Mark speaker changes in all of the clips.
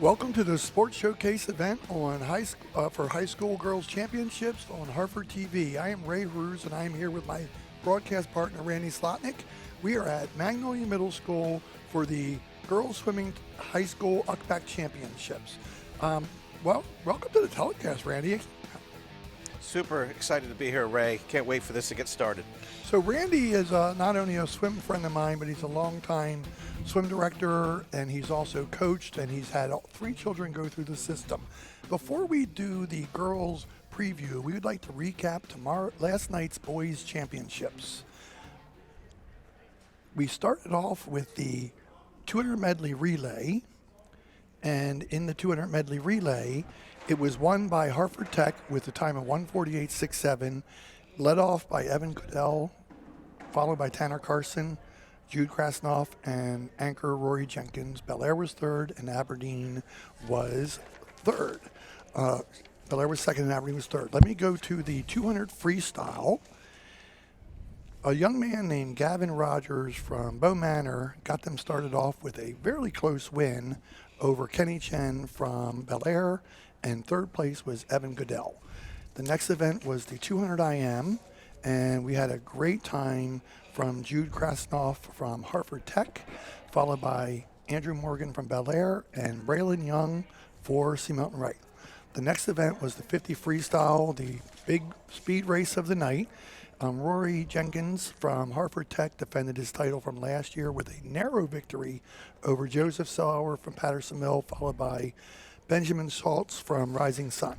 Speaker 1: Welcome to the Sports Showcase event on for high school girls championships on Harford TV. I am Ray Ruse, and I am here with my broadcast partner Randy Slotnick. We are at Magnolia Middle School for the girls swimming high school UCBAC championships. Welcome to the telecast, Randy.
Speaker 2: Super excited to be here, Ray. Can't wait for this to get started.
Speaker 1: So Randy is not only a swim friend of mine, but he's a longtime swim director, and he's also coached, and he's had 3 children go through the system. Before we do the girls preview, we would like to recap last night's boys championships. We started off with the 200 medley relay, and in the 200 medley relay, it was won by Harford Tech with a time of 1:48.67, led off by Evan Goodell, followed by Tanner Carson, Jude Krasnoff, and anchor Rory Jenkins. Bel Air was third, and Aberdeen was third. Bel Air was second, and Aberdeen was third. Let me go to the 200 freestyle. A young man named Gavin Rogers from Bow Manor got them started off with a very close win over Kenny Chen from Bel Air, and third place was Evan Goodell. The next event was the 200 IM, and we had a great time from Jude Krasnoff from Harford Tech, followed by Andrew Morgan from Bel Air and Braylon Young for Sea Mountain Wright. The next event was the 50 freestyle, the big speed race of the night. Rory Jenkins from Harford Tech defended his title from last year with a narrow victory over Joseph Sauer from Patterson Mill, followed by Benjamin Schultz from Rising Sun.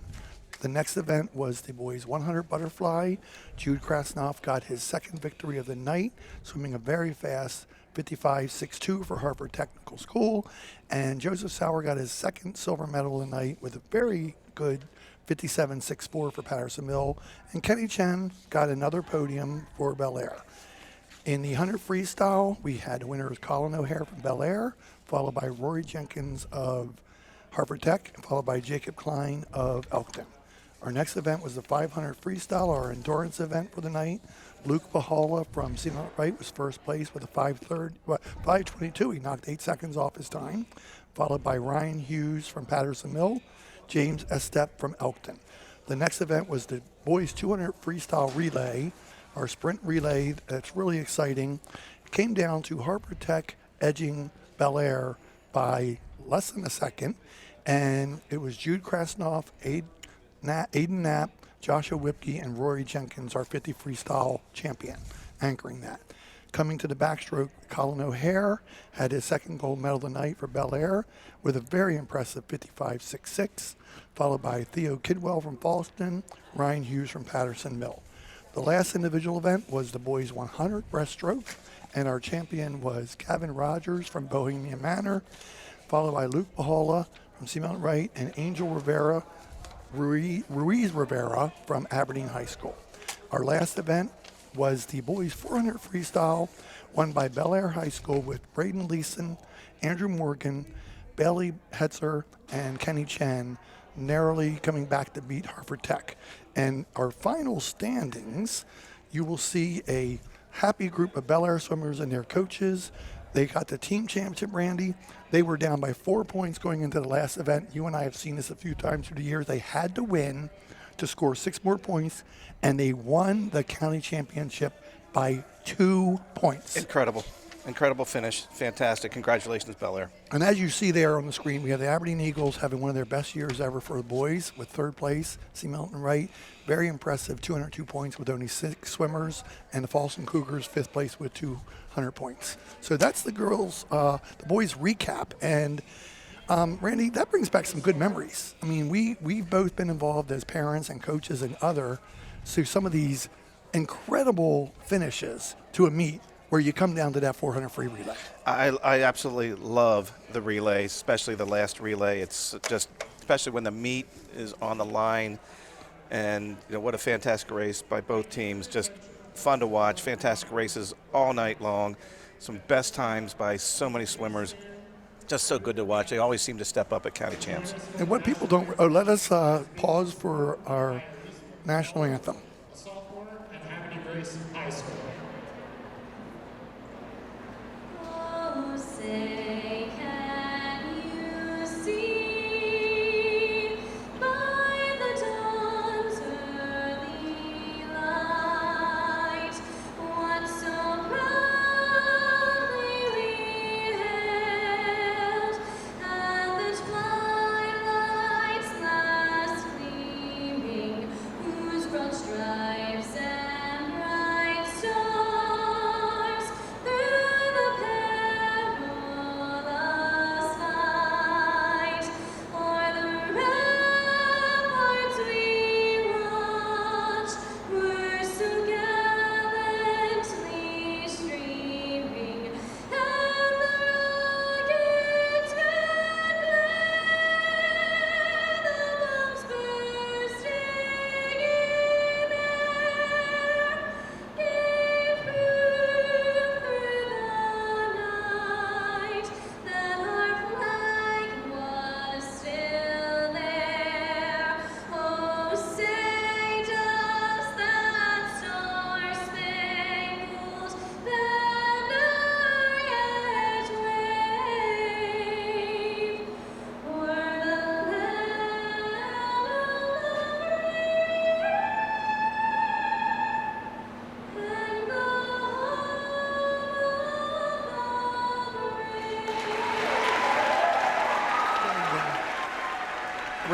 Speaker 1: The next event was the boys 100 butterfly. Jude Krasnoff got his second victory of the night, swimming a very fast 55.62 for Harford Technical School. And Joseph Sauer got his second silver medal of the night with a very good 57.64 for Patterson Mill. And Kenny Chen got another podium for Bel Air. In the 100 freestyle, we had winners Colin O'Hare from Bel Air, followed by Rory Jenkins of Harford Tech, followed by Jacob Klein of Elkton. Our next event was the 500 freestyle, our endurance event for the night. Luke Bahala from Sea Mountain Wright was first place with a 5:22. He knocked 8 seconds off his time, followed by Ryan Hughes from Patterson Mill, James Estep from Elkton. The next event was the boys 200 freestyle relay, our sprint relay. That's really exciting. It came down to Harford Tech edging Bel Air by less than a second, and it was Jude Krasnoff, Aiden Knapp, Joshua Whipke, and Rory Jenkins, our 50 freestyle champion, anchoring that. Coming to the backstroke, Colin O'Hare had his second gold medal of the night for Bel Air with a very impressive 55.66, followed by Theo Kidwell from Fallston, Ryan Hughes from Patterson Mill. The last individual event was the boys 100 breaststroke, and our champion was Gavin Rogers from Bohemian Manor, followed by Luke Bahala from Sea Mountain Wright and Angel Ruiz Rivera from Aberdeen High School. Our last event was the boys 400 freestyle, won by Bel Air High School with Braden Leeson, Andrew Morgan, Bailey Hetzer, and Kenny Chen, narrowly coming back to beat Harford Tech. And our final standings, you will see a happy group of Bel Air swimmers and their coaches. They got the team championship, Randy. They were down by 4 points going into the last event. You and I have seen this a few times through the years. They had to win to score 6 more points, and they won the county championship by 2 points.
Speaker 2: Incredible finish. Fantastic. Congratulations, Bel Air.
Speaker 1: And as you see there on the screen, we have the Aberdeen Eagles having one of their best years ever for the boys with third place, Sea Mountain Wright. Very impressive, 202 points with only 6 swimmers, and the Folsom Cougars fifth place with 200 points. So that's the the boys recap. And Randy, that brings back some good memories. I mean, we've both been involved as parents and coaches and so some of these incredible finishes to a meet where you come down to that 400 free relay.
Speaker 2: I absolutely love the relay, especially the last relay. It's just, especially when the meet is on the line, and what a fantastic race by both teams. Just fun to watch. Fantastic races all night long. Some best times by so many swimmers. Just so good to watch. They always seem to step up at county champs.
Speaker 1: And what people don't, let us pause for our national anthem.
Speaker 3: Sophomore at Happy Grace High School. Oh, say, can you see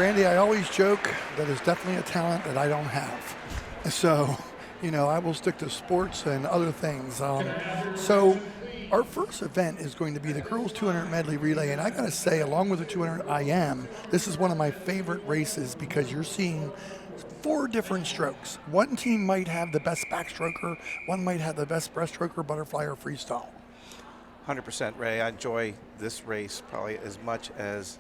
Speaker 1: Randy, I always joke that it's definitely a talent that I don't have. So, I will stick to sports and other things. So our first event is going to be the girls 200 medley relay. And I got to say, along with the 200 IM, this is one of my favorite races because you're seeing 4 different strokes. One team might have the best backstroker, one might have the best breaststroker, butterfly, or freestyle.
Speaker 2: 100%, Ray. I enjoy this race probably as much as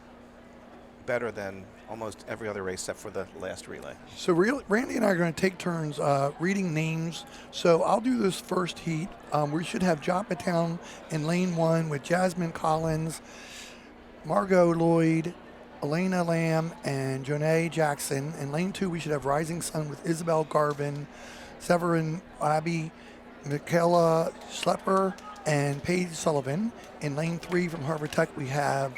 Speaker 2: better than almost every other race except for the last relay.
Speaker 1: So Randy and I are going to take turns reading names. So I'll do this first heat. We should have Joppatown in lane 1 with Jasmine Collins, Margot Lloyd, Elena Lamb, and Jonae Jackson. In lane 2, we should have Rising Sun with Isabel Garvin, Severin Abbey, Michaela Schlepper, and Paige Sullivan. In lane 3 from Harvard Tech, we have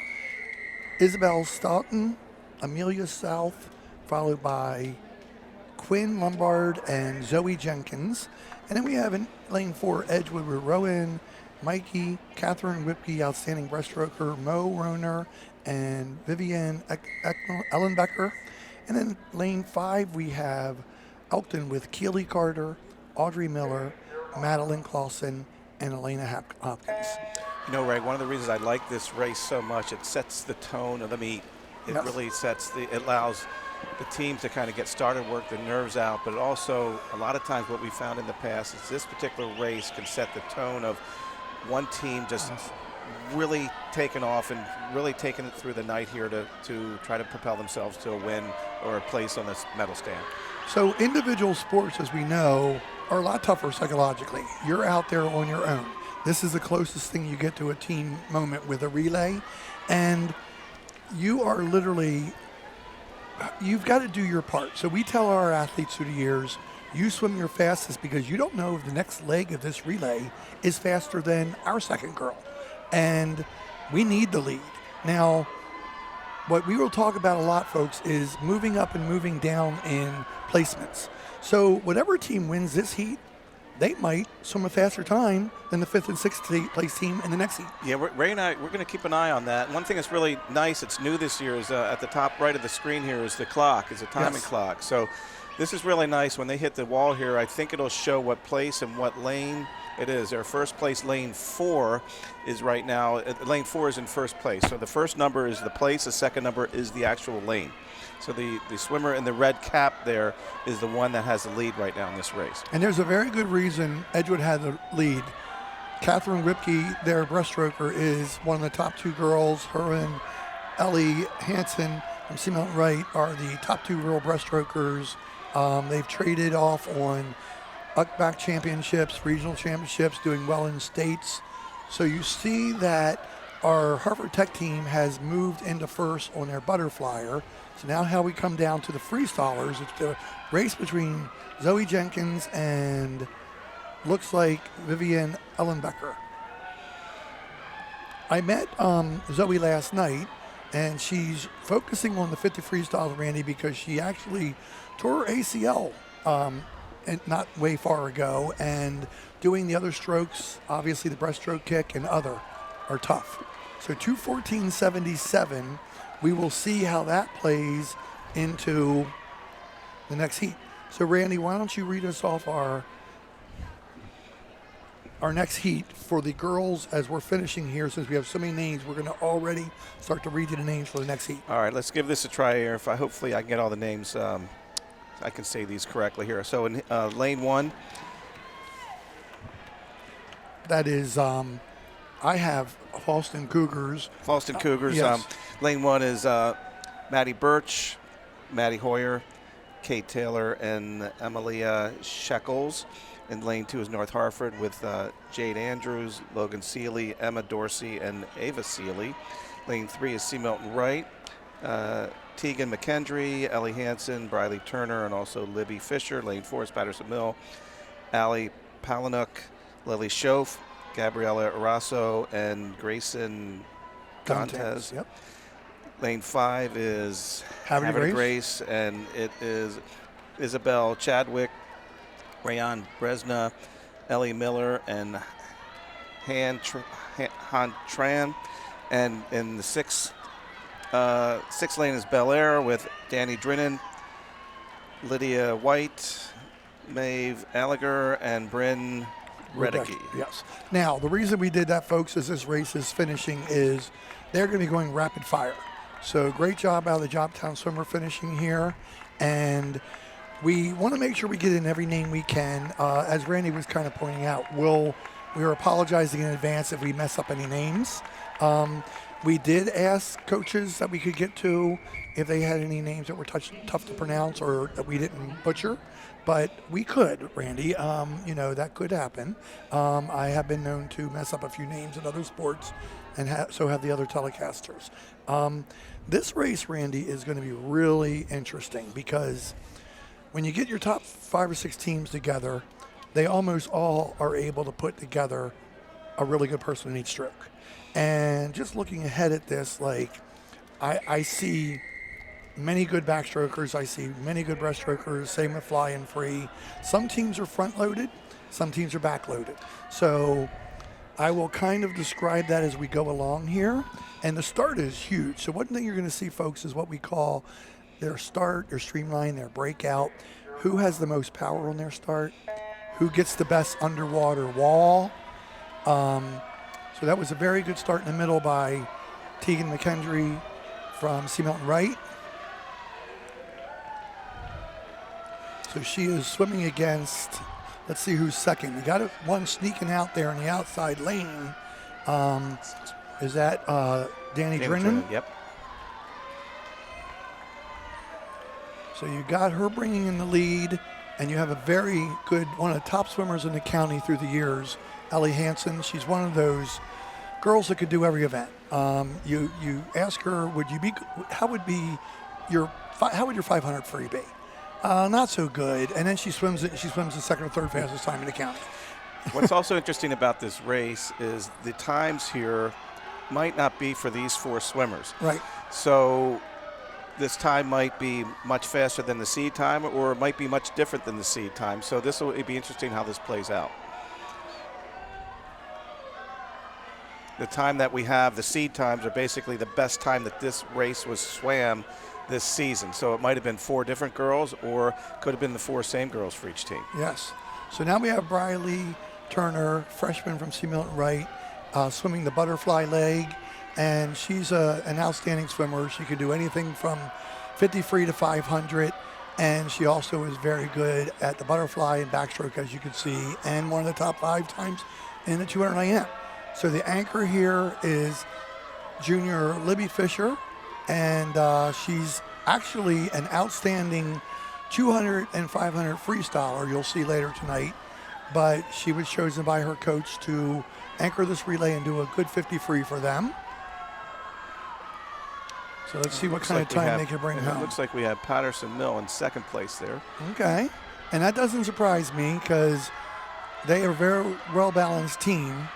Speaker 1: Isabel Stoughton, Amelia South, followed by Quinn Lombard and Zoe Jenkins. And then we have in lane 4, Edgewood with Rowan, Mikey, Catherine Whipke, outstanding breaststroker, Mo Roner, and Vivian Ellenbecker. And then lane 5, we have Elkton with Keely Carter, Audrey Miller, Madeline Clausen, and Elena Hopkins.
Speaker 2: Ray, one of the reasons I like this race so much, it sets the tone of the meet. It really it allows the team to kind of get started, work the nerves out, but it also, a lot of times what we found in the past is this particular race can set the tone of one team just really taking off and really taking it through the night here to try to propel themselves to a win or a place on this medal stand.
Speaker 1: So individual sports, as we know, are a lot tougher psychologically. You're out there on your own. This is the closest thing you get to a team moment with a relay. And you are literally, you've got to do your part. So we tell our athletes through the years, you swim your fastest because you don't know if the next leg of this relay is faster than our second girl. And we need the lead. Now, what we will talk about a lot, folks, is moving up and moving down in placements. So whatever team wins this heat, they might swim a faster time than the 5th and 6th place team in the next heat.
Speaker 2: Yeah, Ray and I, we're going to keep an eye on that. One thing that's really nice, it's new this year, is at the top right of the screen here is the clock, is a timing clock. So this is really nice. When they hit the wall here, I think it'll show what place and what lane it is. Their first place, lane 4, is right now. Lane 4 is in first place. So the first number is the place. The second number is the actual lane. So the swimmer in the red cap there is the one that has the lead right now in this race.
Speaker 1: And there's a very good reason Edgewood had the lead. Catherine Whipke, their breaststroker, is one of the top 2 girls. Her and Ellie Hansen from Seamountain Wright are the top 2 girl breaststrokers. They've traded off on UCBAC championships, regional championships, doing well in states. So you see that our Harvard Tech team has moved into first on their butterflyer. So now how we come down to the freestylers, it's the race between Zoe Jenkins and looks like Vivian Ellenbecker. I met Zoe last night, and she's focusing on the 50 freestyles, Randy, because she actually tore her ACL not way far ago, and doing the other strokes, obviously the breaststroke kick and other, are tough. So 2:14.77, we will see how that plays into the next heat. So Randy, why don't you read us off our next heat for the girls as we're finishing here. Since we have so many names, we're going to already start to read you the names for the next heat.
Speaker 2: All right, let's give this a try here. Hopefully I can get all the names. I can say these correctly here. So in lane 1.
Speaker 1: That is, I have Falston Cougars.
Speaker 2: Falston Cougars.
Speaker 1: Yes.
Speaker 2: Lane 1 is Maddie Birch, Maddie Hoyer, Kate Taylor, and Emilia Shekels. And lane 2 is North Hartford with Jade Andrews, Logan Seeley, Emma Dorsey, and Ava Seeley. Lane 3 is C. Milton Wright, Tegan McKendry, Ellie Hansen, Briley Turner, and also Libby Fisher. Lane 4 is Patterson Mill, Allie Palinuk, Lily Schoaf, Gabriella Arasso, and Grayson Dantes.
Speaker 1: Yep.
Speaker 2: Lane 5 is
Speaker 1: Haverty
Speaker 2: Grace, and it is Isabel Chadwick, Rayon Bresna, Ellie Miller, and Han Tran. And in the sixth lane is Bel Air with Danny Drinnan, Lydia White, Maeve Alliger, and Bryn Reddicky.
Speaker 1: Yes. Now, the reason we did that, folks, as this race is finishing is they're going to be going rapid fire. So great job out of the Jobtown swimmer finishing here. And we want to make sure we get in every name we can. As Randy was kind of pointing out, we are apologizing in advance if we mess up any names. We did ask coaches that we could get to if they had any names that were tough to pronounce or that we didn't butcher. But we could, Randy. That could happen. I have been known to mess up a few names in other sports, and so have the other telecasters. This race, Randy, is going to be really interesting because when you get your top 5 or 6 teams together, they almost all are able to put together a really good person in each stroke. And just looking ahead at this, I see many good backstrokers. I see many good breaststrokers, same with fly and free. Some teams are front-loaded. Some teams are back-loaded. So I will kind of describe that as we go along here. And the start is huge. So one thing you're going to see, folks, is what we call their start, their streamline, their breakout. Who has the most power on their start? Who gets the best underwater wall? So that was a very good start in the middle by Tegan McKendry from Sea Mountain Wright. So she is swimming against, let's see who's second. You got one sneaking out there in the outside lane. Is that Danny Drinnan?
Speaker 2: Yep.
Speaker 1: So you got her bringing in the lead, and you have a very good, one of the top swimmers in the county through the years, Ellie Hansen. She's one of those girls that could do every event. You ask her, how would your 500 free be? Not so good. And then she swims the second or third fastest time in the county.
Speaker 2: What's also interesting about this race is the times here might not be for these 4 swimmers.
Speaker 1: Right.
Speaker 2: So this time might be much faster than the seed time, or it might be much different than the seed time. So this will be interesting how this plays out. The time that we have, the seed times, are basically the best time that this race was swam this season. So it might have been 4 different girls, or could have been the 4 same girls for each team.
Speaker 1: Yes. So now we have Briley Turner, freshman from Sea Mountain Wright, swimming the butterfly leg. And she's an outstanding swimmer. She can do anything from 50 free to 500. And she also is very good at the butterfly and backstroke, as you can see, and one of the top 5 times in the 200 IM. So the anchor here is junior Libby Fisher, and she's actually an outstanding 200 and 500 freestyler, you'll see later tonight. But she was chosen by her coach to anchor this relay and do a good 50 free for them. So let's see what kind of time they can bring home.
Speaker 2: It looks like we have Patterson Mill in second place there.
Speaker 1: Okay. And that doesn't surprise me because they are a very well-balanced team.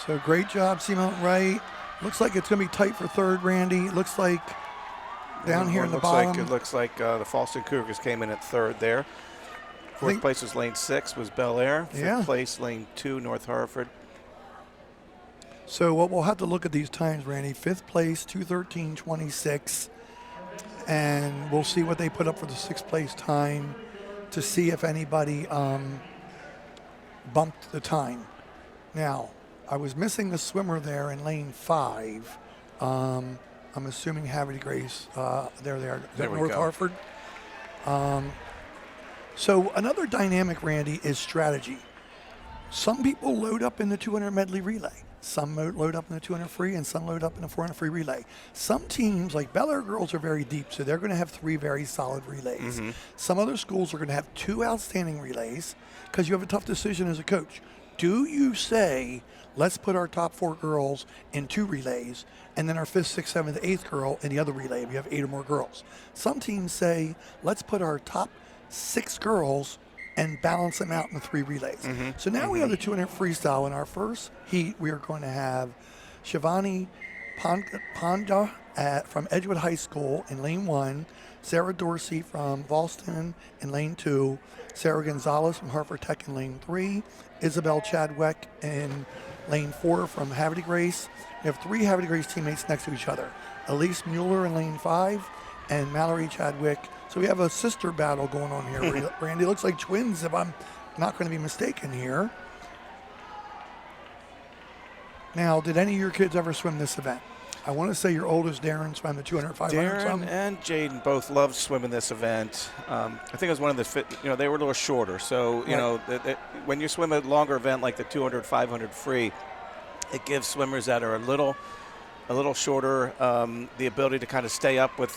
Speaker 1: So great job, Sea Mountain Wright. Looks like it's going to be tight for third, Randy. It looks like down here in the bottom.
Speaker 2: It looks like the Falston Cougars came in at third there. Fourth place was lane 6 was Bel Air. Fifth place, lane 2, North Hartford.
Speaker 1: So what we'll have to look at these times, Randy. 5th place, 2:13.26. And we'll see what they put up for the 6th place time to see if anybody bumped the time. Now, I was missing the swimmer there in lane 5. I'm assuming Havre de Grace. There. Is that North Hartford? So another dynamic, Randy, is strategy. Some people load up in the 200 medley relay. Some load up in the 200 free, and some load up in the 400 free relay. Some teams, like Bel Air girls, are very deep, so they're going to have 3 very solid relays. Mm-hmm. Some other schools are going to have 2 outstanding relays because you have a tough decision as a coach. Do you say, let's put our top 4 girls in 2 relays, and then our 5th, 6th, 7th, 8th girl in the other relay if you have 8 or more girls? Some teams say, let's put our top 6 girls and balance them out in the 3 relays. Mm-hmm. So now we have the 200 freestyle. In our first heat, we are going to have Shivani Panda from Edgewood High School in lane 1, Sarah Dorsey from Valston in lane 2, Sarah Gonzalez from Harford Tech in lane 3, Isabel Chadwick in lane 4 from Havre Grace. We have 3 Havre Grace teammates next to each other. Elise Mueller in lane 5 and Mallory Chadwick. So we have a sister battle going on here. Randy, looks like twins if I'm not going to be mistaken here. Now, did any of your kids ever swim this event? I want to say your oldest, Darren, swam the 200, 500.
Speaker 2: Darren and Jaden both loved swimming this event. I think it was one of the they were a little shorter. So, when you swim a longer event like the 200, 500 free, it gives swimmers that are a little shorter the ability to kind of stay up with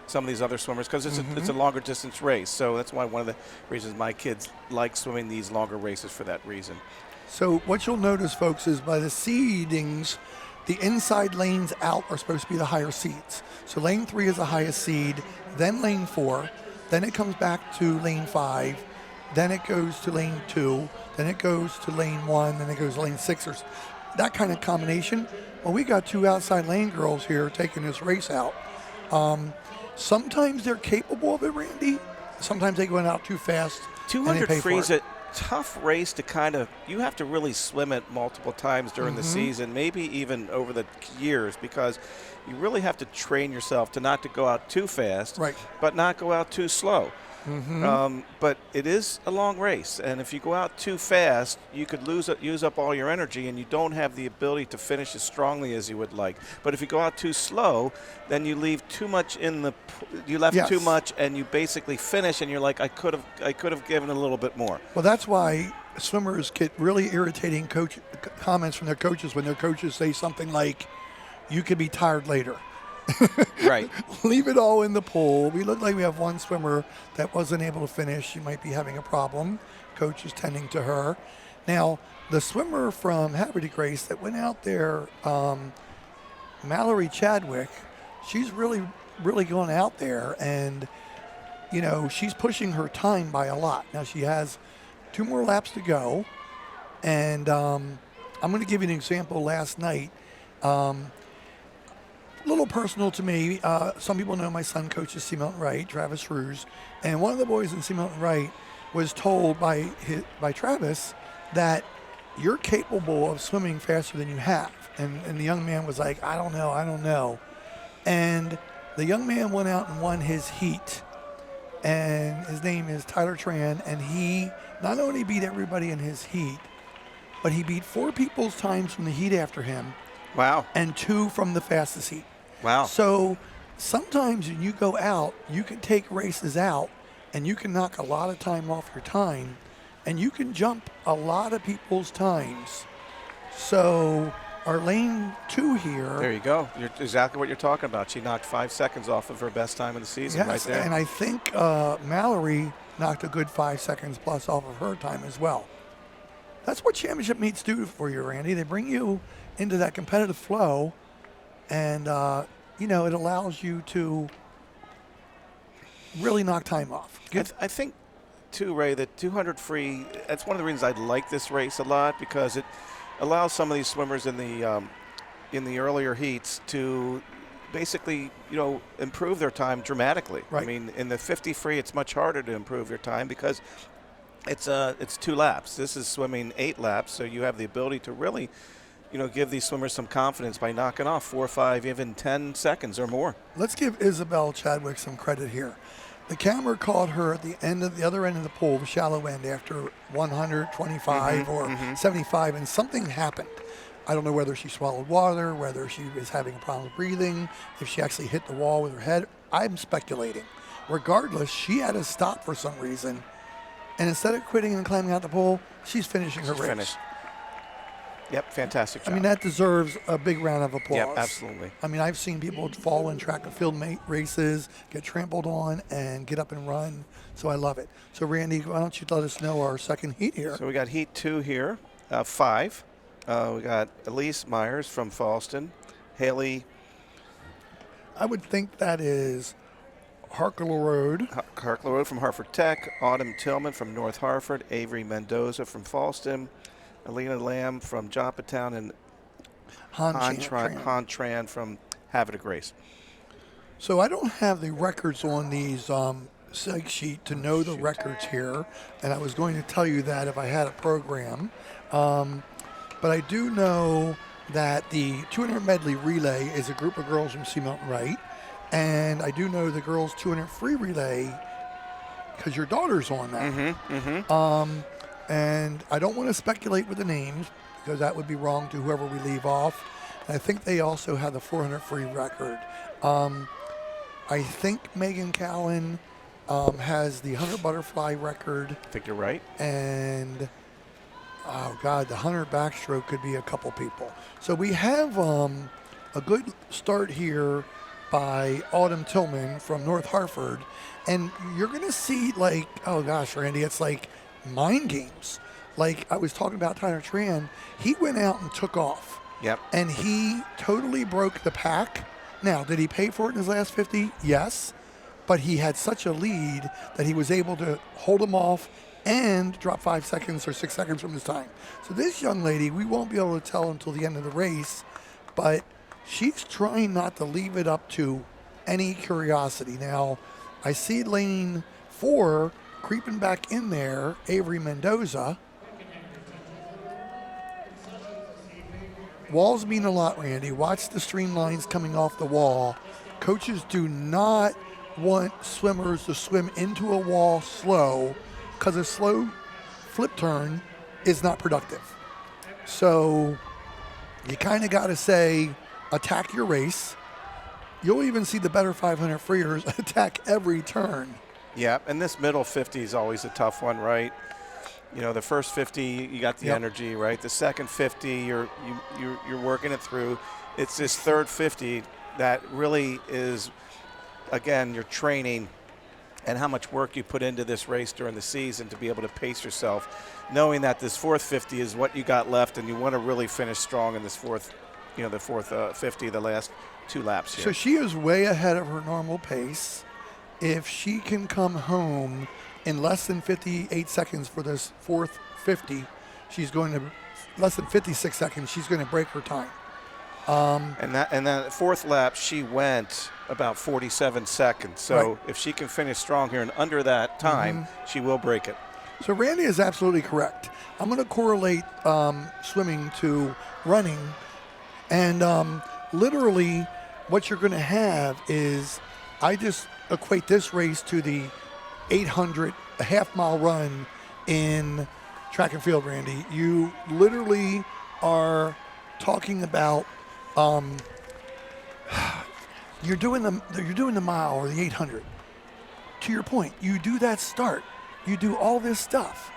Speaker 2: some of these other swimmers because it's a longer distance race. So that's why one of the reasons my kids like swimming these longer races for that reason.
Speaker 1: So what you'll notice, folks, is by the seedings, the inside lanes out are supposed to be the higher seeds. So lane 3 is the highest seed, then lane 4, then it comes back to lane 5, then it goes to lane 2, then it goes to lane 1, then it goes to lane 6, or that kind of combination. Well, we got 2 outside lane girls here taking this race out. Sometimes they're capable of it, Randy. Sometimes they go out too fast.
Speaker 2: 200 free is a tough race to you have to really swim it multiple times during the season, maybe even over the years, because you really have to train yourself to not to go out too fast,
Speaker 1: right,
Speaker 2: but not go out too slow. But it is a long race, and if you go out too fast, you could use up all your energy, and you don't have the ability to finish as strongly as you would like. But if you go out too slow, then you leave too much too much, and you basically finish, and you're like, I could have given a little bit more.
Speaker 1: Well, that's why swimmers get really irritating comments from their coaches when their coaches say something like, "You could be tired later."
Speaker 2: Right.
Speaker 1: Leave it all in the pool. We look like we have one swimmer that wasn't able to finish. She might be having a problem. Coach is tending to her. Now, the swimmer from Havre Grace that went out there, Mallory Chadwick, she's really, really going out there, and, she's pushing her time by a lot. Now, she has 2 more laps to go, and I'm going to give you an example last night. Little personal to me. Some people know my son coaches Sea Mountain Wright, Travis Ruse, and one of the boys in Sea Mountain Wright was told by Travis that you're capable of swimming faster than you have. And the young man was like, I don't know. And the young man went out and won his heat. And his name is Tyler Tran, and he not only beat everybody in his heat, but he beat 4 people's times from the heat after him.
Speaker 2: Wow.
Speaker 1: And 2 from the fastest heat.
Speaker 2: Wow.
Speaker 1: So sometimes when you go out, you can take races out and you can knock a lot of time off your time, and you can jump a lot of people's times. So our lane 2 here.
Speaker 2: There you go. You're exactly what you're talking about. She knocked 5 seconds off of her best time of the season right there.
Speaker 1: And I think Mallory knocked a good 5 seconds plus off of her time as well. That's what championship meets do for you, Randy. They bring you into that competitive flow, and it allows you to really knock time off.
Speaker 2: I think, too, Ray, that 200 free, that's one of the reasons I like this race a lot, because it allows some of these swimmers in the earlier heats to basically, improve their time dramatically.
Speaker 1: Right.
Speaker 2: I mean, in the 50 free, it's much harder to improve your time because it's 2 laps. This is swimming 8 laps, so you have the ability to really give these swimmers some confidence by knocking off 4, 5, even 10 seconds or more.
Speaker 1: Let's give Isabel Chadwick some credit here. The camera caught her at the other end of the pool, the shallow end, after 125 or 75, and something happened. I don't know whether she swallowed water, whether she was having a problem breathing, if she actually hit the wall with her head. I'm speculating. Regardless, she had to stop for some reason, and instead of quitting and climbing out the pool, she's finishing her race.
Speaker 2: Finished. Yep, fantastic job.
Speaker 1: I mean, that deserves a big round of applause.
Speaker 2: Yep, absolutely.
Speaker 1: I mean, I've seen people fall in track and field races, get trampled on, and get up and run. So I love it. So, Randy, why don't you let us know our second heat here?
Speaker 2: So we got heat 2 here, 5. We got Elise Myers from Falston, Haley.
Speaker 1: I would think that is Harkler Road.
Speaker 2: Harkler Road from Harford Tech, Autumn Tillman from North Hartford, Avery Mendoza from Falston, Alina Lamb from Joppatown, and Han Tran from Havre Grace.
Speaker 1: So I don't have the records on these seg sheet to know the records here, and I was going to tell you that if I had a program. But but I do know that the 200 medley relay is a group of girls from Sea Mountain Right, and I do know the girls 200 free relay because your daughter's on that. And I don't want to speculate with the names because that would be wrong to whoever we leave off. And I think they also have the 400 free record. I think Megan Callan has the 100 butterfly record.
Speaker 2: I think you're right.
Speaker 1: And, oh, God, the 100 backstroke could be a couple people. So we have a good start here by Autumn Tillman from North Hartford. And you're going to see, like, oh, gosh, Randy, it's like mind games. Like I was talking about Tyler Tran, he went out and took off.
Speaker 2: Yep.
Speaker 1: And he totally broke the pack. Now, did he pay for it in his last 50? Yes. But he had such a lead that he was able to hold him off and drop 5 seconds or 6 seconds from his time. So this young lady, we won't be able to tell until the end of the race, but she's trying not to leave it up to any curiosity. Now, I see lane 4 creeping back in there, Avery Mendoza. Walls mean a lot, Randy. Watch the streamlines coming off the wall. Coaches do not want swimmers to swim into a wall slow because a slow flip turn is not productive. So you kind of got to say, attack your race. You'll even see the better 500 freers attack every turn.
Speaker 2: Yeah, and this middle 50 is always a tough one, right? You know, the first 50, you got the energy, right? The second 50, you're working it through. It's this third 50 that really is, again, your training and how much work you put into this race during the season to be able to pace yourself, knowing that this fourth 50 is what you got left, and you want to really finish strong in this fourth, the fourth 50, the last 2 laps here.
Speaker 1: So she is way ahead of her normal pace. If she can come home in less than 58 seconds for this fourth 50, she's going to less than 56 seconds. She's going to break her time.
Speaker 2: And that fourth lap, she went about 47 seconds. So if she can finish strong here and under that time, she will break it.
Speaker 1: So Randy is absolutely correct. I'm going to correlate swimming to running, and literally, what you're going to have is, I just equate this race to the 800, a half-mile run in track and field, Randy. You literally are talking about you're doing the mile or the 800. To your point, you do that start, you do all this stuff,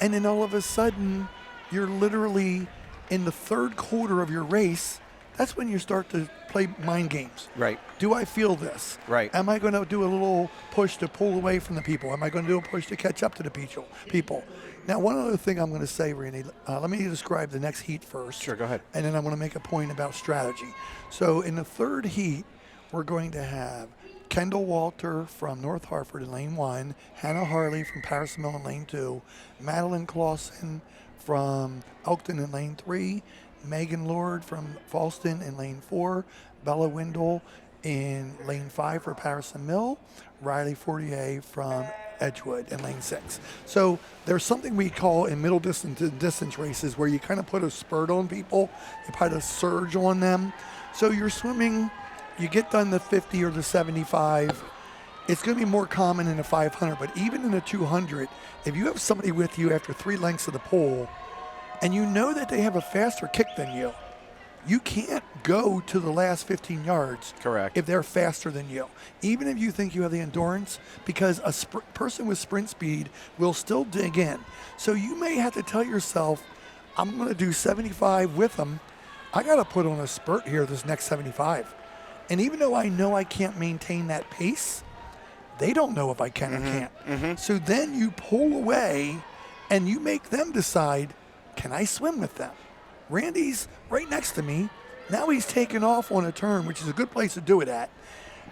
Speaker 1: and then all of a sudden, you're literally in the third quarter of your race. That's when you start to play mind games.
Speaker 2: Right.
Speaker 1: Do I feel this?
Speaker 2: Right.
Speaker 1: Am I going to do a little push to pull away from the people? Am I going to do a push to catch up to the people? Now, one other thing I'm going to say, Randy, let me describe the next heat first.
Speaker 2: Sure, go ahead.
Speaker 1: And then I want to make a point about strategy. So in the third heat, we're going to have Kendall Walter from North Hartford in lane 1, Hannah Harley from Paris Mill in lane 2, Madeline Clausen from Elkton in lane 3, Megan Lord from Falston in lane 4, Bella Windle in lane 5 for Patterson Mill, Riley Fortier from Edgewood in lane 6. So there's something we call in middle distance races where you kind of put a spurt on people, you put a surge on them. So you're swimming, you get done the 50 or the 75, it's going to be more common in the 500, but even in the 200, if you have somebody with you after 3 lengths of the pole, and you know that they have a faster kick than you, you can't go to the last 15 yards.
Speaker 2: Correct.
Speaker 1: If they're faster than you. Even if you think you have the endurance, because a person with sprint speed will still dig in. So you may have to tell yourself, I'm going to do 75 with them. I got to put on a spurt here this next 75. And even though I know I can't maintain that pace, they don't know if I can or can't. So then you pull away and you make them decide, can I swim with them? Randy's right next to me. Now he's taking off on a turn, which is a good place to do it at.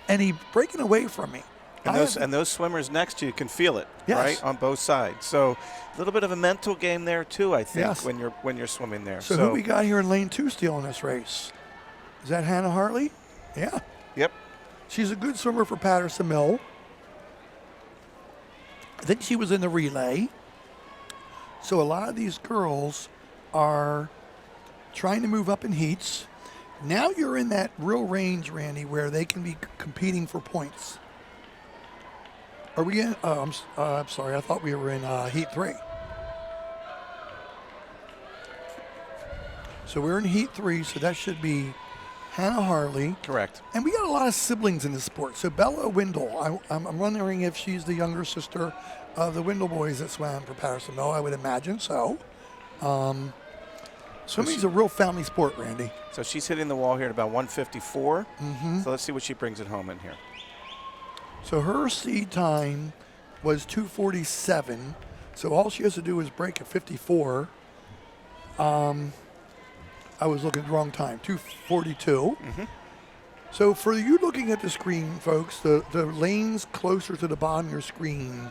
Speaker 1: And he's breaking away from me.
Speaker 2: And those swimmers next to you can feel it, right, on both sides. So a little bit of a mental game there too, I think, when you're swimming there.
Speaker 1: So who we got here in lane 2 stealing this race? Is that Hannah Hartley? Yeah.
Speaker 2: Yep.
Speaker 1: She's a good swimmer for Patterson Mill. I think she was in the relay. So a lot of these girls are trying to move up in heats. Now you're in that real range, Randy, where they can be competing for points. Are we in? I'm sorry. I thought we were in heat 3. So we're in heat 3, so that should be Hannah Harley.
Speaker 2: Correct.
Speaker 1: And we got a lot of siblings in the sport. So Bella Windle, I'm wondering if she's the younger sister of the Windle boys that swam for Pattersonville. I would imagine so. Swimming's a real family sport, Randy.
Speaker 2: So she's hitting the wall here at about 154. So let's see what she brings it home in here.
Speaker 1: So her seed time was 2:47. So all she has to do is break at 54. I was looking at the wrong time, 2:42. So for you looking at the screen, folks, the lanes closer to the bottom of your screen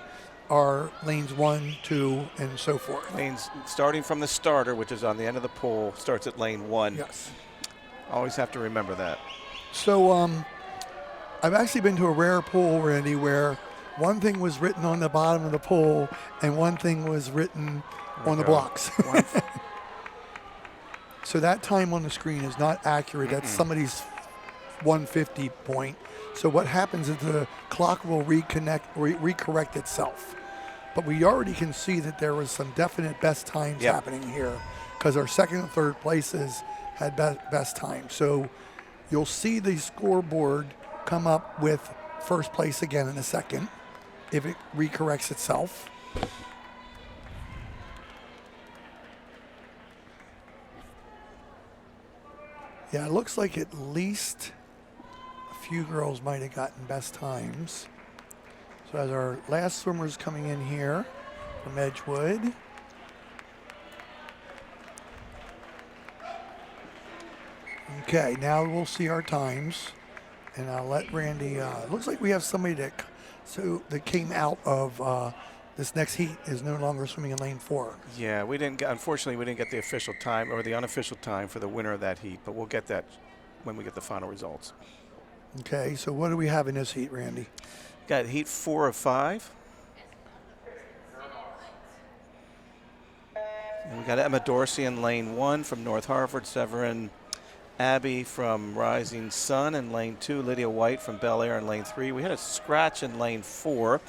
Speaker 1: are lanes 1, 2, and so forth.
Speaker 2: Lanes starting from the starter, which is on the end of the pool, starts at lane 1.
Speaker 1: Yes.
Speaker 2: Always have to remember that.
Speaker 1: So I've actually been to a rare pool, Randy, where one thing was written on the bottom of the pool and one thing was written on the blocks. So that time on the screen is not accurate. That's somebody's 150 point. So what happens is the clock will recorrect itself. But we already can see that there was some definite best times happening here because our second and third places had best time. So you'll see the scoreboard come up with first place again in a second if it recorrects itself. Yeah, it looks like at least a few girls might have gotten best times. So as our last swimmers coming in here from Edgewood. Okay, now we'll see our times. And I'll let Randy, it looks like we have somebody that came out of this next heat is no longer swimming in lane 4.
Speaker 2: Yeah, unfortunately, we didn't get the official time or the unofficial time for the winner of that heat, but we'll get that when we get the final results.
Speaker 1: Okay, so what do we have in this heat, Randy?
Speaker 2: Got heat 4 of 5. And we got Emma Dorsey in lane 1 from North Harford, Severin Abbey from Rising Sun in lane 2, Lydia White from Bel Air in lane 3. We had a scratch in lane 4.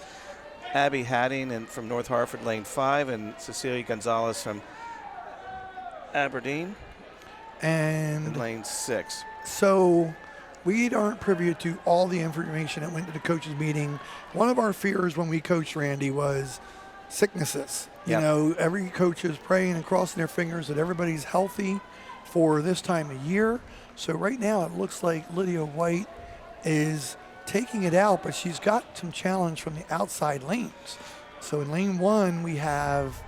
Speaker 2: Abby Hadding from North Harford, lane 5, and Cecilia Gonzalez from Aberdeen
Speaker 1: and
Speaker 2: in lane 6.
Speaker 1: So we aren't privy to all the information that went to the coaches meeting. One of our fears when we coached Randy was sicknesses. You know, every coach is praying and crossing their fingers that everybody's healthy for this time of year. So right now it looks like Lydia White is taking it out, but she's got some challenge from the outside lanes. So in lane 1, we have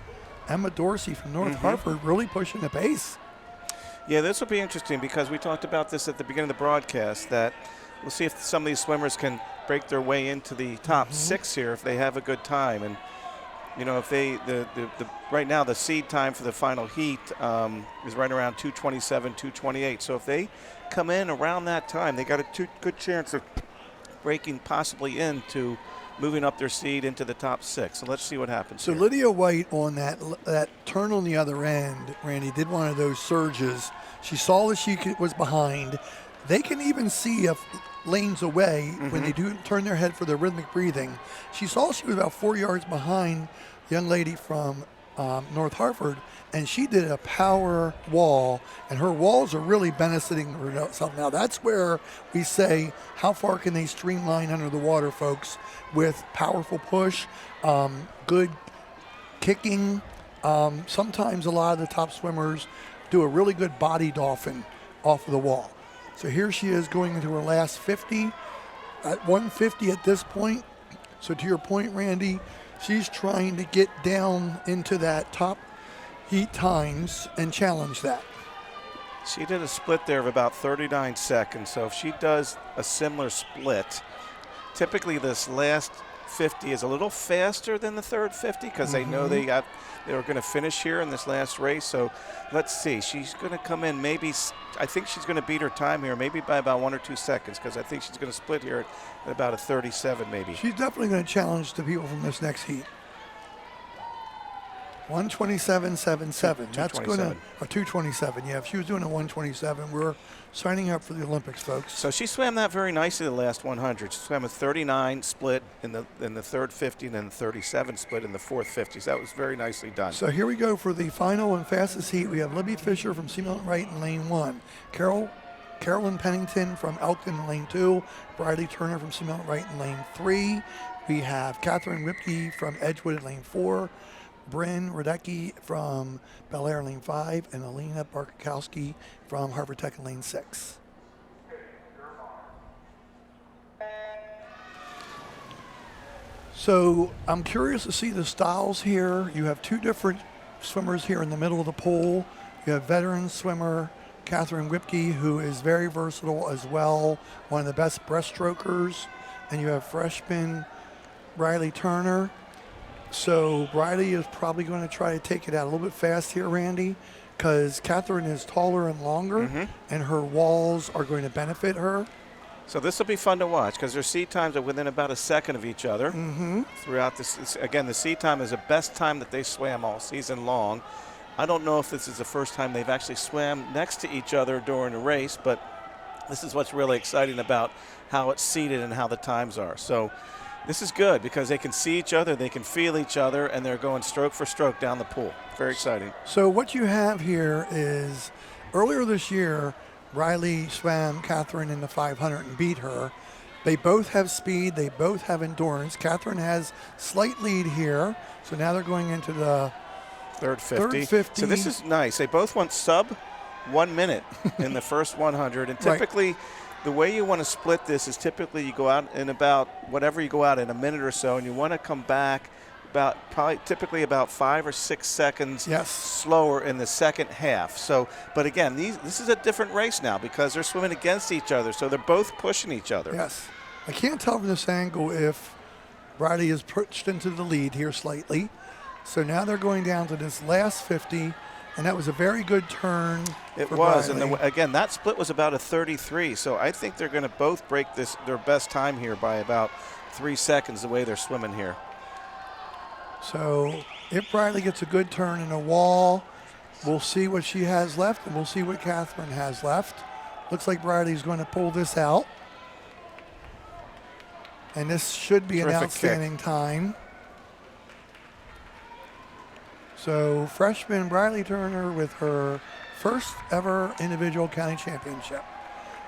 Speaker 1: Emma Dorsey from North Harford really pushing the pace.
Speaker 2: Yeah, this will be interesting because we talked about this at the beginning of the broadcast that we'll see if some of these swimmers can break their way into the top 6 here if they have a good time. And you know, if they right now the seed time for the final heat is right around 2:27, 2:28. So if they come in around that time, they got a good chance of breaking possibly into moving up their seed into the top 6. So let's see what happens.
Speaker 1: So
Speaker 2: here.
Speaker 1: Lydia White on that turn on the other end, Randy, did one of those surges. She saw that she was behind. They can even see lanes away when they do turn their head for their rhythmic breathing. She saw she was about 4 yards behind the young lady from North Harford, and she did a power wall, and her walls are really benefiting herself. Now that's where we say, how far can they streamline under the water, folks, with powerful push, good kicking. Sometimes a lot of the top swimmers do a really good body dolphin off of the wall. So here she is going into her last 50, at 150 at this point. So to your point, Randy, she's trying to get down into that top heat times and challenge that.
Speaker 2: She did a split there of about 39 seconds. So if she does a similar split, typically this last 50 is a little faster than the third 50 because they know they were going to finish here in this last race. So let's see. She's going to come in maybe, I think she's going to beat her time here maybe by about 1 or 2 seconds because I think she's going to split here at about a 37 maybe.
Speaker 1: She's definitely going to challenge the people from this next heat. 1:27.77. That's going to
Speaker 2: 2:27.
Speaker 1: or 2:27. Yeah, if she was doing a 1:27, we're signing up for the Olympics, folks.
Speaker 2: So she swam that very nicely the last 100. She swam a 39 split in the third 50 and then 37 split in the fourth 50. So that was very nicely done.
Speaker 1: So here we go for the final and fastest heat. We have Libby Fisher from Seamount Wright in lane 1. Carolyn Pennington from Elkton in lane 2. Briley Turner from Seamount Wright in lane 3. We have Catherine Ripke from Edgewood in lane 4. Bryn Radecki from Bel Air in lane 5. And Alina Barkowski from Harvard Tech in lane 6. So I'm curious to see the styles here. You have two different swimmers here in the middle of the pool. You have veteran swimmer Catherine Whipke, who is very versatile as well, one of the best breaststrokers. And you have freshman Briley Turner. So Briley is probably going to try to take it out a little bit fast here, Randy, because Catherine is taller and longer, and her walls are going to benefit her.
Speaker 2: So this will be fun to watch because their seat times are within about a second of each other throughout this. Again, the seat time is the best time that they swam all season long. I don't know if this is the first time they've actually swam next to each other during a race, but this is what's really exciting about how it's seated and how the times are. So this is good because they can see each other, they can feel each other, and they're going stroke for stroke down the pool. Very exciting.
Speaker 1: So what you have here is earlier this year, Riley swam Catherine in the 500 and beat her. They both have speed. They both have endurance. Catherine has slight lead here. So now they're going into the
Speaker 2: third 50.
Speaker 1: Third 50.
Speaker 2: So this is nice. They both went sub 1 minute in the first 100. And typically, the way you want to split this is typically you go out in about whatever you go out in a minute or so, and you want to come back typically about 5 or 6 seconds slower in the second half. So, but again, this is a different race now because they're swimming against each other, so they're both pushing each other.
Speaker 1: Yes. I can't tell from this angle if Briley is pushed into the lead here slightly. So now they're going down to this last 50, and that was a very good turn.
Speaker 2: It
Speaker 1: for
Speaker 2: was,
Speaker 1: Briley.
Speaker 2: and again, that split was about a 33. So I think they're going to both break their best time here by about 3 seconds the way they're swimming here.
Speaker 1: So if Briley gets a good turn in a wall, we'll see what she has left, and we'll see what Catherine has left. Looks like Briley's going to pull this out. And this should be an outstanding time. So freshman Briley Turner with her first ever individual county championship.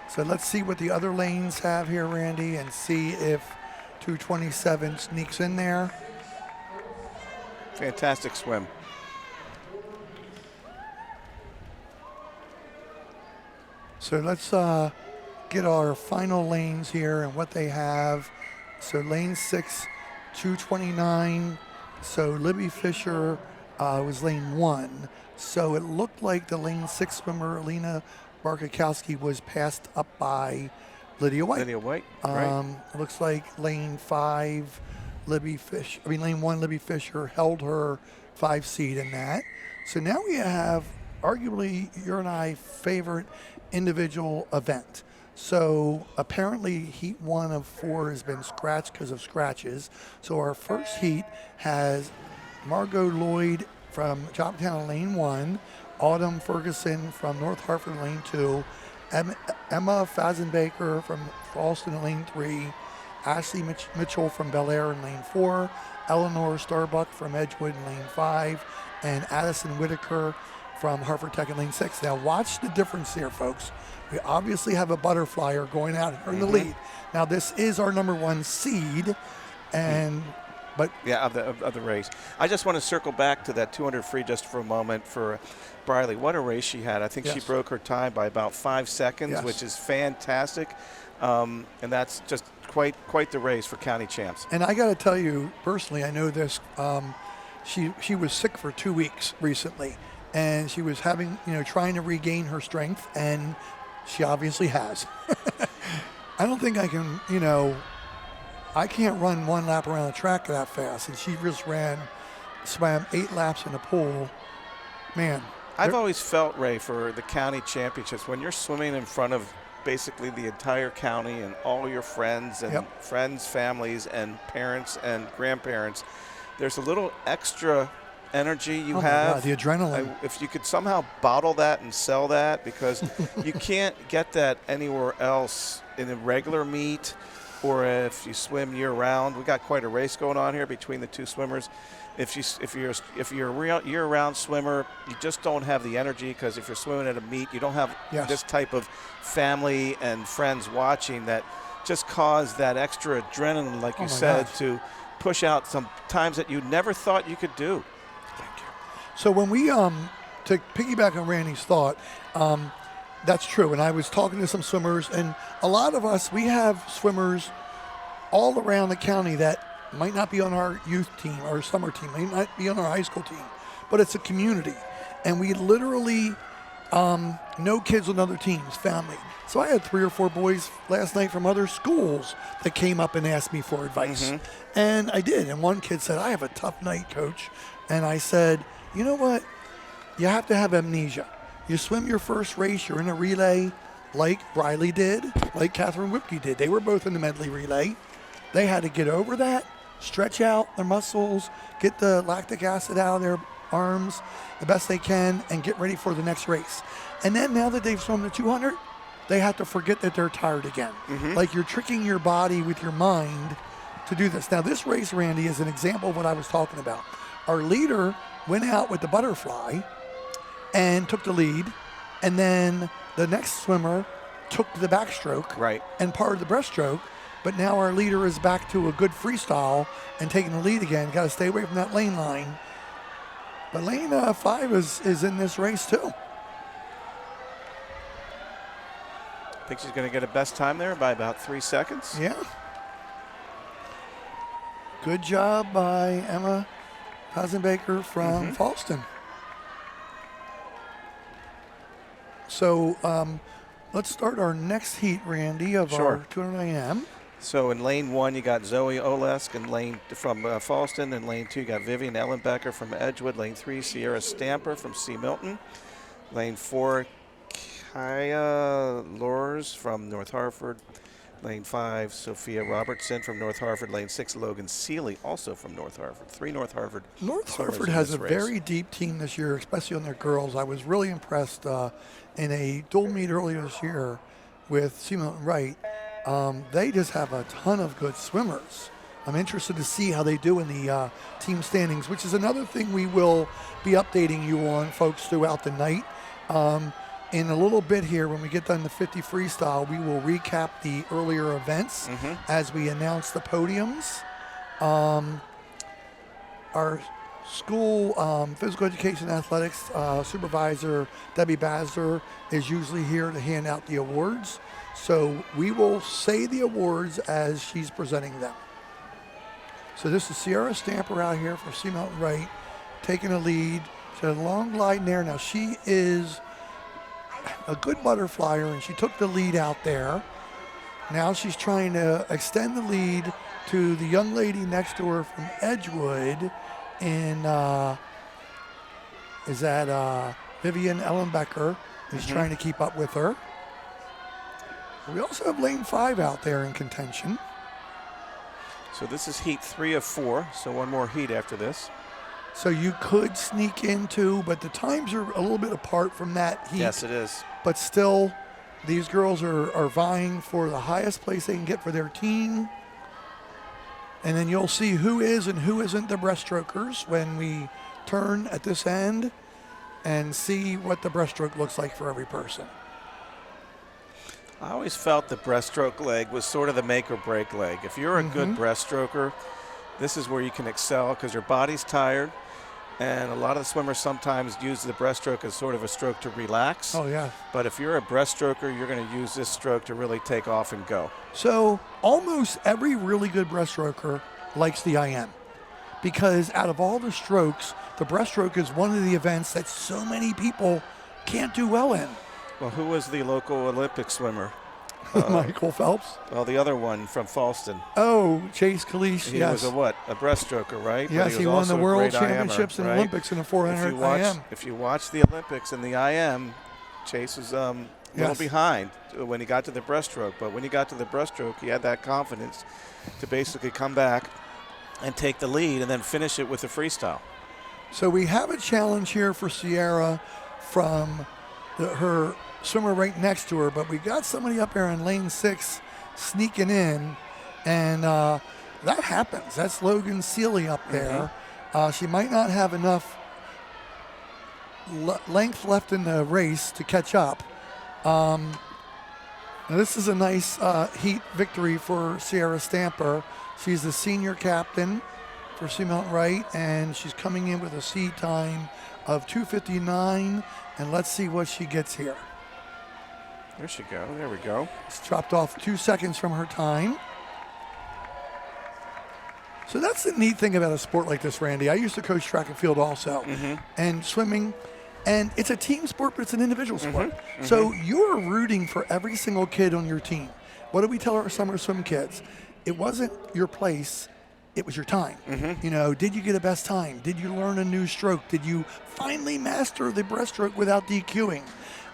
Speaker 1: So let's see what the other lanes have here, Randy, and see if 2:27 sneaks in there.
Speaker 2: Fantastic swim.
Speaker 1: So let's get our final lanes here and what they have. So lane 6, 2:29. So Libby Fisher was lane 1. So it looked like the lane 6 swimmer, Alina Barkowski, was passed up by Lydia White.
Speaker 2: Lydia White, right.
Speaker 1: It looks like lane 5, lane 1, Libby Fisher held her 5 seed in that. So now we have arguably your and I favorite individual event. So apparently heat 1 of 4 has been scratched because of scratches. So our first heat has Margot Lloyd from Choptown in lane 1, Autumn Ferguson from North Hartford in lane 2, Emma Fazenbaker from Falston in lane 3, Ashley Mitchell from Bel Air in lane 4, Eleanor Starbuck from Edgewood in lane 5, and Addison Whitaker from Harford Tech in lane 6. Now watch the difference here, folks. We obviously have a butterflyer going out here in the lead. Now this is our number 1 seed, and
Speaker 2: of the race. I just want to circle back to that 200 free just for a moment for Briley. What a race she had. I think she broke her time by about 5 seconds, which is fantastic. And that's just quite the race for county champs.
Speaker 1: And I got to tell you, personally, I know this. She was sick for 2 weeks recently, and she was trying to regain her strength, and she obviously has. I don't think I can, I can't run 1 lap around the track that fast, and she just swam 8 laps in the pool. Man.
Speaker 2: I've always felt, Ray, for the county championships, when you're swimming in front of basically the entire county and all your friends and families and parents and grandparents, there's a little extra energy you
Speaker 1: Oh my
Speaker 2: have.
Speaker 1: God, the adrenaline.
Speaker 2: If you could somehow bottle that and sell that, because you can't get that anywhere else in a regular meet or if you swim year-round. We got quite a race going on here between the two swimmers. If you're a year-round swimmer, you just don't have the energy, because if you're swimming at a meet, you don't have this type of family and friends watching that just cause that extra adrenaline, like you said, to push out some times that you never thought you could do.
Speaker 1: Thank you. So when we, to piggyback on Randy's thought, that's true. And I was talking to some swimmers, and a lot of us, we have swimmers all around the county that might not be on our youth team or summer team, might not be on our high school team, but it's a community. And we literally know kids on other teams, family. So I had 3 or 4 boys last night from other schools that came up and asked me for advice. And I did. And one kid said, I have a tough night, coach. And I said, you know what? You have to have amnesia. You swim your first race, you're in a relay like Riley did, like Catherine Whipke did. They were both in the medley relay. They had to get over that, stretch out their muscles, get the lactic acid out of their arms the best they can, and get ready for the next race. And then now that they've swum the 200, they have to forget that they're tired again. Like you're tricking your body with your mind to do this. Now this race, Randy, is an example of what I was talking about. Our leader went out with the butterfly and took the lead, and then the next swimmer took the backstroke and part of the breaststroke. But now our leader is back to a good freestyle and taking the lead again. Got to stay away from that lane line. But lane 5 is in this race too.
Speaker 2: I think she's going to get a best time there by about 3 seconds.
Speaker 1: Yeah. Good job by Emma Hasenbaker from Falston. So let's start our next heat, Randy, of our 200 IM.
Speaker 2: So in lane 1, you got Zoe Olesk and lane from Falston. In lane 2, you got Vivian Ellenbecker from Edgewood. Lane 3, Sierra Stamper from C. Milton. Lane 4, Kaya Lors from North Hartford. Lane 5, Sophia Robertson from North Hartford. Lane 6, Logan Seeley, also from North Hartford. 3 North Hartford.
Speaker 1: North Hartford has a very deep team this year, especially on their girls. I was really impressed in a dual meet earlier this year with C. Milton Wright. They just have a ton of good swimmers. I'm interested to see how they do in the team standings, which is another thing we will be updating you on, folks, throughout the night. In a little bit here, when we get done the 50 freestyle, we will recap the earlier events as we announce the podiums. Our school physical education athletics supervisor, Debbie Basler, is usually here to hand out the awards. So we will say the awards as she's presenting them. So this is Sierra Stamper out here for C. Milton Wright, taking a lead. She had a long glide in there. Now she is a good butterflyer, and she took the lead out there. Now she's trying to extend the lead to the young lady next to her from Edgewood in, Vivian Ellenbecker is trying to keep up with her. We also have lane 5 out there in contention.
Speaker 2: So this is heat 3 of 4, so one more heat after this.
Speaker 1: So you could sneak into, but the times are a little bit apart from that heat.
Speaker 2: Yes, it is.
Speaker 1: But still, these girls are vying for the highest place they can get for their team. And then you'll see who is and who isn't the breaststrokers when we turn at this end and see what the breaststroke looks like for every person.
Speaker 2: I always felt the breaststroke leg was sort of the make or break leg. If you're a good breaststroker, this is where you can excel because your body's tired. And a lot of the swimmers sometimes use the breaststroke as sort of a stroke to relax.
Speaker 1: Oh, yeah.
Speaker 2: But if you're a breaststroker, you're going to use this stroke to really take off and go.
Speaker 1: So almost every really good breaststroker likes the IM because out of all the strokes, the breaststroke is one of the events that so many people can't do well in.
Speaker 2: Well, who was the local Olympic swimmer?
Speaker 1: Michael Phelps.
Speaker 2: Well, the other one from Falston.
Speaker 1: Oh, Chase Kalish,
Speaker 2: He was a what? A breaststroker, right?
Speaker 1: Yes, he won the World Championships and Olympics in the 400 IM.
Speaker 2: If you watch the Olympics in the IM, Chase was a little behind when he got to the breaststroke. But when he got to the breaststroke, he had that confidence to basically come back and take the lead and then finish it with the freestyle.
Speaker 1: So we have a challenge here for Sierra from her swimmer right next to her, but we got somebody up there in lane 6 sneaking in, and that happens. That's Logan Seeley up there. She might not have enough length left in the race to catch up. Now this is a nice heat victory for Sierra Stamper. She's the senior captain for Seamount Wright, and she's coming in with a seed time of 2:59, and let's see what she gets here.
Speaker 2: There she go. There we go.
Speaker 1: It's dropped off 2 seconds from her time. So that's the neat thing about a sport like this, Randy. I used to coach track and field also, and swimming, and it's a team sport, but it's an individual sport. So you're rooting for every single kid on your team. What do we tell our summer swim kids? It wasn't your place, it was your time. You know, did you get a best time? Did you learn a new stroke? Did you finally master the breaststroke without DQing?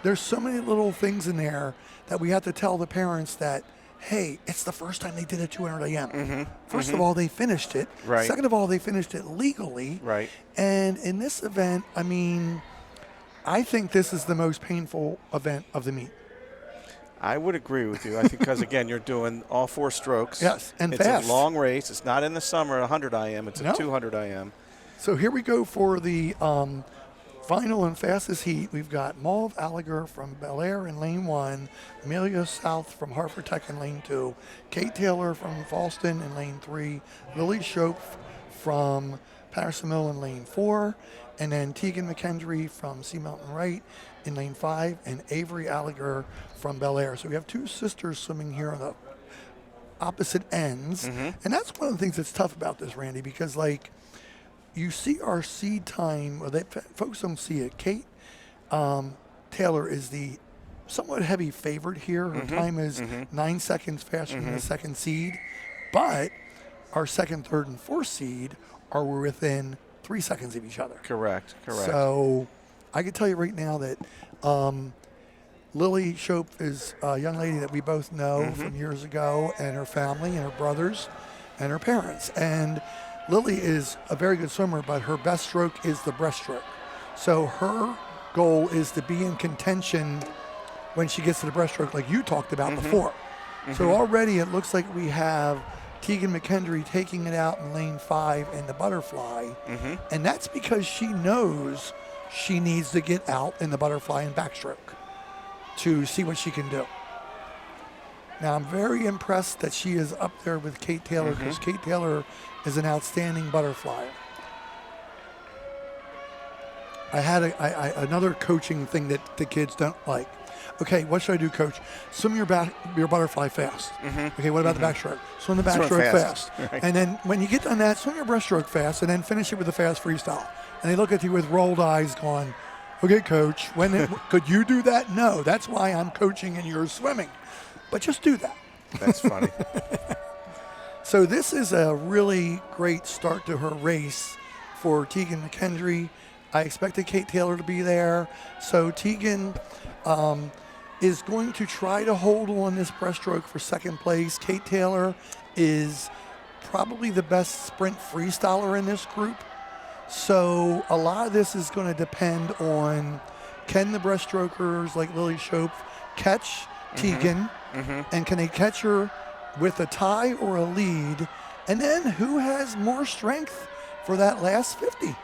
Speaker 1: There's so many little things in there that we have to tell the parents that, hey, it's the first time they did a 200 AM. First of all, they finished it.
Speaker 2: Right.
Speaker 1: Second of all, they finished it legally.
Speaker 2: Right.
Speaker 1: And in this event, I mean, I think this is the most painful event of the meet.
Speaker 2: I would agree with you. I think because, again, you're doing all 4 strokes.
Speaker 1: Yes, and
Speaker 2: it's
Speaker 1: fast.
Speaker 2: It's a long race. It's not in the summer, 100 IM. It's a 200 IM.
Speaker 1: So here we go for the final and fastest heat. We've got Mauve Alliger from Bel Air in lane 1, Amelia South from Harford Tech in lane 2, Kate Taylor from Falston in lane 3, Lily Shope from Patterson Mill in lane 4, and then Tegan McKendry from Sea Mountain Wright in lane 5, and Avery Alliger from Bel Air. So we have 2 sisters swimming here on the opposite ends. And that's one of the things that's tough about this, Randy, because like you see our seed time, well, folks don't see it. Kate Taylor is the somewhat heavy favorite here. Her time is 9 seconds faster than the second seed, but our second, third, and fourth seed are within 3 seconds of each other.
Speaker 2: Correct.
Speaker 1: So I can tell you right now that Lily Shope is a young lady that we both know from years ago, and her family and her brothers and her parents. And Lily is a very good swimmer, but her best stroke is the breaststroke. So her goal is to be in contention when she gets to the breaststroke like you talked about before. So already it looks like we have Tegan McKendry taking it out in lane 5 in the butterfly. And that's because she knows she needs to get out in the butterfly and backstroke to see what she can do. Now, I'm very impressed that she is up there with Kate Taylor, because Kate Taylor is an outstanding butterflyer. I had another coaching thing that the kids don't like. Okay, what should I do, coach? Swim your butterfly fast. Okay, what about the backstroke? Swim the backstroke fast.
Speaker 2: Right.
Speaker 1: And then when you get done that, swim your breaststroke fast, and then finish it with a fast freestyle. And they look at you with rolled eyes going, okay, coach, could you do that? No, that's why I'm coaching and you're swimming. But just do that.
Speaker 2: That's funny.
Speaker 1: So this is a really great start to her race for Tegan McKendry. I expected Kate Taylor to be there. So Tegan is going to try to hold on this breaststroke for second place. Kate Taylor is probably the best sprint freestyler in this group. So a lot of this is going to depend on, can the breaststrokers like Lily Shope catch Tegan, and can they catch her with a tie or a lead, and then who has more strength for that last 50?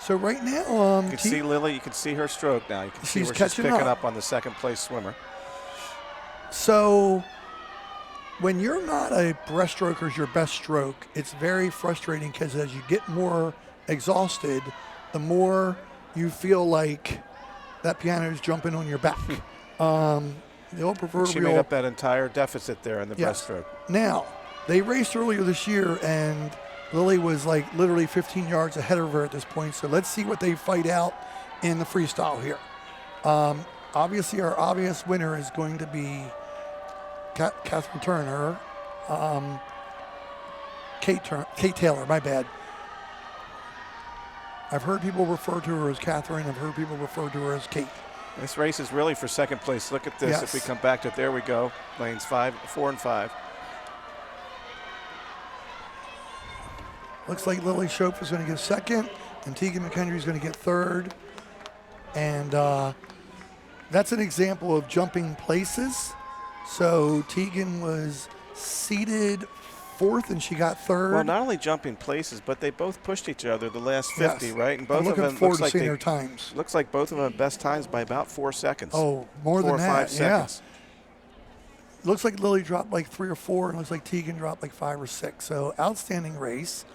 Speaker 1: So right now,
Speaker 2: you can see Lily. You can see her stroke now. You can see where she's picking up on the second place swimmer.
Speaker 1: So when you're not a breaststroker's your best stroke, it's very frustrating, because as you get more exhausted, the more you feel like that piano is jumping on your back. The old proverbial.
Speaker 2: She made up that entire deficit there in the breaststroke.
Speaker 1: Now, they raced earlier this year, and Lily was like literally 15 yards ahead of her at this point. So let's see what they fight out in the freestyle here. Obviously, our obvious winner is going to be Catherine Turner. Kate Taylor, my bad. I've heard people refer to her as Catherine. I've heard people refer to her as Kate.
Speaker 2: This race is really for second place. Look at this.
Speaker 1: Yes.
Speaker 2: If we come back to it, there we go. Lanes 4 and 5.
Speaker 1: Looks like Lily Shope is going to get second, and Tegan McHenry is going to get third. And that's an example of jumping places. So Tegan was seated fourth, and she got third.
Speaker 2: Well, not only jumping places, but they both pushed each other the last 50,
Speaker 1: Yes.
Speaker 2: right? And
Speaker 1: I'm
Speaker 2: both of
Speaker 1: looking
Speaker 2: them
Speaker 1: forward
Speaker 2: looks
Speaker 1: to
Speaker 2: like
Speaker 1: seeing
Speaker 2: they
Speaker 1: their times.
Speaker 2: looks like both of them have best times by about 4 seconds.
Speaker 1: Oh, more
Speaker 2: 4
Speaker 1: than
Speaker 2: or 5
Speaker 1: that, yeah.
Speaker 2: seconds.
Speaker 1: Looks like Lily dropped like 3 or 4, and looks like Tegan dropped like 5 or 6. So outstanding race.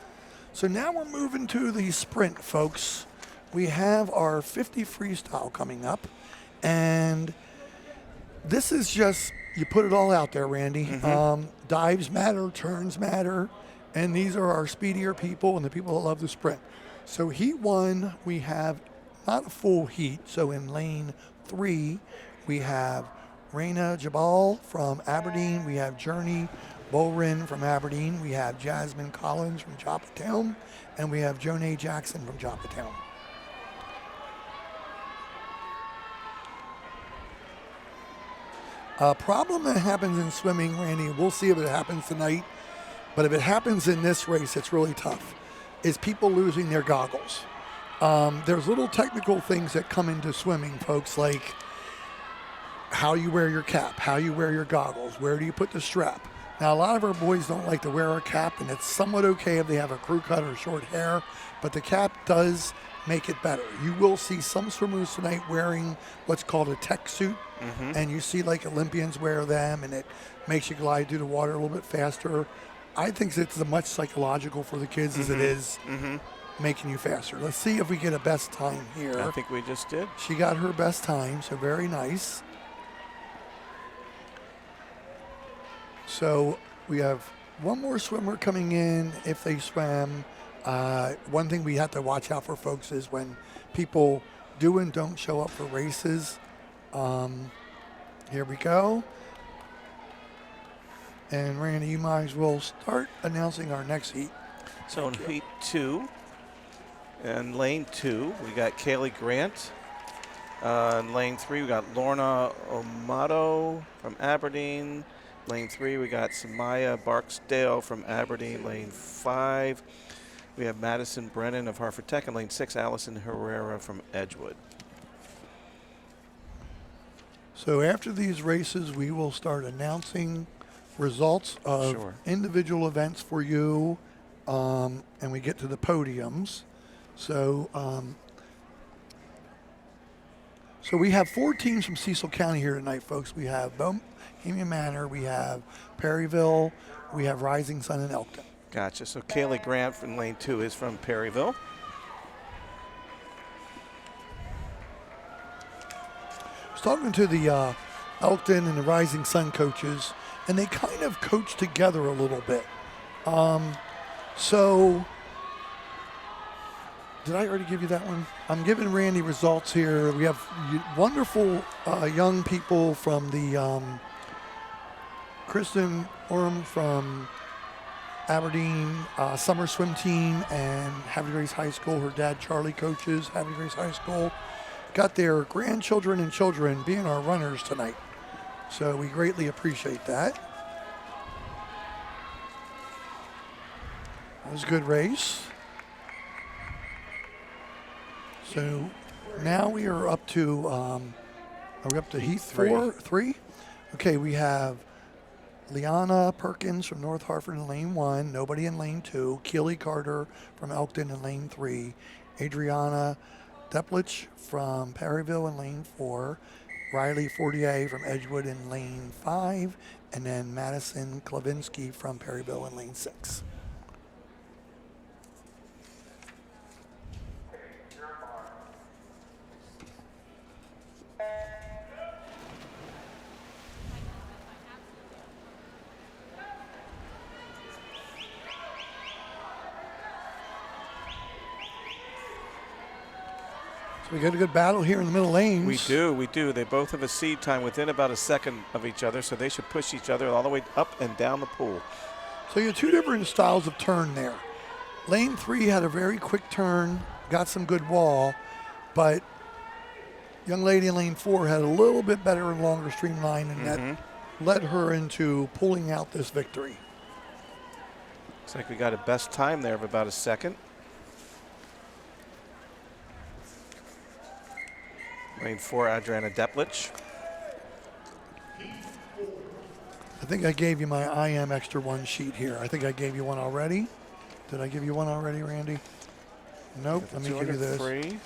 Speaker 1: So now we're moving to the sprint, folks. We have our 50 freestyle coming up, and this is just, you put it all out there, Randy. Dives matter, turns matter, and these are our speedier people and the people that love the sprint. So heat 1, we have not a full heat. So in lane 3, we have Raina Jabal from Aberdeen. We have Journey Borin from Aberdeen. We have Jasmine Collins from Joppatown. And we have Jonay Jackson from Joppatown. A problem that happens in swimming, Randy, we'll see if it happens tonight, but if it happens in this race, it's really tough, is people losing their goggles. There's little technical things that come into swimming, folks, like how you wear your cap, how you wear your goggles, where do you put the strap. Now, a lot of our boys don't like to wear a cap, and it's somewhat okay if they have a crew cut or short hair, but the cap does make it better. You will see some swimmers tonight wearing what's called a tech suit, and you see like Olympians wear them, and it makes you glide through the water a little bit faster. I think it's as much psychological for the kids as it is making you faster. Let's see if we get a best time here.
Speaker 2: I think we just did.
Speaker 1: She got her best time, so very nice. So we have one more swimmer coming in if they swam. One thing we have to watch out for, folks, is when people do and don't show up for races. Here we go. And Randy, you might as well start announcing our next heat.
Speaker 2: So in heat 2, in lane 2, we got Kaylee Grant. In lane 3, we got Lorna Amato from Aberdeen. Lane 3, we got Samaya Barksdale from Aberdeen. Lane 5, we have Madison Brennan of Harford Tech. And lane 6, Allison Herrera from Edgewood.
Speaker 1: So after these races, we will start announcing results of individual events for you, and we get to the podiums. So, so we have 4 teams from Cecil County here tonight, folks. We have Bohemian Manor, we have Perryville, we have Rising Sun and Elkton.
Speaker 2: Gotcha. So Kaylee Grant from lane 2 is from Perryville.
Speaker 1: I was talking to the Elkton and the Rising Sun coaches, and they kind of coach together a little bit. So, did I already give you that one? I'm giving Randy results here. We have wonderful young people from the Kristen Orm from Aberdeen summer swim team and Havre de Grace High School. Her dad, Charlie, coaches Havre de Grace High School. Got their grandchildren and children being our runners tonight. So we greatly appreciate that. That was a good race. So now we are up to, are we up to heat 3? Okay, we have Liana Perkins from North Hartford in lane 1, nobody in lane 2, Keely Carter from Elkton in lane 3, Adriana Deplich from Perryville in lane 4, Riley Fortier from Edgewood in lane 5, and then Madison Klavinsky from Perryville in lane 6. So we got a good battle here in the middle lanes.
Speaker 2: We do. They both have a seed time within about a second of each other, so they should push each other all the way up and down the pool.
Speaker 1: So you have 2 different styles of turn there. Lane 3 had a very quick turn, got some good wall, but young lady in lane 4 had a little bit better and longer streamline, and that led her into pulling out this victory.
Speaker 2: Looks like we got a best time there of about a second. Lane 4, Adriana Deplich.
Speaker 1: I think I gave you my IM extra one sheet here. I think I gave you one already. Did I give you one already, Randy? Nope. Let me give you this.
Speaker 2: 203.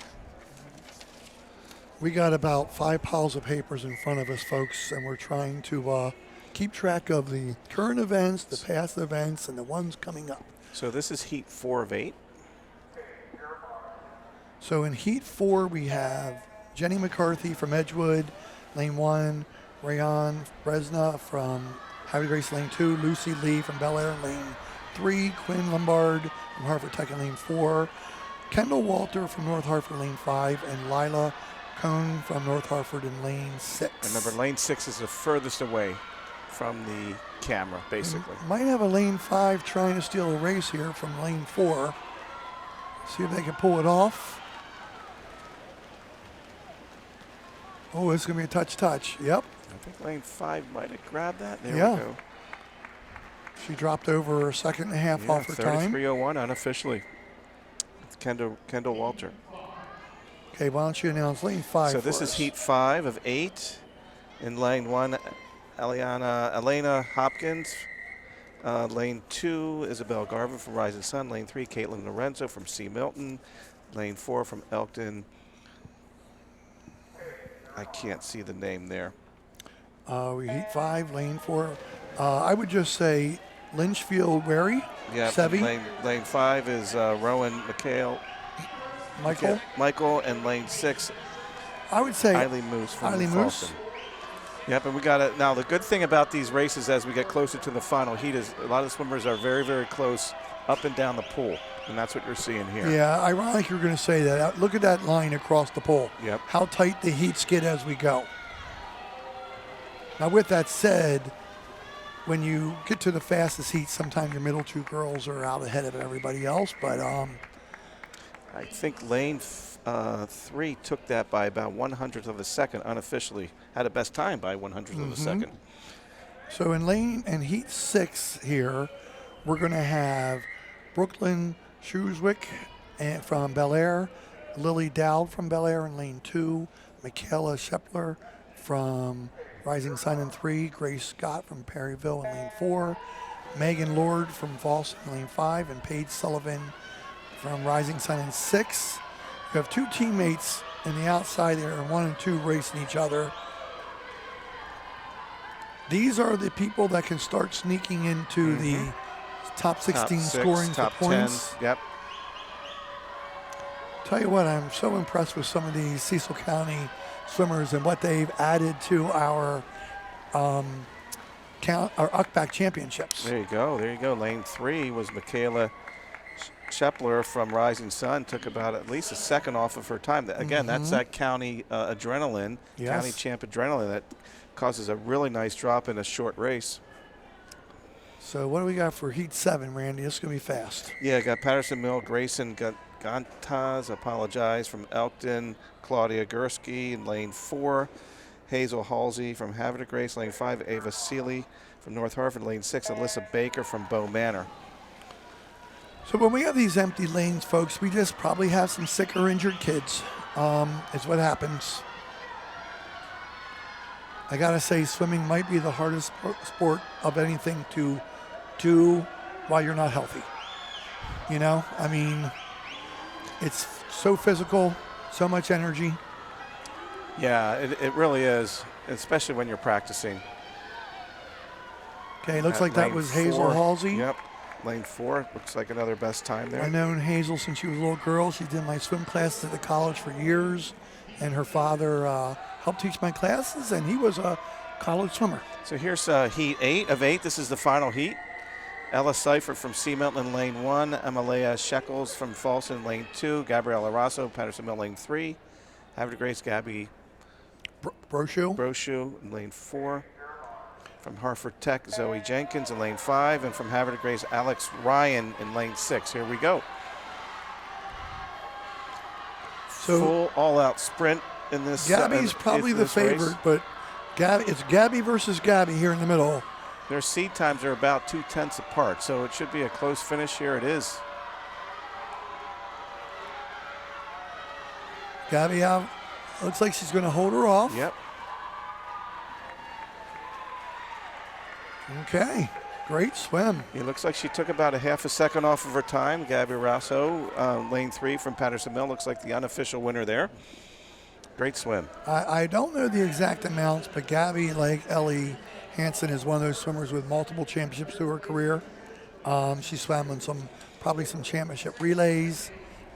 Speaker 1: We got about 5 piles of papers in front of us, folks, and we're trying to keep track of the current events, the past events, and the ones coming up.
Speaker 2: So this is heat 4 of 8.
Speaker 1: So in Heat 4, we have Jenny McCarthy from Edgewood, Lane 1, Rayon Bresna from Havre de Grace, Lane 2, Lucy Lee from Bel Air, Lane 3, Quinn Lombard from Harford Tech in Lane 4, Kendall Walter from North Hartford, Lane 5, and Lila Cohn from North Hartford in Lane 6.
Speaker 2: Remember, Lane 6 is the furthest away from the camera, basically.
Speaker 1: Might have a Lane 5 trying to steal a race here from Lane 4. See if they can pull it off. Oh, it's going to be a touch. Yep.
Speaker 2: I think Lane 5 might have grabbed that. There
Speaker 1: Yeah.
Speaker 2: we go.
Speaker 1: She dropped over a second and a half
Speaker 2: Yeah,
Speaker 1: off her time.
Speaker 2: 33:01 unofficially. It's Kendall Walter.
Speaker 1: Okay, why don't you announce Lane 5
Speaker 2: So this
Speaker 1: for
Speaker 2: is
Speaker 1: us?
Speaker 2: heat 5 of 8. In Lane 1, Elena Hopkins. Lane 2, Isabel Garvin from Rising Sun. Lane 3, Caitlin Lorenzo from C. Milton. Lane 4 from Elkton. I can't see the name there.
Speaker 1: We Heat 5, Lane 4. I would just say Lynchfield Wary,
Speaker 2: Yeah,
Speaker 1: Sevy,
Speaker 2: lane 5 is Rowan
Speaker 1: Michael.
Speaker 2: and Lane 6,
Speaker 1: I would say
Speaker 2: Eileen Moose from
Speaker 1: Eileen Moose.
Speaker 2: Falcon. Yep, and we got it. Now, the good thing about these races as we get closer to the final heat is a lot of the swimmers are very, very close up and down the pool, and that's what you're seeing here.
Speaker 1: Yeah, ironic you're going to say that. Look at that line across the pool.
Speaker 2: Yep.
Speaker 1: How tight the heats get as we go. Now, with that said, when you get to the fastest heat, sometimes your middle two girls are out ahead of everybody else. But
Speaker 2: I think Lane 3 took that by about 1/100th of a second unofficially. Had a best time by 1/100th of a second.
Speaker 1: so in Heat 6 here, we're going to have Brooklyn Schueswick from Bel Air, Lily Dowd from Bel Air in Lane 2, Michaela Shepler from Rising Sun in 3, Grace Scott from Perryville in Lane 4, Megan Lord from Falls in Lane 5, and Paige Sullivan from Rising Sun in 6. You have two teammates in the outside there, and 1 and 2 racing each other. These are the people that can start sneaking into the top 16
Speaker 2: Top 6,
Speaker 1: scoring
Speaker 2: top
Speaker 1: for points.
Speaker 2: 10. Yep.
Speaker 1: Tell you what, I'm so impressed with some of these Cecil County swimmers and what they've added to our UCBAC championships.
Speaker 2: There you go. Lane 3 was Michaela Shepler from Rising Sun. Took about at least a second off of her time. Again, that's that county adrenaline,
Speaker 1: Yes.
Speaker 2: county champ adrenaline that causes a really nice drop in a short race.
Speaker 1: So what do we got for Heat 7, Randy? This is going to be fast.
Speaker 2: Yeah, got Patterson Mill, Grayson Gontas, apologize, from Elkton, Claudia Gursky in Lane 4, Hazel Halsey from Havre de Grace, Lane 5, Ava Seeley from North Hartford, Lane 6, Alyssa Baker from Bow Manor.
Speaker 1: So when we have these empty lanes, folks, we just probably have some sick or injured kids. Is what happens. I got to say, swimming might be the hardest sport of anything to do while you're not healthy. You know, I mean, it's so physical, so much energy.
Speaker 2: Yeah, it really is, especially when you're practicing.
Speaker 1: Okay, looks
Speaker 2: At
Speaker 1: like that
Speaker 2: lane
Speaker 1: was Hazel
Speaker 2: 4.
Speaker 1: Halsey.
Speaker 2: Yep, Lane 4 looks like another best time there.
Speaker 1: I've known Hazel since she was a little girl. She did my swim classes at the college for years, and her father helped teach my classes, and he was a college swimmer.
Speaker 2: So here's Heat 8 of 8. This is the final heat. Ella Seifert from Sea Milton in Lane 1, Emalea Shekels from Falls in Lane 2, Gabriella Rosso, Patterson Mill Lane 3, Havre de Grace, Gabby Brochu in Lane 4. From Harford Tech, Zoe Jenkins in Lane 5, and from Havre de Grace, Alex Ryan in Lane 6. Here we go.
Speaker 1: So
Speaker 2: full all-out sprint in this.
Speaker 1: Gabby's probably the favorite, but it's Gabby versus Gabby here in the middle.
Speaker 2: Their seed times are about 2/10 apart, so it should be a close finish here. It is.
Speaker 1: Gabby out Looks like she's going to hold her off.
Speaker 2: Yep.
Speaker 1: Okay, great swim.
Speaker 2: It looks like she took about a half a second off of her time. Gabby Rosso, lane 3 from Patterson Mill, looks like the unofficial winner there. Great swim.
Speaker 1: I don't know the exact amounts, but Gabby, like Ellie Hansen, is one of those swimmers with multiple championships through her career. She swam in probably some championship relays.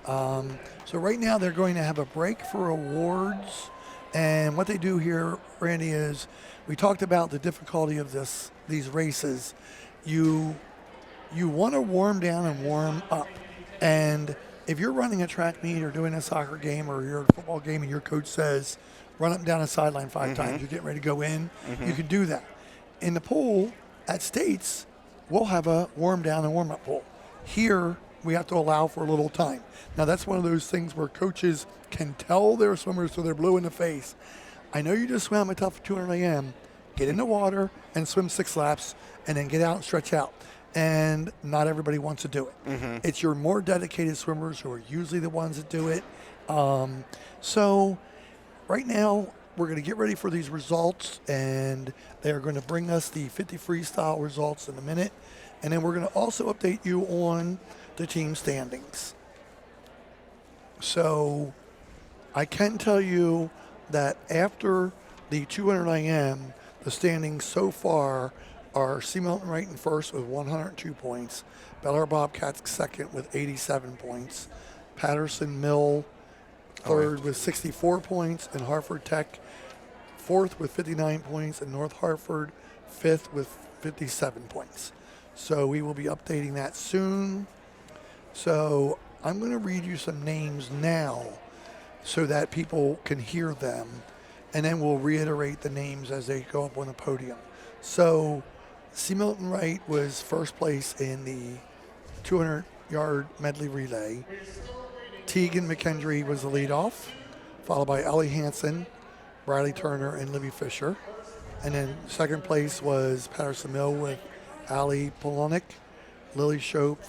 Speaker 1: So right now they're going to have a break for awards. And what they do here, Randy, is we talked about the difficulty of these races. You want to warm down and warm up. And if you're running a track meet or doing a soccer game or you're at a football game and your coach says, run up and down a sideline 5 times, you're getting ready to go in, you can do that. In the pool at States, we'll have a warm down and warm up pool. Here, we have to allow for a little time. Now, that's one of those things where coaches can tell their swimmers till they're blue in the face, I know you just swam a tough 200 AM, get in the water and swim 6 laps and then get out and stretch out. And not everybody wants to do it. It's your more dedicated swimmers who are usually the ones that do it. So right now, we're going to get ready for these results, and they're going to bring us the 50 freestyle results in a minute. And then we're going to also update you on the team standings. So I can tell you that after the 200 IM, the standings so far are C. Milton Wright in first with 102 points, Bel Air Bobcats second with 87 points, Patterson Mill third with 64 points, and Harford Tech fourth with 59 points, and North Hartford fifth with 57 points. So we will be updating that soon. So I'm going to read you some names now so that people can hear them, and then we'll reiterate the names as they go up on the podium. So C. Milton Wright was first place in the 200-yard medley relay. Tegan McKendry was the leadoff, followed by Ellie Hansen, Bradley Turner, and Libby Fisher. And then second place was Patterson Mill with Ali Polonik, Lily Shope,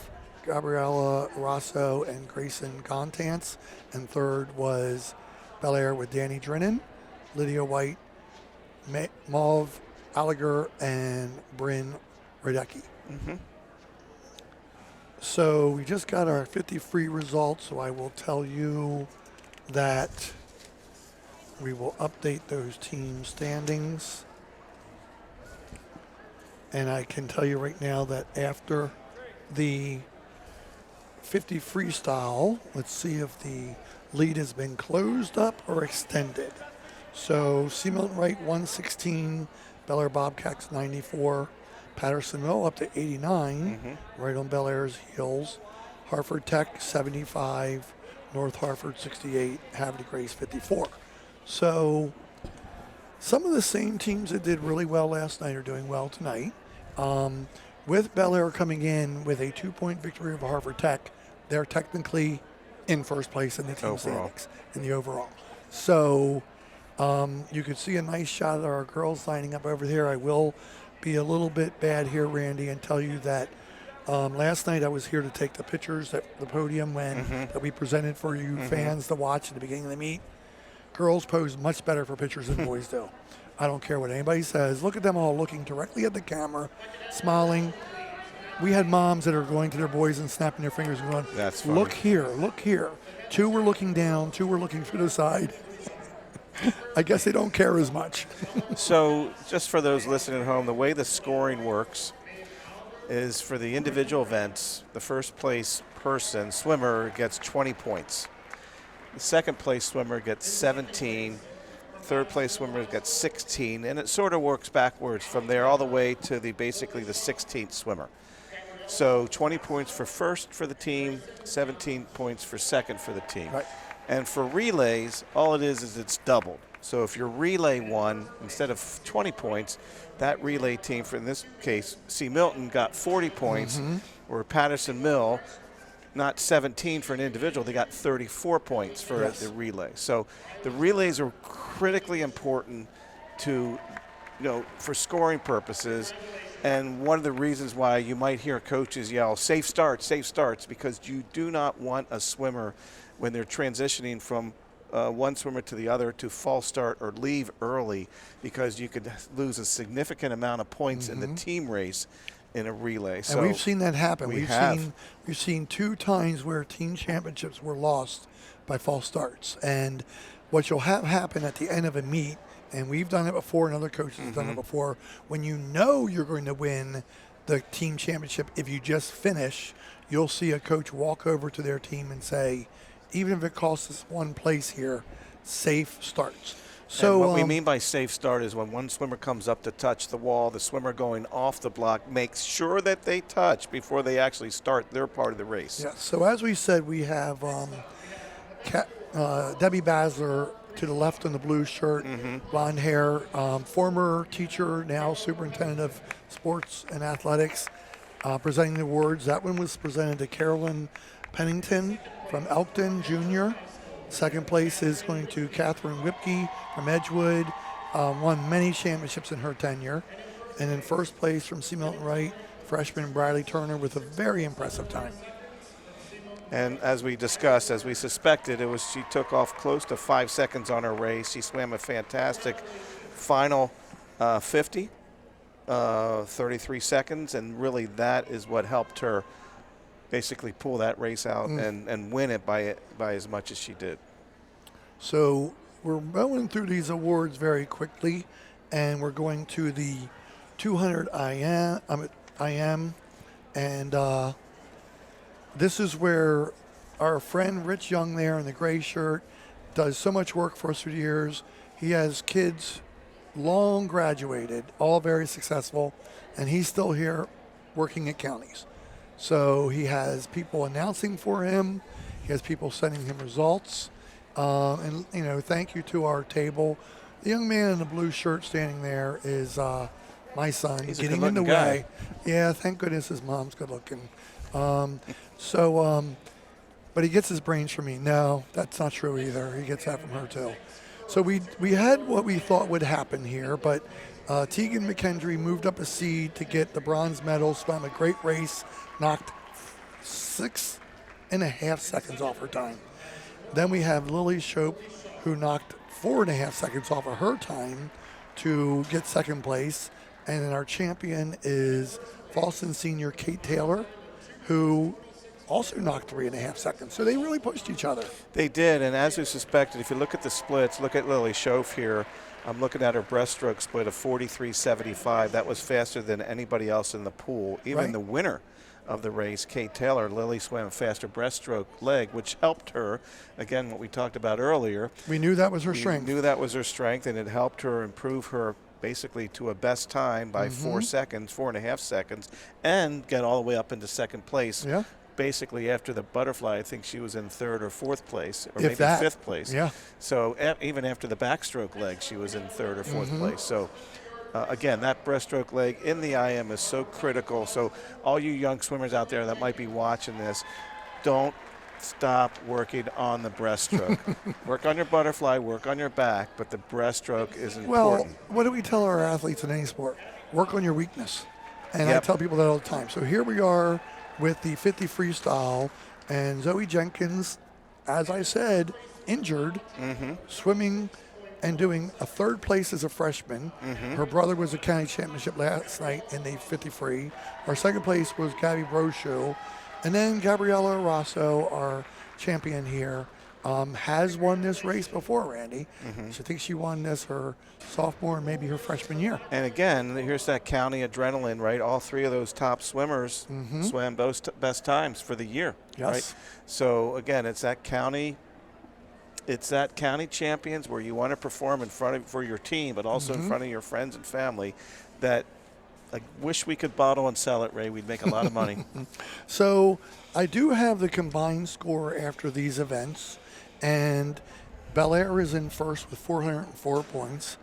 Speaker 1: Gabriella Rosso, and Grayson Gontance. And third was Bel Air with Danny Drennan, Lydia White, Mauve Alliger, and Bryn Radecki. So we just got our 50 free results, so I will tell you that we will update those team standings. And I can tell you right now that after the 50 freestyle, let's see if the lead has been closed up or extended. So C. Milton Wright 116, Bel Air Bobcats 94, Patterson Mill up to 89, right on Bel Air's heels. Harford Tech 75, North Hartford 68, Havre Grace 54. So some of the same teams that did really well last night are doing well tonight. With Bel Air coming in with a 2-point victory over Harford Tech, they're technically in first place in the team standings, in the overall. So you can see a nice shot of our girls lining up over there. I will be a little bit bad here, Randy, and tell you that last night I was here to take the pictures at the podium that we presented for you fans to watch at the beginning of the meet. Girls pose much better for pictures than boys do. I don't care what anybody says. Look at them all looking directly at the camera, smiling. We had moms that are going to their boys and snapping their fingers and going,
Speaker 2: "That's funny.
Speaker 1: Look here, look here." 2 were looking down, 2 were looking to the side. I guess they don't care as much.
Speaker 2: So just for those listening at home, the way the scoring works is for the individual events, the first place swimmer gets 20 points. The second place swimmer gets 17. Third place swimmer gets 16. And it sort of works backwards from there all the way to basically the 16th swimmer. So 20 points for first for the team, 17 points for second for the team.
Speaker 1: Right.
Speaker 2: And for relays, all it is it's doubled. So if your relay won, instead of 20 points, that relay team, for in this case, C. Milton, got 40 points, or Patterson Mill, not 17 for an individual, they got 34 points for the relay. So the relays are critically important to, for scoring purposes. And one of the reasons why you might hear coaches yell, safe starts, because you do not want a swimmer when they're transitioning from one swimmer to the other to false start or leave early, because you could lose a significant amount of points in the team race in a relay.
Speaker 1: And
Speaker 2: so
Speaker 1: we've seen that happen.
Speaker 2: we've
Speaker 1: seen 2 times where team championships were lost by false starts. And what you'll have happen at the end of a meet, and we've done it before and other coaches have done it before, when you know you're going to win the team championship, if you just finish, you'll see a coach walk over to their team and say, even if it costs us 1 place here, safe starts. So
Speaker 2: and what we mean by safe start is when one swimmer comes up to touch the wall, the swimmer going off the block makes sure that they touch before they actually start their part of the race.
Speaker 1: Yeah, so as we said, we have Debbie Basler to the left in the blue shirt, blonde hair, former teacher, now superintendent of sports and athletics, presenting the awards. That one was presented to Carolyn Pennington from Elkton Jr. Second place is going to Catherine Whipke from Edgewood, won many championships in her tenure. And in first place from C. Milton Wright, freshman Bradley Turner with a very impressive time.
Speaker 2: And as we discussed, as we suspected, she took off close to 5 seconds on her race. She swam a fantastic final 50, 33 seconds, and really that is what helped her basically pull that race out and win it by as much as she did.
Speaker 1: So we're going through these awards very quickly, and we're going to the 200 IM, and this is where our friend Rich Young there in the gray shirt does so much work for us for years. He has kids long graduated, all very successful, and he's still here working at counties. So he has people announcing for him. He has people sending him results. And, thank you to our table. The young man in the blue shirt standing there is my son.
Speaker 2: He's
Speaker 1: getting in the way. Yeah, thank goodness his mom's good looking. But he gets his brains from me. No, that's not true either. He gets that from her too. So we had what we thought would happen here, but Tegan McKendry moved up a seed to get the bronze medal, swam a great race, knocked 6.5 seconds off her time. Then we have Lily Shope, who knocked 4.5 seconds off of her time to get second place. And then our champion is Falston senior Kate Taylor, who also knocked 3.5 seconds. So they really pushed each other.
Speaker 2: They did, and as we suspected, if you look at the splits, look at Lily Schoaf here. I'm looking at her breaststroke split of 43.75. That was faster than anybody else in the pool. Even the winner of the race, Kate Taylor, Lily swam a faster breaststroke leg, which helped her. Again, what we talked about earlier.
Speaker 1: We knew that was her strength.
Speaker 2: We knew that was her strength, and it helped her improve her basically to a best time by 4.5 seconds, and get all the way up into second place.
Speaker 1: Yeah.
Speaker 2: Basically, after the butterfly, I think she was in 3rd or 4th place, or
Speaker 1: If
Speaker 2: maybe
Speaker 1: that.
Speaker 2: 5th place.
Speaker 1: Yeah.
Speaker 2: So even after the backstroke leg, she was in 3rd or 4th place. So again, that breaststroke leg in the IM is so critical. So all you young swimmers out there that might be watching this, don't stop working on the breaststroke. Work on your butterfly, work on your back, but the breaststroke is important.
Speaker 1: Well, what do we tell our athletes in any sport? Work on your weakness. And I tell people that all the time. So here we are with the 50 freestyle, and Zoe Jenkins, as I said, injured, swimming and doing a 3rd place as a freshman. Her brother was a county championship last night in the 50 free. Our 2nd place was Gabby Brochu. And then Gabriella Rosso, our champion here, has won this race before, Randy. So I think she won this her sophomore and maybe her freshman year.
Speaker 2: And again, here's that county adrenaline, right? All 3 of those top swimmers swam best times for the year, right? So again, it's that county champions where you want to perform in front of for your team, but also in front of your friends and family. That I wish we could bottle and sell it, Ray. We'd make a lot of money.
Speaker 1: So I do have the combined score after these events, and Bel Air is in first with 404 points.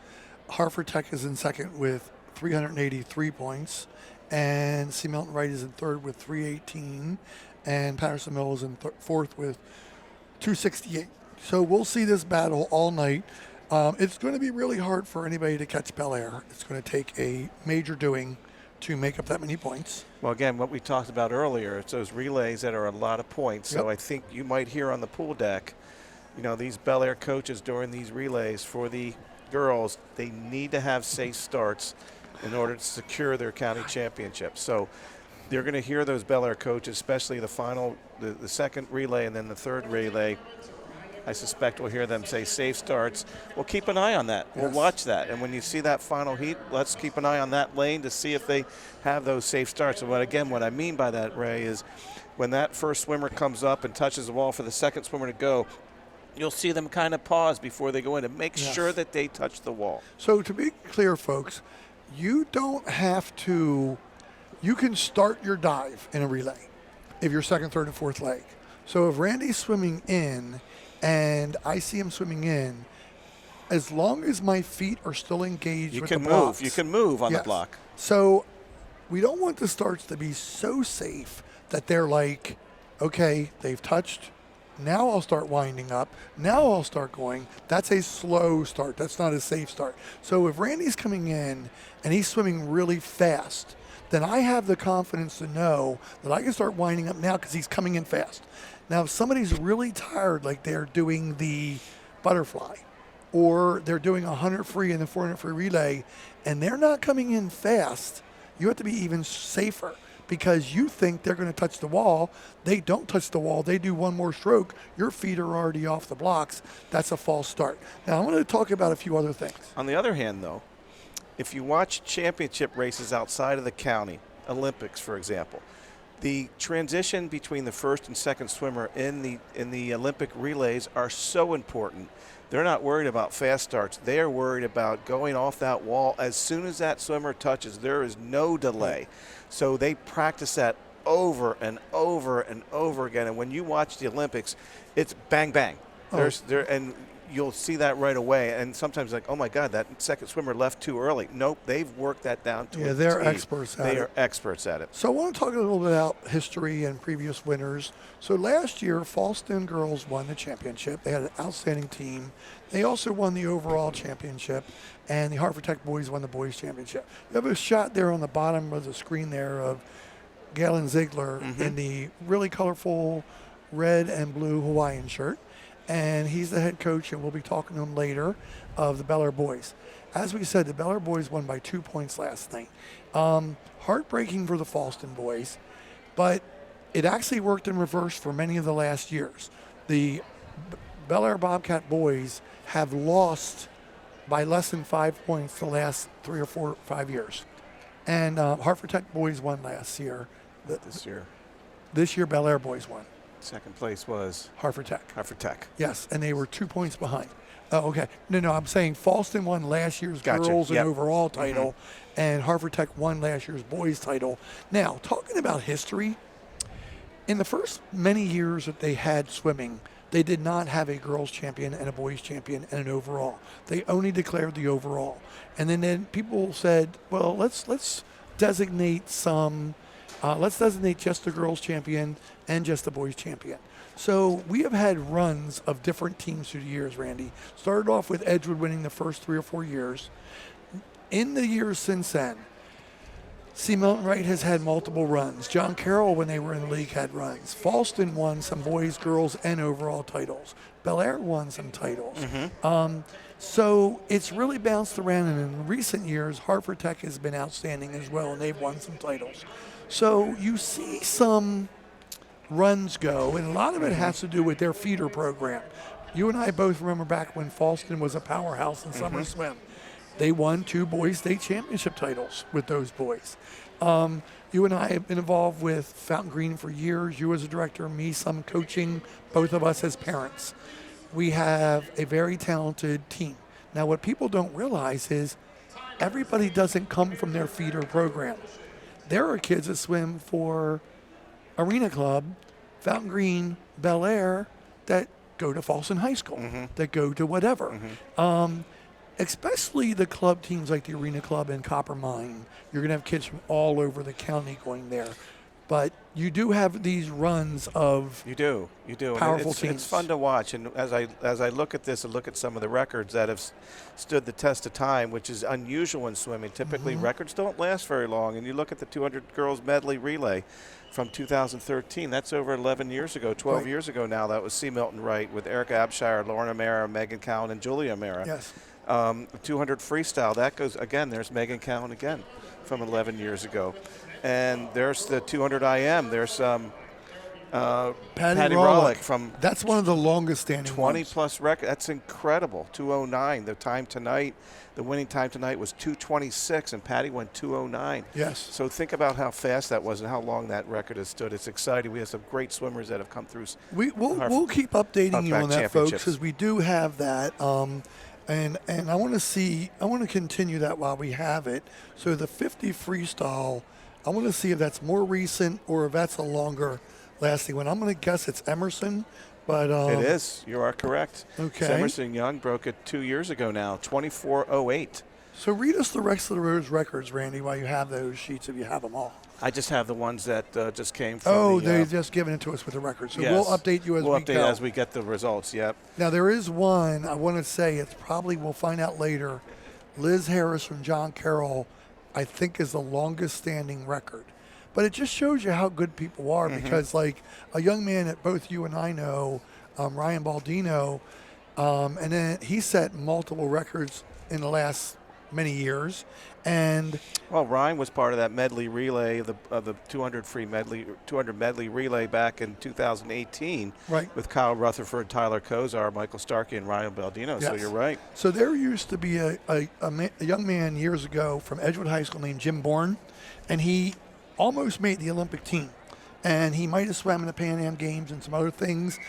Speaker 1: Hartford Tech is in second with 383 points, and C. Milton Wright is in third with 318, and Patterson Mill is in fourth with 268. So we'll see this battle all night. It's going to be really hard for anybody to catch Bel Air. It's going to take a major doing to make up that many points.
Speaker 2: Well, again, what we talked about earlier, it's those relays that are a lot of points. So I think you might hear on the pool deck you know, these Bel Air coaches during these relays for the girls, they need to have safe starts in order to secure their county championship. So they're going to hear those Bel Air coaches, especially the final, the second relay and then the third relay. I suspect we'll hear them say safe starts. We'll keep an eye on that.
Speaker 1: Yes.
Speaker 2: We'll watch that. And when you see that final heat, let's keep an eye on that lane to see if they have those safe starts. And what I mean by that, Ray, is when that first swimmer comes up and touches the wall for the second swimmer to go, you'll see them kind of pause before they go in and make sure that they touch the wall.
Speaker 1: So to be clear, folks, you don't have to, you can start your dive in a relay if you're second, third, and fourth leg. So if Randy's swimming in and I see him swimming in, as long as my feet are still engaged with the blocks.
Speaker 2: You can move on the
Speaker 1: Yes.
Speaker 2: block.
Speaker 1: So we don't want the starts to be so safe that they're like, okay, they've touched. Now I'll start winding up. Now I'll start going. That's a slow start. That's not a safe start. So if Randy's coming in and he's swimming really fast, then I have the confidence to know that I can start winding up now because he's coming in fast. Now, if somebody's really tired, like they're doing the butterfly or they're doing a 100 free and the 400 free relay and they're not coming in fast, you have to be even safer because you think they're going to touch the wall. They don't touch the wall. They do one more stroke. Your feet are already off the blocks. That's a false start. Now, I want to talk about a few other things.
Speaker 2: On the other hand, though, if you watch championship races outside of the county, Olympics, for example, the transition between the first and second swimmer in the Olympic relays are so important. They're not worried about fast starts. They are worried about going off that wall as soon as that swimmer touches. There is no delay. So they practice that over and over and over again. And when you watch the Olympics, it's bang, bang. And you'll see that right away. And sometimes like, oh, my God, that second swimmer left too early. Nope, they've worked that down to a
Speaker 1: they're
Speaker 2: T.
Speaker 1: experts at it.
Speaker 2: They are experts at it.
Speaker 1: So I want to talk a little bit about history and previous winners. So last year, Falston girls won the championship. They had an outstanding team. They also won the overall championship, and the Hartford Tech boys won the boys championship. You have a shot there on the bottom of the screen there of Galen Ziegler in the really colorful red and blue Hawaiian shirt. And he's the head coach, and we'll be talking to him later, of the Bel Air boys. As we said, the Bel Air boys won by 2 points last night. Heartbreaking for the Falston boys, but it actually worked in reverse for many of the last years. The Bel Air Bobcat boys have lost by less than 5 points the last 3 or 4 or 5 years. And Hartford Tech boys won last year. This year, Bel Air boys won.
Speaker 2: Second place was
Speaker 1: Hartford Tech.
Speaker 2: Hartford Tech.
Speaker 1: Yes, and they were 2 points behind. Oh, okay. No, I'm saying Falston won last year's girls and overall title, and Hartford Tech won last year's boys title. Now, talking about history, in the first many years that they had swimming, they did not have a girls champion and a boys champion and an overall. They only declared the overall. And then people said, well, let's designate some. Let's designate just the girls champion and just the boys champion. So we have had runs of different teams through the years, Randy. Started off with Edgewood winning the first 3 or 4 years. In the years since then, C. Milton Wright has had multiple runs. John Carroll, when they were in the league, had runs. Falston won some boys, girls, and overall titles. Bel Air won some titles. So it's really bounced around, and in recent years, Hartford Tech has been outstanding as well, and they've won some titles. So you see some runs go, and a lot of it has to do with their feeder program. You and I both remember back when Falston was a powerhouse in summer swim. They won 2 boys state championship titles with those boys. You and I have been involved with Fountain Green for years. You as a director, me some coaching, both of us as parents. We have a very talented team. Now, what people don't realize is everybody doesn't come from their feeder program. There are kids that swim for Arena Club, Fountain Green, Bel Air, that go to Falston High School, that go to whatever. Especially the club teams like the Arena Club and Copper Mine. You're going to have kids from all over the county going there. but you do have these runs of
Speaker 2: You do.
Speaker 1: powerful
Speaker 2: And
Speaker 1: teams.
Speaker 2: it's fun to watch. And as I look at this and look at some of the records that have stood the test of time, which is unusual in swimming. Typically, records don't last very long. And you look at the 200 girls medley relay from 2013. That's over 11 years ago, 12
Speaker 1: Right.
Speaker 2: years ago now. That was C. Milton Wright with Erica Abshire, Lauren O'Mara, Megan Cowan, and Julia O'Mara.
Speaker 1: yes.
Speaker 2: 200 freestyle, that goes, again, there's Megan Cowan again from 11 years ago. And there's the 200 IM. There's
Speaker 1: Patty
Speaker 2: Patty
Speaker 1: Rawlick
Speaker 2: Rawlick from
Speaker 1: That's one of the longest standing
Speaker 2: 20
Speaker 1: ones.
Speaker 2: plus record. That's incredible. 209. The time tonight, the winning time tonight was 226, and Patty went 209.
Speaker 1: Yes.
Speaker 2: So think about how fast that was and how long that record has stood. It's exciting. We have some great swimmers that have come through.
Speaker 1: We'll keep updating you
Speaker 2: Humpback
Speaker 1: on that, folks,
Speaker 2: Championships.
Speaker 1: because we do have that. And I want to continue that while we have it. So the 50 freestyle, I want to see if that's more recent or if that's a longer lasting one. I'm going to guess it's Emerson, but
Speaker 2: It is. You are correct.
Speaker 1: Okay.
Speaker 2: Emerson Young broke it 2 years ago now, 24:08.
Speaker 1: So read us the rest of those records, Randy, while you have those sheets, if you have them all.
Speaker 2: I just have the ones that just came from
Speaker 1: Oh,
Speaker 2: the,
Speaker 1: they've just given it to us with the records. So
Speaker 2: yes.
Speaker 1: we'll update you as
Speaker 2: we'll
Speaker 1: we
Speaker 2: update
Speaker 1: go.
Speaker 2: as we get the results, yep.
Speaker 1: Now, there is one I want to say, it's probably, we'll find out later. Liz Harris from John Carroll, I think, is the longest standing record. But it just shows you how good people are because, like, a young man that both you and I know, Ryan Baldino, and then he set multiple records in the last many years. And
Speaker 2: Well, Ryan was part of that medley relay of the 200 medley relay back in 2018,
Speaker 1: Right.
Speaker 2: with Kyle Rutherford, Tyler Kozar, Michael Starkey, and Ryan Baldino. So
Speaker 1: Yes.
Speaker 2: you're right.
Speaker 1: so there used to be a young man years ago from Edgewood High School named Jim Bourne, and he almost made the Olympic team. And he might have swam in the Pan Am Games and some other things.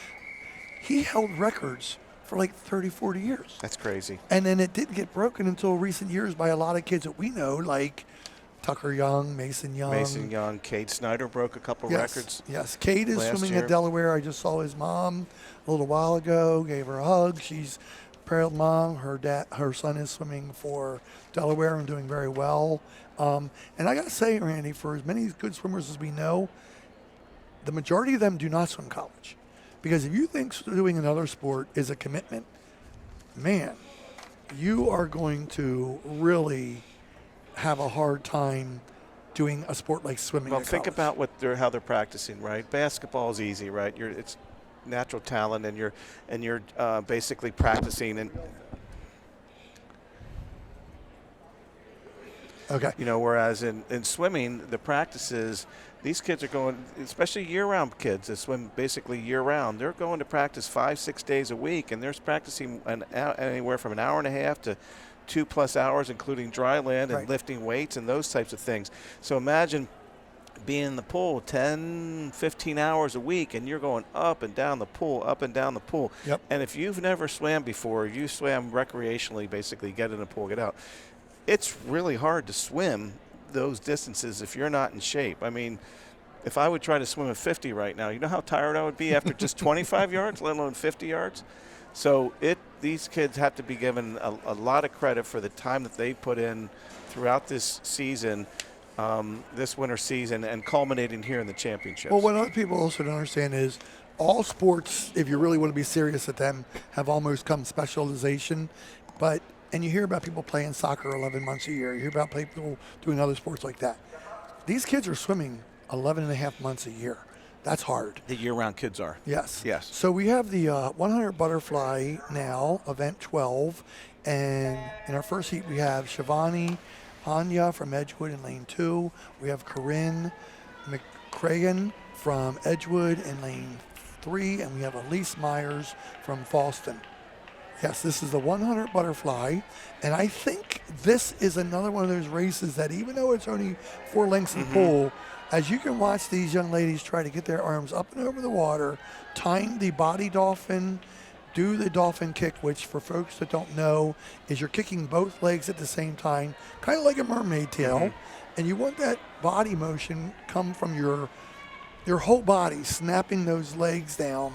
Speaker 1: He held records for like 30, 40 years.
Speaker 2: That's crazy.
Speaker 1: And then it didn't get broken until recent years by a lot of kids that we know, like Tucker Young, Mason Young.
Speaker 2: Mason Young, Cade Snyder broke a couple
Speaker 1: Yes,
Speaker 2: records.
Speaker 1: yes. Kate is
Speaker 2: last
Speaker 1: swimming
Speaker 2: year.
Speaker 1: at Delaware. I just saw his mom a little while ago, gave her a hug. She's a proud mom. Her son is swimming for Delaware and doing very well. And I got to say, Randy, for as many good swimmers as we know, the majority of them do not swim college. Because if you think doing another sport is a commitment, man, you are going to really have a hard time doing a sport like swimming.
Speaker 2: Well,
Speaker 1: at
Speaker 2: think
Speaker 1: college.
Speaker 2: about how they're practicing, right? Basketball is easy, right? It's natural talent, and you're basically practicing, and
Speaker 1: Okay.
Speaker 2: whereas in swimming, the practices, these kids are going, especially year-round kids that swim basically year-round, they're going to practice 5-6 days a week, and they're practicing anywhere from an hour and a half to 2+ hours, including dry land and
Speaker 1: Right.
Speaker 2: lifting weights and those types of things. So imagine being in the pool 10, 15 hours a week, and you're going up and down the pool, up and down the pool.
Speaker 1: Yep.
Speaker 2: And if you've never swam before, you swam recreationally, basically get in the pool, get out. It's really hard to swim those distances if you're not in shape. I mean, if I would try to swim at 50 right now, you know how tired I would be after just 25 yards, let alone 50 yards? So these kids have to be given a lot of credit for the time that they put in throughout this season, this winter season, and culminating here in the championships.
Speaker 1: Well, what other people also don't understand is all sports, if you really want to be serious at them, have almost come specialization. And you hear about people playing soccer 11 months a year. You hear about people doing other sports like that. These kids are swimming 11 and a half months a year. That's hard.
Speaker 2: The year-round kids are.
Speaker 1: Yes.
Speaker 2: Yes.
Speaker 1: So we have the 100 butterfly now, event 12. And in our first heat, we have Shivani Hanya from Edgewood in lane 2. We have Corinne McCragan from Edgewood in lane 3. And we have Elise Myers from Falston. Yes, this is the 100 butterfly, and I think this is another one of those races that even though it's only 4 lengths in the pool, as you can watch these young ladies try to get their arms up and over the water, time the body dolphin, do the dolphin kick, which for folks that don't know is you're kicking both legs at the same time, kind of like a mermaid tail, and you want that body motion come from your whole body, snapping those legs down.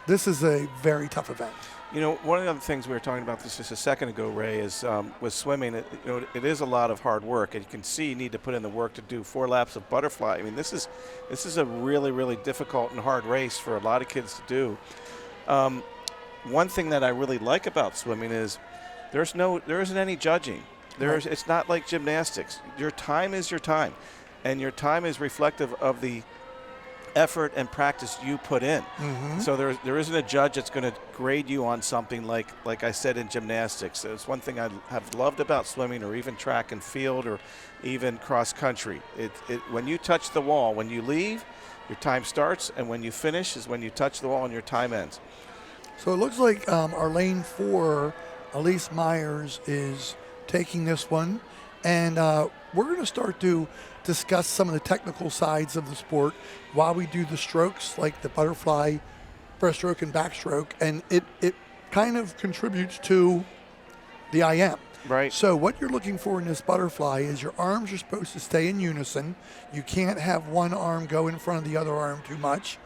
Speaker 1: this is a very tough event.
Speaker 2: You know, one of the other things we were talking about this just a second ago, Ray, is with swimming. It is a lot of hard work, and you can see you need to put in the work to do 4 laps of butterfly. I mean, this is a really, really difficult and hard race for a lot of kids to do. One thing that I really like about swimming is there isn't any judging. It's not like gymnastics. Your time is your time, and your time is reflective of the effort and practice you put in. So there isn't a judge that's going to grade you on something like I said in gymnastics. It's one thing I have loved about swimming, or even track and field, or even cross country. When you touch the wall, when you leave, your time starts, and when you finish is when you touch the wall and your time ends.
Speaker 1: So it looks like our lane 4, Elise Myers, is taking this one, and we're going to start to discuss some of the technical sides of the sport while we do the strokes, like the butterfly, breaststroke, and backstroke, and it kind of contributes to the IM.
Speaker 2: Right.
Speaker 1: So what you're looking for in this butterfly is your arms are supposed to stay in unison. You can't have one arm go in front of the other arm too much,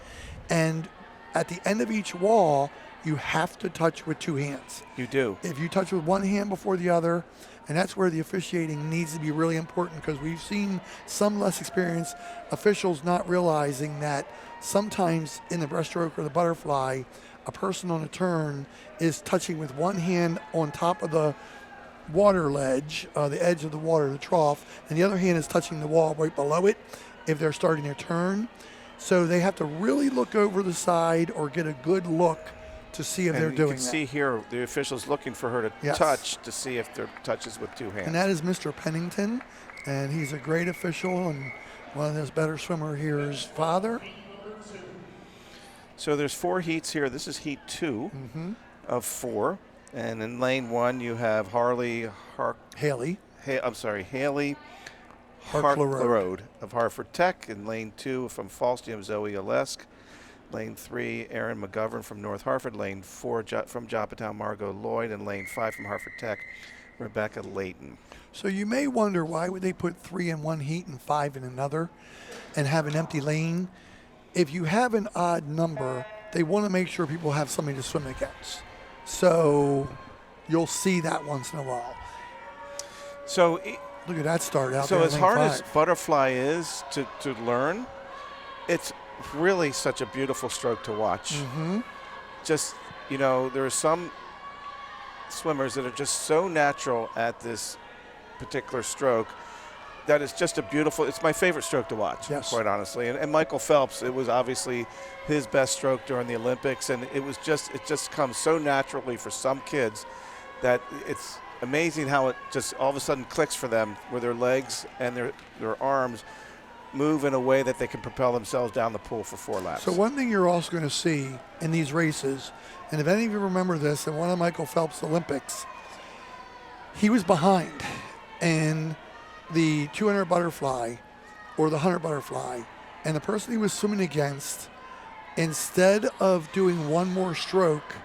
Speaker 1: and at the end of each wall, you have to touch with 2 hands.
Speaker 2: You do.
Speaker 1: If you touch with one hand before the other, and that's where the officiating needs to be really important, because we've seen some less experienced officials not realizing that sometimes in the breaststroke or the butterfly, a person on a turn is touching with one hand on top of the water ledge, the edge of the water, the trough, and the other hand is touching the wall right below it if they're starting their turn. So they have to really look over the side or get a good look to see if they're doing that.
Speaker 2: You can see here the official's looking for her to touch to see if there touches with 2 hands.
Speaker 1: And that is Mr. Pennington, and he's a great official and one of those better swimmer here's father.
Speaker 2: So there's 4 heats here. This is heat 2 of 4. And in lane 1, you have Haley Harklerode of Hartford Tech. In lane 2, from Falls, you have Zoe Olesk. Lane 3, Aaron McGovern from North Hartford. Lane 4, from Joppatown, Margot Lloyd. And lane 5, from Hartford Tech, Rebecca Layton.
Speaker 1: So you may wonder, why would they put 3 in one heat and 5 in another and have an empty lane? If you have an odd number, they want to make sure people have something to swim against. So you'll see that once in a while.
Speaker 2: So
Speaker 1: look at that start out
Speaker 2: so
Speaker 1: there.
Speaker 2: So as hard as butterfly is to learn, it's really such a beautiful stroke to watch. Just, there are some swimmers that are just so natural at this particular stroke that it's just it's my favorite stroke to watch, quite honestly. And Michael Phelps, it was obviously his best stroke during the Olympics, and it just comes so naturally for some kids that it's amazing how it just all of a sudden clicks for them, where their legs and their arms move in a way that they can propel themselves down the pool for 4 laps.
Speaker 1: So one thing you're also going to see in these races, and if any of you remember this, in one of Michael Phelps' Olympics, he was behind in the 200 butterfly or the 100 butterfly, and the person he was swimming against, instead of doing one more stroke,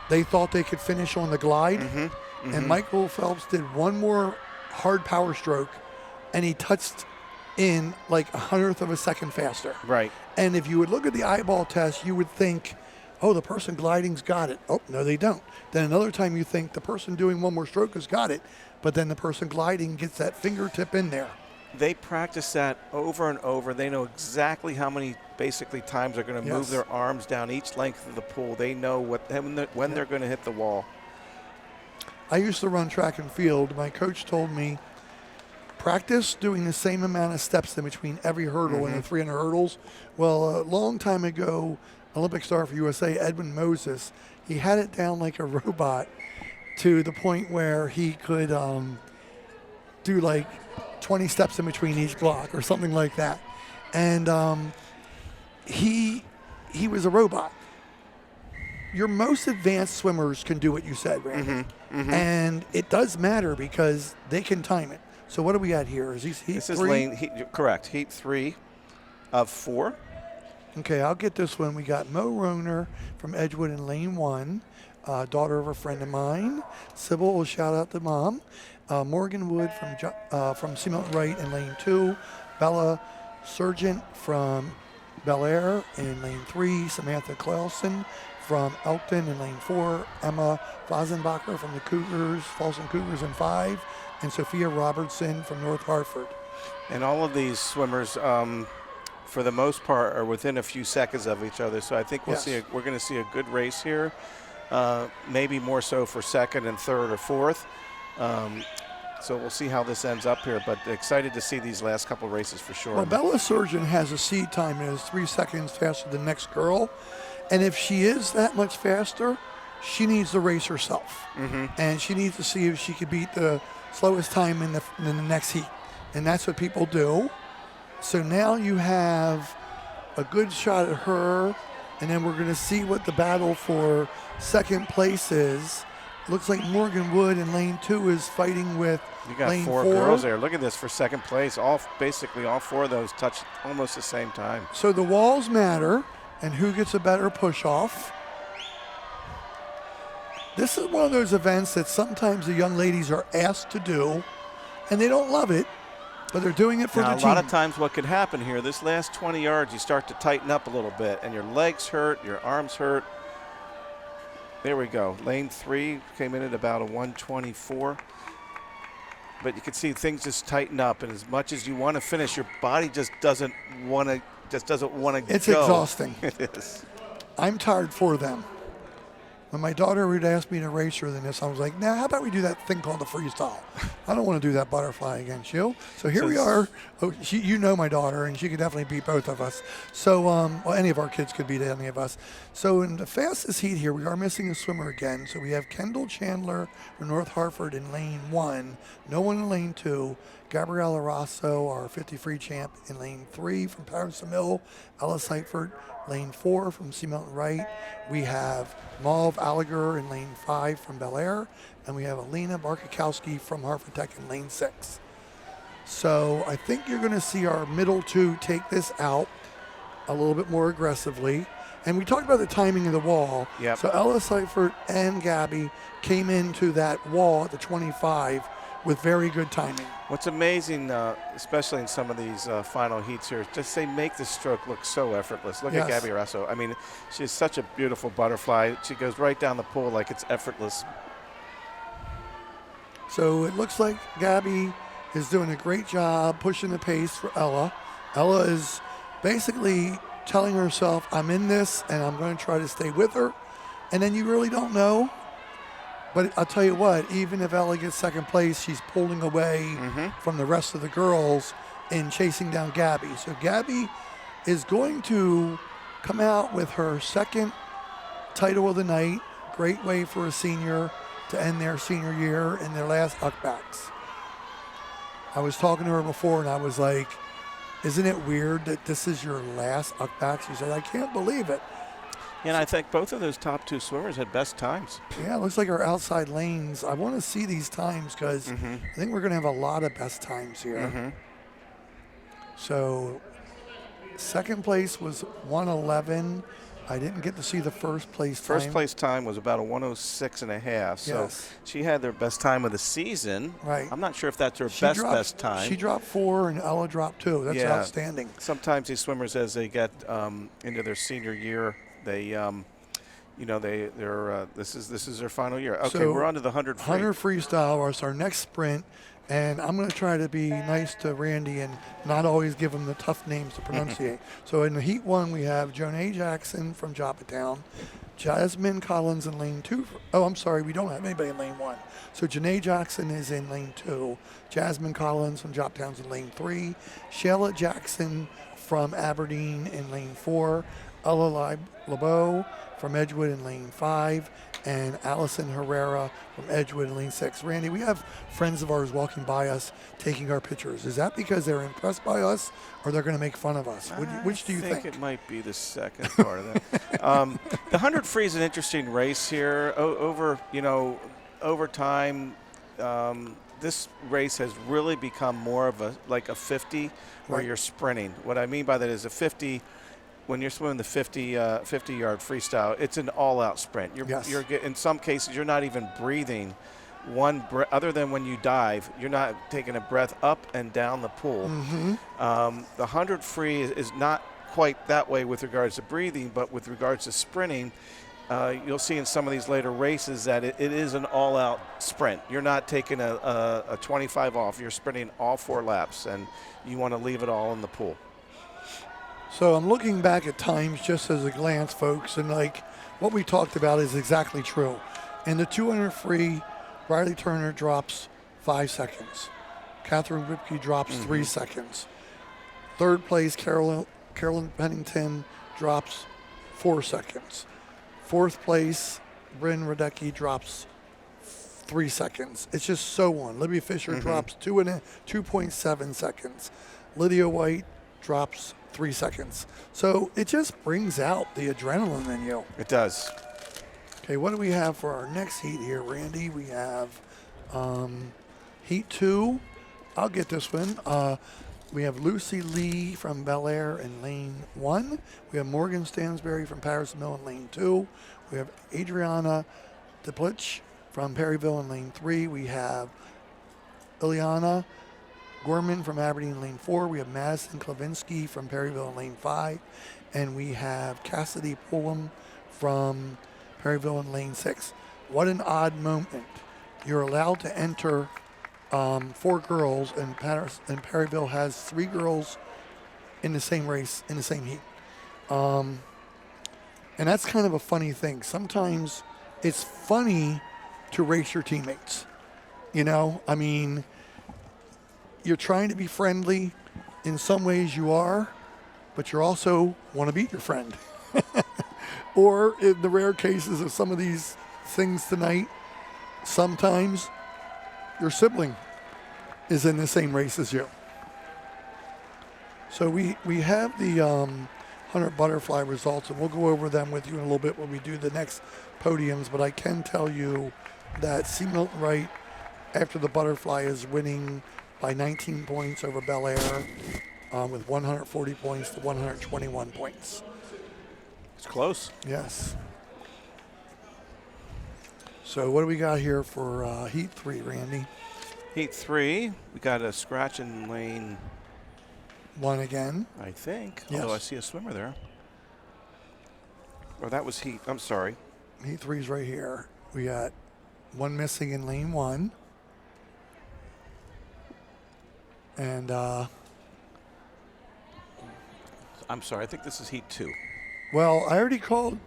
Speaker 1: they thought they could finish on the glide, and Michael Phelps did one more hard power stroke, and he touched in like 1/100 of a second faster.
Speaker 2: Right.
Speaker 1: And if you would look at the eyeball test, you would think, oh, the person gliding's got it. Oh, no, they don't. Then another time you think the person doing one more stroke has got it, but then the person gliding gets that fingertip in there.
Speaker 2: They practice that over and over. They know exactly how many basically times they're going to move their arms down each length of the pool. They know when they're going to hit the wall.
Speaker 1: I used to run track and field. My coach told me, practice doing the same amount of steps in between every hurdle in the 300 hurdles. Well, a long time ago, Olympic star for USA, Edwin Moses, he had it down like a robot to the point where he could do like 20 steps in between each block or something like that. And he was a robot. Your most advanced swimmers can do what you said, Randy. And it does matter because they can time it. So what do we got here? Is this heat 3?
Speaker 2: This is lane, correct, heat 3 of 4.
Speaker 1: Okay, I'll get this one. We got Mo Roner from Edgewood in lane 1, daughter of a friend of mine. Sybil will shout out to mom. Morgan Wood from Seamount Wright in lane 2. Bella Sargent from Bel Air in lane 3. Samantha Clausen from Elkton in lane 4, Emma Fosenbacher from the Cougars, Folsom Cougars in 5, and Sophia Robertson from North Hartford.
Speaker 2: And all of these swimmers, for the most part, are within a few seconds of each other. So I think we're going to see a good race here, maybe more so for second and third or fourth. So we'll see how this ends up here, but excited to see these last couple races for sure.
Speaker 1: Well, Bella Surgeon has a seed time that is 3 seconds faster than the next girl. And if she is that much faster, she needs to race herself. And she needs to see if she could beat the slowest time in the next heat. And that's what people do. So now you have a good shot at her, and then we're going to see what the battle for second place is. Looks like Morgan Wood in lane 2 is fighting with
Speaker 2: you got
Speaker 1: lane
Speaker 2: 4 girls there. Look at this for second place. Basically all 4 of those touched almost the same time.
Speaker 1: So the walls matter, and who gets a better push-off. This is one of those events that sometimes the young ladies are asked to do, and they don't love it, but they're doing it for the team.
Speaker 2: A lot of times what could happen here, this last 20 yards, you start to tighten up a little bit, and your legs hurt, your arms hurt. There we go. Lane 3 came in at about a 124. But you can see things just tighten up, and as much as you want to finish, your body just doesn't want to go.
Speaker 1: It's exhausting.
Speaker 2: It is.
Speaker 1: I'm tired for them. When my daughter would ask me to race her than this, I was like, nah, how about we do that thing called the freestyle? I don't want to do that butterfly against you. So here we are. Oh, you know my daughter, and she could definitely beat both of us. So, well, any of our kids could beat any of us. So in the fastest heat here, we are missing a swimmer again. So we have Kendall Chandler from North Hartford in lane 1. No one in lane 2. Gabriella Rosso, our 50 free champ, in lane 3 from Patterson Mill. Ella Seifert, lane 4 from Sea Mountain Wright. We have Mauve Alliger in lane 5 from Bel Air. And we have Alina Barkakowski from Harford Tech in lane 6. So I think you're going to see our middle 2 take this out a little bit more aggressively. And we talked about the timing of the wall.
Speaker 2: Yep.
Speaker 1: So Ella Seifert and Gabby came into that wall at the 25 with very good timing.
Speaker 2: What's amazing, especially in some of these final heats here, just they make the stroke look so effortless. Look at Gabby Rosso. I mean, she's such a beautiful butterfly. She goes right down the pool like it's effortless.
Speaker 1: So it looks like Gabby is doing a great job pushing the pace for Ella. Ella is basically telling herself, I'm in this, and I'm going to try to stay with her. And then you really don't know. But I'll tell you what, even if Ella gets second place, she's pulling away from the rest of the girls in chasing down Gabby. So Gabby is going to come out with her second title of the night. Great way for a senior to end their senior year in their last UCBACs. I was talking to her before, and I was like, isn't it weird that this is your last UCBAC? She said, I can't believe it.
Speaker 2: And I think both of those top 2 swimmers had best times.
Speaker 1: Yeah, it looks like our outside lanes. I want to see these times because I think we're going to have a lot of best times here. So second place was 111. I didn't get to see the first place time.
Speaker 2: First place time was about a 106.5. So she had their best time of the season.
Speaker 1: Right.
Speaker 2: I'm not sure if that's her best time.
Speaker 1: She dropped 4 and Ella dropped 2. That's outstanding.
Speaker 2: Sometimes these swimmers, as they get into their senior year, they, this is their final year. Okay,
Speaker 1: so
Speaker 2: we're on to the 100 free.
Speaker 1: 100 freestyle is our next sprint, and I'm going to try to be nice to Randy and not always give him the tough names to pronunciate. So in the heat 1, we have Jonay Jackson from Joppatown, Jasmine Collins in lane 2. Oh, I'm sorry, we don't have anybody in lane 1. So Jonay Jackson is in lane 2. Jasmine Collins from Joppatown's in lane 3. Shayla Jackson from Aberdeen in lane 4. Ella LeBeau from Edgewood in lane 5, and Allison Herrera from Edgewood in lane 6. Randy, we have friends of ours walking by us taking our pictures. Is that because they're impressed by us, or they're going to make fun of us? Which do you think?
Speaker 2: I think it might be the second part of that. The 100 free is an interesting race here. Over time, this race has really become more of a 50 where you're sprinting. What I mean by that is a 50. When you're swimming the 50-yard freestyle, it's an all-out sprint. You're in some cases, you're not even breathing other than when you dive. You're not taking a breath up and down the pool. The 100 free is not quite that way with regards to breathing, but with regards to sprinting, you'll see in some of these later races that it is an all-out sprint. You're not taking a 25 off. You're sprinting all 4 laps, and you want to leave it all in the pool.
Speaker 1: So I'm looking back at times just as a glance, folks, and like what we talked about is exactly true. In the 200 free, Riley Turner drops 5 seconds. Catherine Whipke drops 3 seconds. Third place, Carolyn Pennington drops 4 seconds. Fourth place, Bryn Radecki drops 3 seconds. It's just so on. Libby Fisher drops 2.7 seconds. Lydia White drops 3 seconds. So it just brings out the adrenaline in you.
Speaker 2: It does.
Speaker 1: Okay, what do we have for our next heat here, Randy? We have heat 2. I'll get this one. We have Lucy Lee from Bel Air in lane 1. We have Morgan Stansberry from Paris Mill in lane 2. We have Adriana Deplich from Perryville in lane 3. We have Ileana Gorman from Aberdeen in lane 4. We have Madison Klavinsky from Perryville in lane 5. And we have Cassidy Pullum from Perryville in lane 6. What an odd moment. You're allowed to enter 4 girls, and Perryville has 3 girls in the same race, in the same heat. And that's kind of a funny thing. Sometimes it's funny to race your teammates. You know, I mean, you're trying to be friendly. In some ways you are, but you also want to beat your friend. Or in the rare cases of some of these things tonight, sometimes your sibling is in the same race as you. So we have the 100 butterfly results, and we'll go over them with you in a little bit when we do the next podiums, but I can tell you that C. Milton Wright, after the butterfly, is winning by 19 points over Bel Air with 140 points to 121 points.
Speaker 2: It's close.
Speaker 1: Yes. So what do we got here for heat 3, Randy?
Speaker 2: Heat 3, we got a scratch in lane
Speaker 1: 1 again.
Speaker 2: I think,
Speaker 1: Yes.
Speaker 2: although I see a swimmer there. Or that was heat, I'm sorry.
Speaker 1: Heat 3's right here. We got 1 missing in lane 1. And
Speaker 2: I'm sorry, I think this is heat 2.
Speaker 1: well, I already called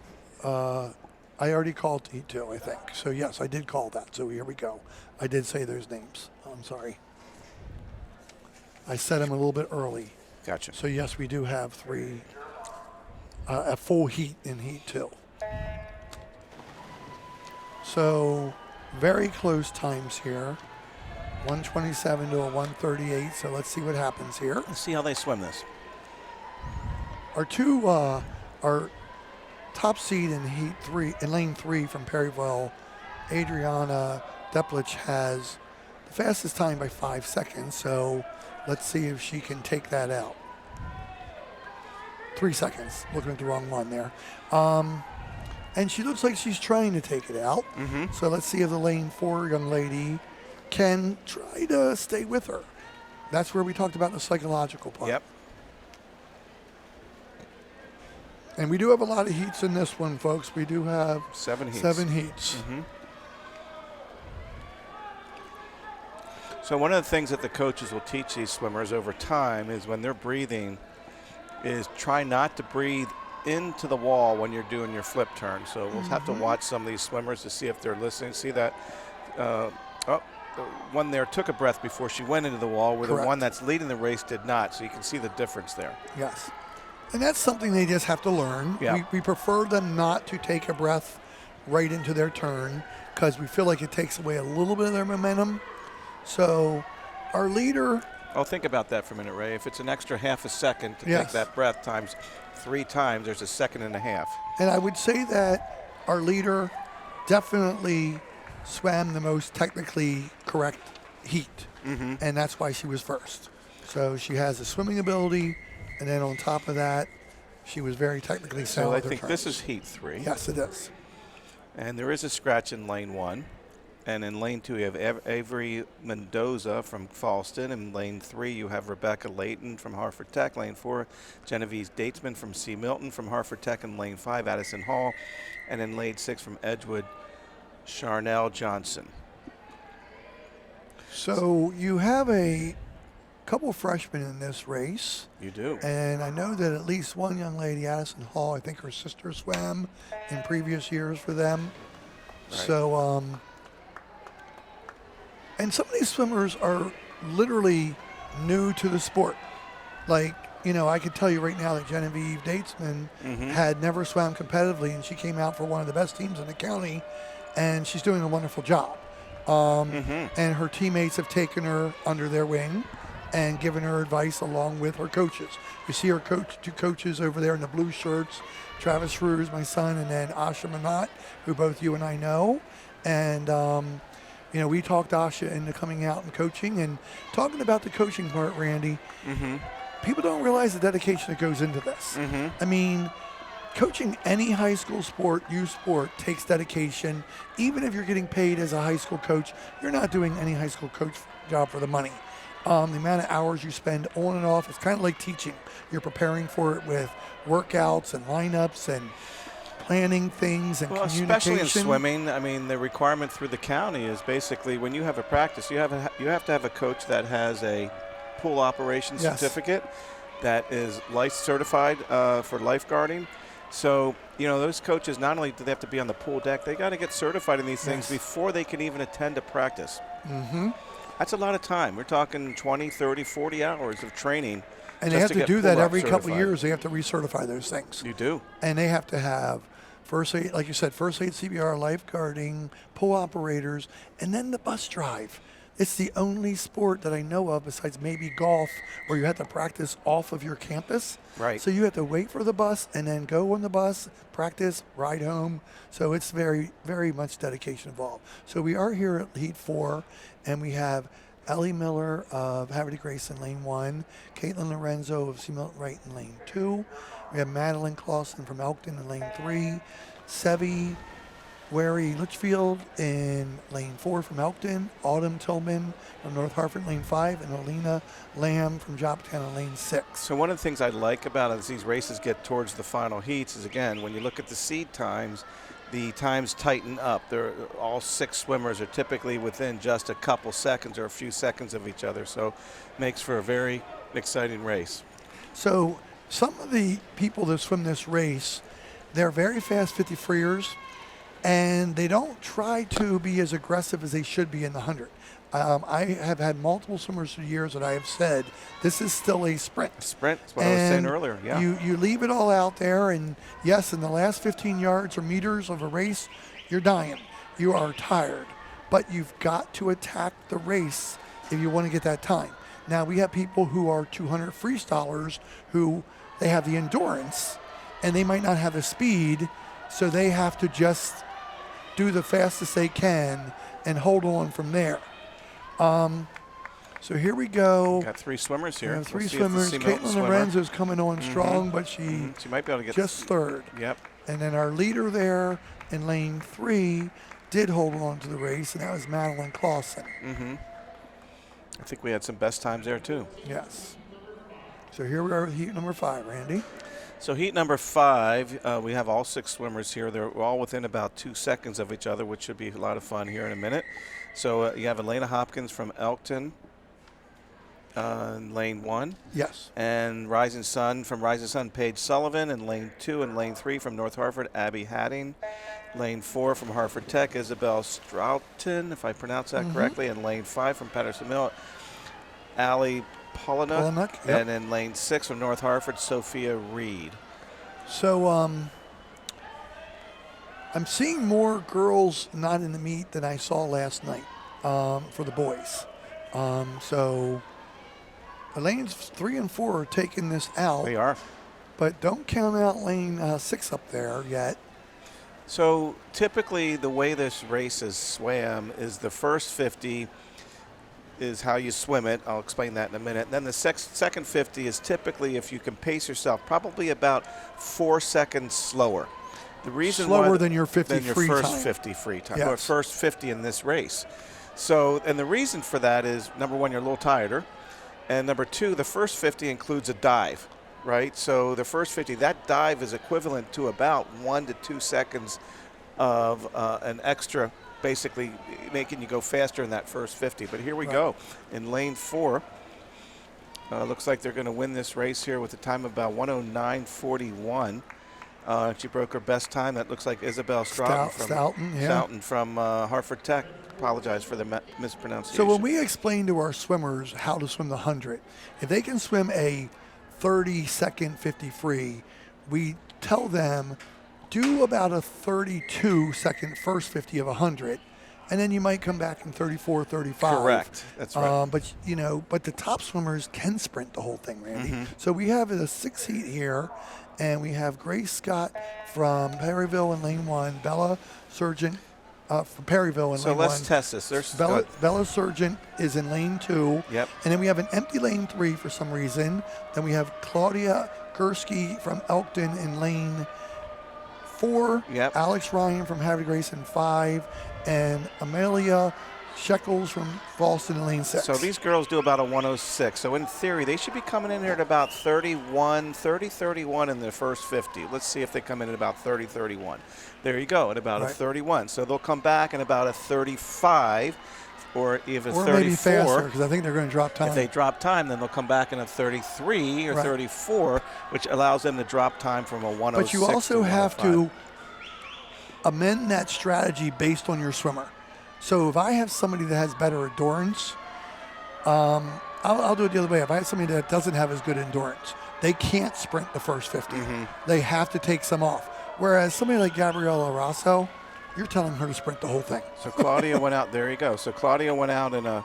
Speaker 1: heat 2, I think. So yes, I did call that. So here we go. I did say those names. I'm sorry. I said them a little bit early.
Speaker 2: Gotcha.
Speaker 1: So yes, we do have 3, a full heat in heat 2. So very close times here. 127 to a 138. So let's see what happens here.
Speaker 2: Let's see how they swim this.
Speaker 1: Our our top seed in heat 3, in lane 3 from Perryville, Adriana Deplich, has the fastest time by 5 seconds. So let's see if she can take that out. 3 seconds. Looking at the wrong one there. And she looks like she's trying to take it out. So let's see if the lane 4 young lady can try to stay with her. That's where we talked about the psychological part.
Speaker 2: Yep.
Speaker 1: And we do have a lot of heats in this one, folks. We do have
Speaker 2: 7 heats.
Speaker 1: 7 heats.
Speaker 2: So one of the things that the coaches will teach these swimmers over time is when they're breathing is try not to breathe into the wall when you're doing your flip turn. So we'll have to watch some of these swimmers to see if they're listening. See that the one there took a breath before she went into the wall, where
Speaker 1: Correct.
Speaker 2: the one that's leading the race did not. So you can see the difference there.
Speaker 1: Yes. And that's something they just have to learn.
Speaker 2: Yeah.
Speaker 1: We prefer them not to take a breath right into their turn because we feel like it takes away a little bit of their momentum. So our leader...
Speaker 2: Oh, think about that for a minute, Ray. If it's an extra half a second to
Speaker 1: Yes.
Speaker 2: take that breath times 3 times, there's a second and a half.
Speaker 1: And I would say that our leader definitely swam the most technically correct heat. And that's why she was first. So she has the swimming ability, and then on top of that, she was very technically sound.
Speaker 2: So I
Speaker 1: with her
Speaker 2: think this
Speaker 1: turns.
Speaker 2: is heat 3.
Speaker 1: Yes, it is.
Speaker 2: And there is a scratch in lane 1. And in lane 2, you have Avery Mendoza from Falston. In lane 3, you have Rebecca Layton from Harford Tech. Lane 4, Genevieve Datesman from C. Milton from Harford Tech. In lane 5, Addison Hall. And in lane 6, from Edgewood, Charnel Johnson.
Speaker 1: So you have a couple freshmen in this race.
Speaker 2: You do.
Speaker 1: And I know that at least one young lady, Addison Hall, I think her sister swam in previous years for them.
Speaker 2: Right.
Speaker 1: So, and some of these swimmers are literally new to the sport. Like, you know, I could tell you right now that Genevieve Datesman had never swam competitively, and she came out for one of the best teams in the county, and she's doing a wonderful job. And her teammates have taken her under their wing and given her advice along with her coaches. You see her two coaches over there in the blue shirts, Travis Ruse, my son, and then Asha Manat, who both you and I know. And, you know, we talked Asha into coming out and coaching. And talking about the coaching part, Randy, people don't realize the dedication that goes into this. I mean, coaching any high school sport, youth sport, takes dedication. Even if you're getting paid as a high school coach, you're not doing any high school coach job for the money. The amount of hours you spend on and off, it's kind of like teaching. You're preparing for it with workouts and lineups and planning things and communication.
Speaker 2: Especially in swimming, I mean, the requirement through the county is basically when you have a practice, you have to have a coach that has a pool operations certificate that is life certified for lifeguarding. So, you know, those coaches, not only do they have to be on the pool deck, they got to get certified in these things before they can even attend a practice. That's a lot of time. We're talking 20, 30, 40 hours of training.
Speaker 1: And they have to do that every couple of years. They have to recertify those things.
Speaker 2: You do.
Speaker 1: And they have to have first aid, like you said, first aid, CPR, lifeguarding, pool operators, and then the bus drive. It's the only sport that I know of besides maybe golf where you have to practice off of your campus.
Speaker 2: Right.
Speaker 1: So you have to wait for the bus and then go on the bus, practice, ride home. So it's very, very much dedication involved. So we are here at Heat 4, and we have Ellie Miller of Haverty Grace in lane 1, Caitlin Lorenzo of C. Milton Wright in lane 2. We have Madeline Clausen from Elkton in lane 3, Sevi Wary Litchfield in lane 4 from Elkton, Autumn Tillman from North Hartford lane 5, and Alina Lamb from Joppatown in lane 6.
Speaker 2: So one of the things I like about it as these races get towards the final heats is, again, when you look at the seed times, the times tighten up. All 6 swimmers are typically within just a couple seconds or a few seconds of each other, so makes for a very exciting race.
Speaker 1: So some of the people that swim this race, they're very fast 50 freers, and they don't try to be as aggressive as they should be in the 100. I have had multiple swimmers for years that I have said, this is still a sprint.
Speaker 2: Sprint, that's what I was saying earlier, yeah.
Speaker 1: You leave it all out there, and yes, in the last 15 yards or meters of a race, you're dying. You are tired. But you've got to attack the race if you want to get that time. Now, we have people who are 200 freestylers who they have the endurance, and they might not have the speed, so they have to just do the fastest they can and hold on from there. So here we go.
Speaker 2: Got 3 swimmers here.
Speaker 1: We have 3 swimmers. Caitlin Lorenzo's coming on strong, but she
Speaker 2: might be able to get
Speaker 1: just third.
Speaker 2: Yep.
Speaker 1: And then our leader there in lane 3 did hold on to the race, and that was Madeline Clausen.
Speaker 2: I think we had some best times there too.
Speaker 1: Yes. So here we are with heat number 5, Randy.
Speaker 2: So heat number 5, we have all 6 swimmers here. They're all within about 2 seconds of each other, which should be a lot of fun here in a minute. So you have Elena Hopkins from Elkton in lane 1.
Speaker 1: Yes.
Speaker 2: And Rising Sun from Rising Sun, Paige Sullivan in lane 2, and lane 3 from North Hartford, Abby Hadding. Lane 4 from Harford Tech, Isabel Stroughton, if I pronounce that correctly. And lane 5 from Patterson Mill, Allie Polinick.
Speaker 1: Yep.
Speaker 2: And in lane 6 from North Hartford, Sophia Reed.
Speaker 1: So I'm seeing more girls not in the meet than I saw last night for the boys. So lanes 3 and 4 are taking this out.
Speaker 2: They are.
Speaker 1: But don't count out lane 6 up there yet.
Speaker 2: So typically the way this race is swam is the first 50 is how you swim it. I'll explain that in a minute. Then the second 50 is typically, if you can pace yourself, probably about 4 seconds slower. The reason
Speaker 1: slower
Speaker 2: why
Speaker 1: than your 50
Speaker 2: than your
Speaker 1: free
Speaker 2: first
Speaker 1: time.
Speaker 2: 50 free time,
Speaker 1: Yes.
Speaker 2: or first 50 in this race. So, and the reason for that is, number one, you're a little tireder, and number two, the first 50 includes a dive, right? So the first 50, that dive is equivalent to about 1 to 2 seconds of an extra, basically making you go faster in that first 50. But here we go in lane 4. Looks like they're going to win this race here with a time of about 109.41. She broke her best time. That looks like Isabel Stoughton from Hartford Tech. Apologize for the mispronunciation.
Speaker 1: So when we explain to our swimmers how to swim the 100, if they can swim a 30-second 50 free, we tell them do about a 32-second first 50 of 100, and then you might come back in 34, 35.
Speaker 2: Correct. That's right.
Speaker 1: But the top swimmers can sprint the whole thing, Randy. So we have a 6 heat here, and we have Grace Scott from Perryville in lane 1, Bella Surgeon from Perryville in lane 1.
Speaker 2: So let's test this. There's
Speaker 1: Bella Surgeon is in lane 2.
Speaker 2: Yep.
Speaker 1: And then we have an empty lane 3 for some reason. Then we have Claudia Gursky from Elkton in lane 4.
Speaker 2: Yep.
Speaker 1: Alex Ryan from Havre de Grace in 5. And Amelia Shekels from Boston in lane 6.
Speaker 2: So these girls do about a 106. So in theory, they should be coming in here at about 31 in their first 50. Let's see if they come in at about 30-31. There you go, at about a 31. So they'll come back in about a 35 or even 34.
Speaker 1: Or maybe faster, because I think they're going to drop time.
Speaker 2: If they drop time, then they'll come back in a 33 or 34, which allows them to drop time from a 106
Speaker 1: But you also
Speaker 2: to
Speaker 1: have
Speaker 2: 105.
Speaker 1: to amend that strategy based on your swimmer. So if I have somebody that has better endurance, I'll do it the other way. If I have somebody that doesn't have as good endurance, they can't sprint the first 50. They have to take some off. Whereas somebody like Gabriela Rosso, you're telling her to sprint the whole thing.
Speaker 2: So Claudia went out. There you go. So Claudia went out in a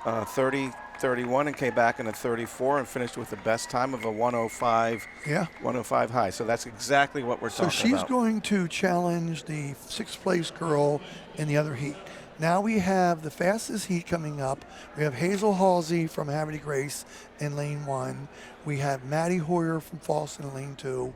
Speaker 2: 30-31 and came back in a 34 and finished with the best time of a 105.
Speaker 1: Yeah.
Speaker 2: 105 high. So that's exactly what we're talking about.
Speaker 1: So she's going to challenge the 6th place girl in the other heat. Now we have the fastest heat coming up. We have Hazel Halsey from Havre de Grace in lane 1. We have Maddie Hoyer from Falston in lane 2.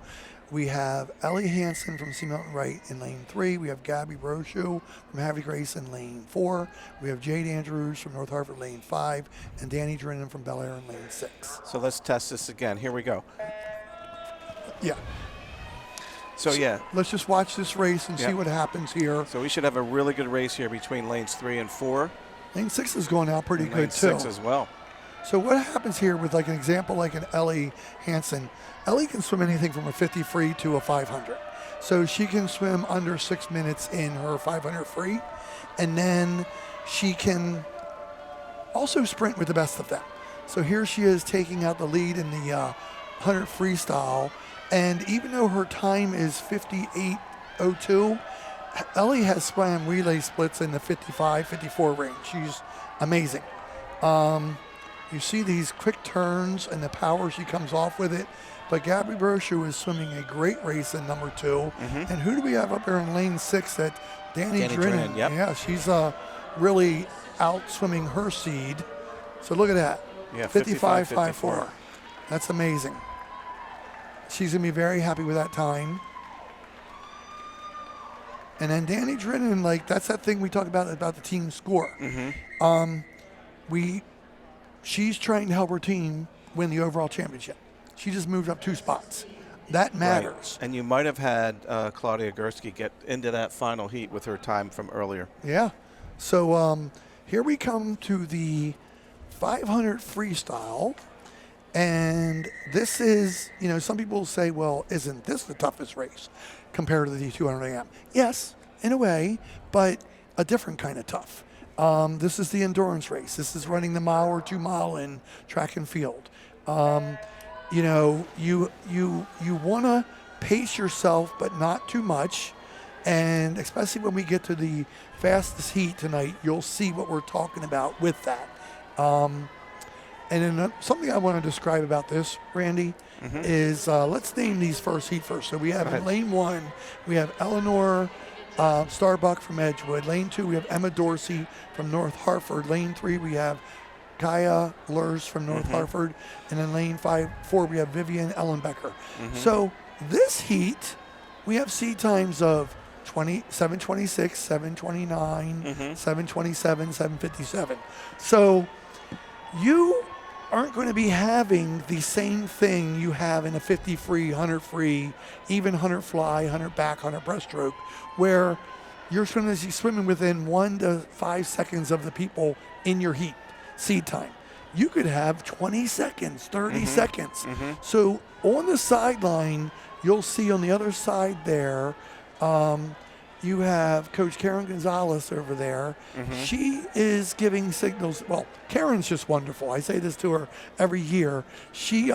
Speaker 1: We have Ellie Hansen from Sea Mountain Wright in lane 3. We have Gabby Brochu from Havre de Grace in lane 4. We have Jade Andrews from North Hartford lane 5. And Danny Drennan from Bel Air in lane 6.
Speaker 2: So let's test this again. Here we go.
Speaker 1: Yeah.
Speaker 2: So yeah.
Speaker 1: Let's just watch this race and see what happens here.
Speaker 2: So we should have a really good race here between lanes 3 and 4.
Speaker 1: Lane 6 is going out pretty
Speaker 2: And
Speaker 1: good
Speaker 2: lane
Speaker 1: too.
Speaker 2: 6 as well.
Speaker 1: So what happens here with like an example like an Ellie Hansen? Ellie can swim anything from a 50 free to a 500. So she can swim under 6 minutes in her 500 free. And then she can also sprint with the best of them. So here she is taking out the lead in the 100 freestyle. And even though her time is 58.02, Ellie has swam relay splits in the 55, 54 range. She's amazing. You see these quick turns and the power she comes off with it. But Gabby Brochu is swimming a great race in number 2. And who do we have up there in lane 6? That Danny Drennan.
Speaker 2: Yep.
Speaker 1: Yeah, she's really out swimming her seed. So look at that.
Speaker 2: Yeah,
Speaker 1: 55.54. That's amazing. She's going to be very happy with that time. And then Danny Drennan, like, that's that thing we talk about the team score. She's trying to help her team win the overall championship. She just moved up 2 spots. That matters.
Speaker 2: Right. And you might have had Claudia Gursky get into that final heat with her time from earlier.
Speaker 1: Yeah. So here we come to the 500 freestyle. And this is, some people say, well, isn't this the toughest race compared to the 200 AM? Yes, in a way, but a different kind of tough. This is the endurance race. This is running the mile or 2 mile in track and field. You want to pace yourself, but not too much. And especially when we get to the fastest heat tonight, you'll see what we're talking about with that. And then something I want to describe about this, Randy, is let's name these first heat first. So we have in lane 1, we have Eleanor Starbuck from Edgewood. Lane 2, we have Emma Dorsey from North Hartford. Lane 3, we have Kaya Lurs from North Hartford. And then lane 4, we have Vivian Ellenbecker. So this heat we have seed times of 7:26, 7:29, 7:27, 7:57. So you aren't going to be having the same thing you have in a 50 free, 100 free, even 100 fly, 100 back, 100 breaststroke, where you're swimming within 1 to 5 seconds of the people in your heat, seed time. You could have 20 seconds, 30 seconds. So on the sideline, you'll see on the other side there, you have Coach Karen Gonzalez over there. She is giving signals. Well, Karen's just wonderful. I say this to her every year. She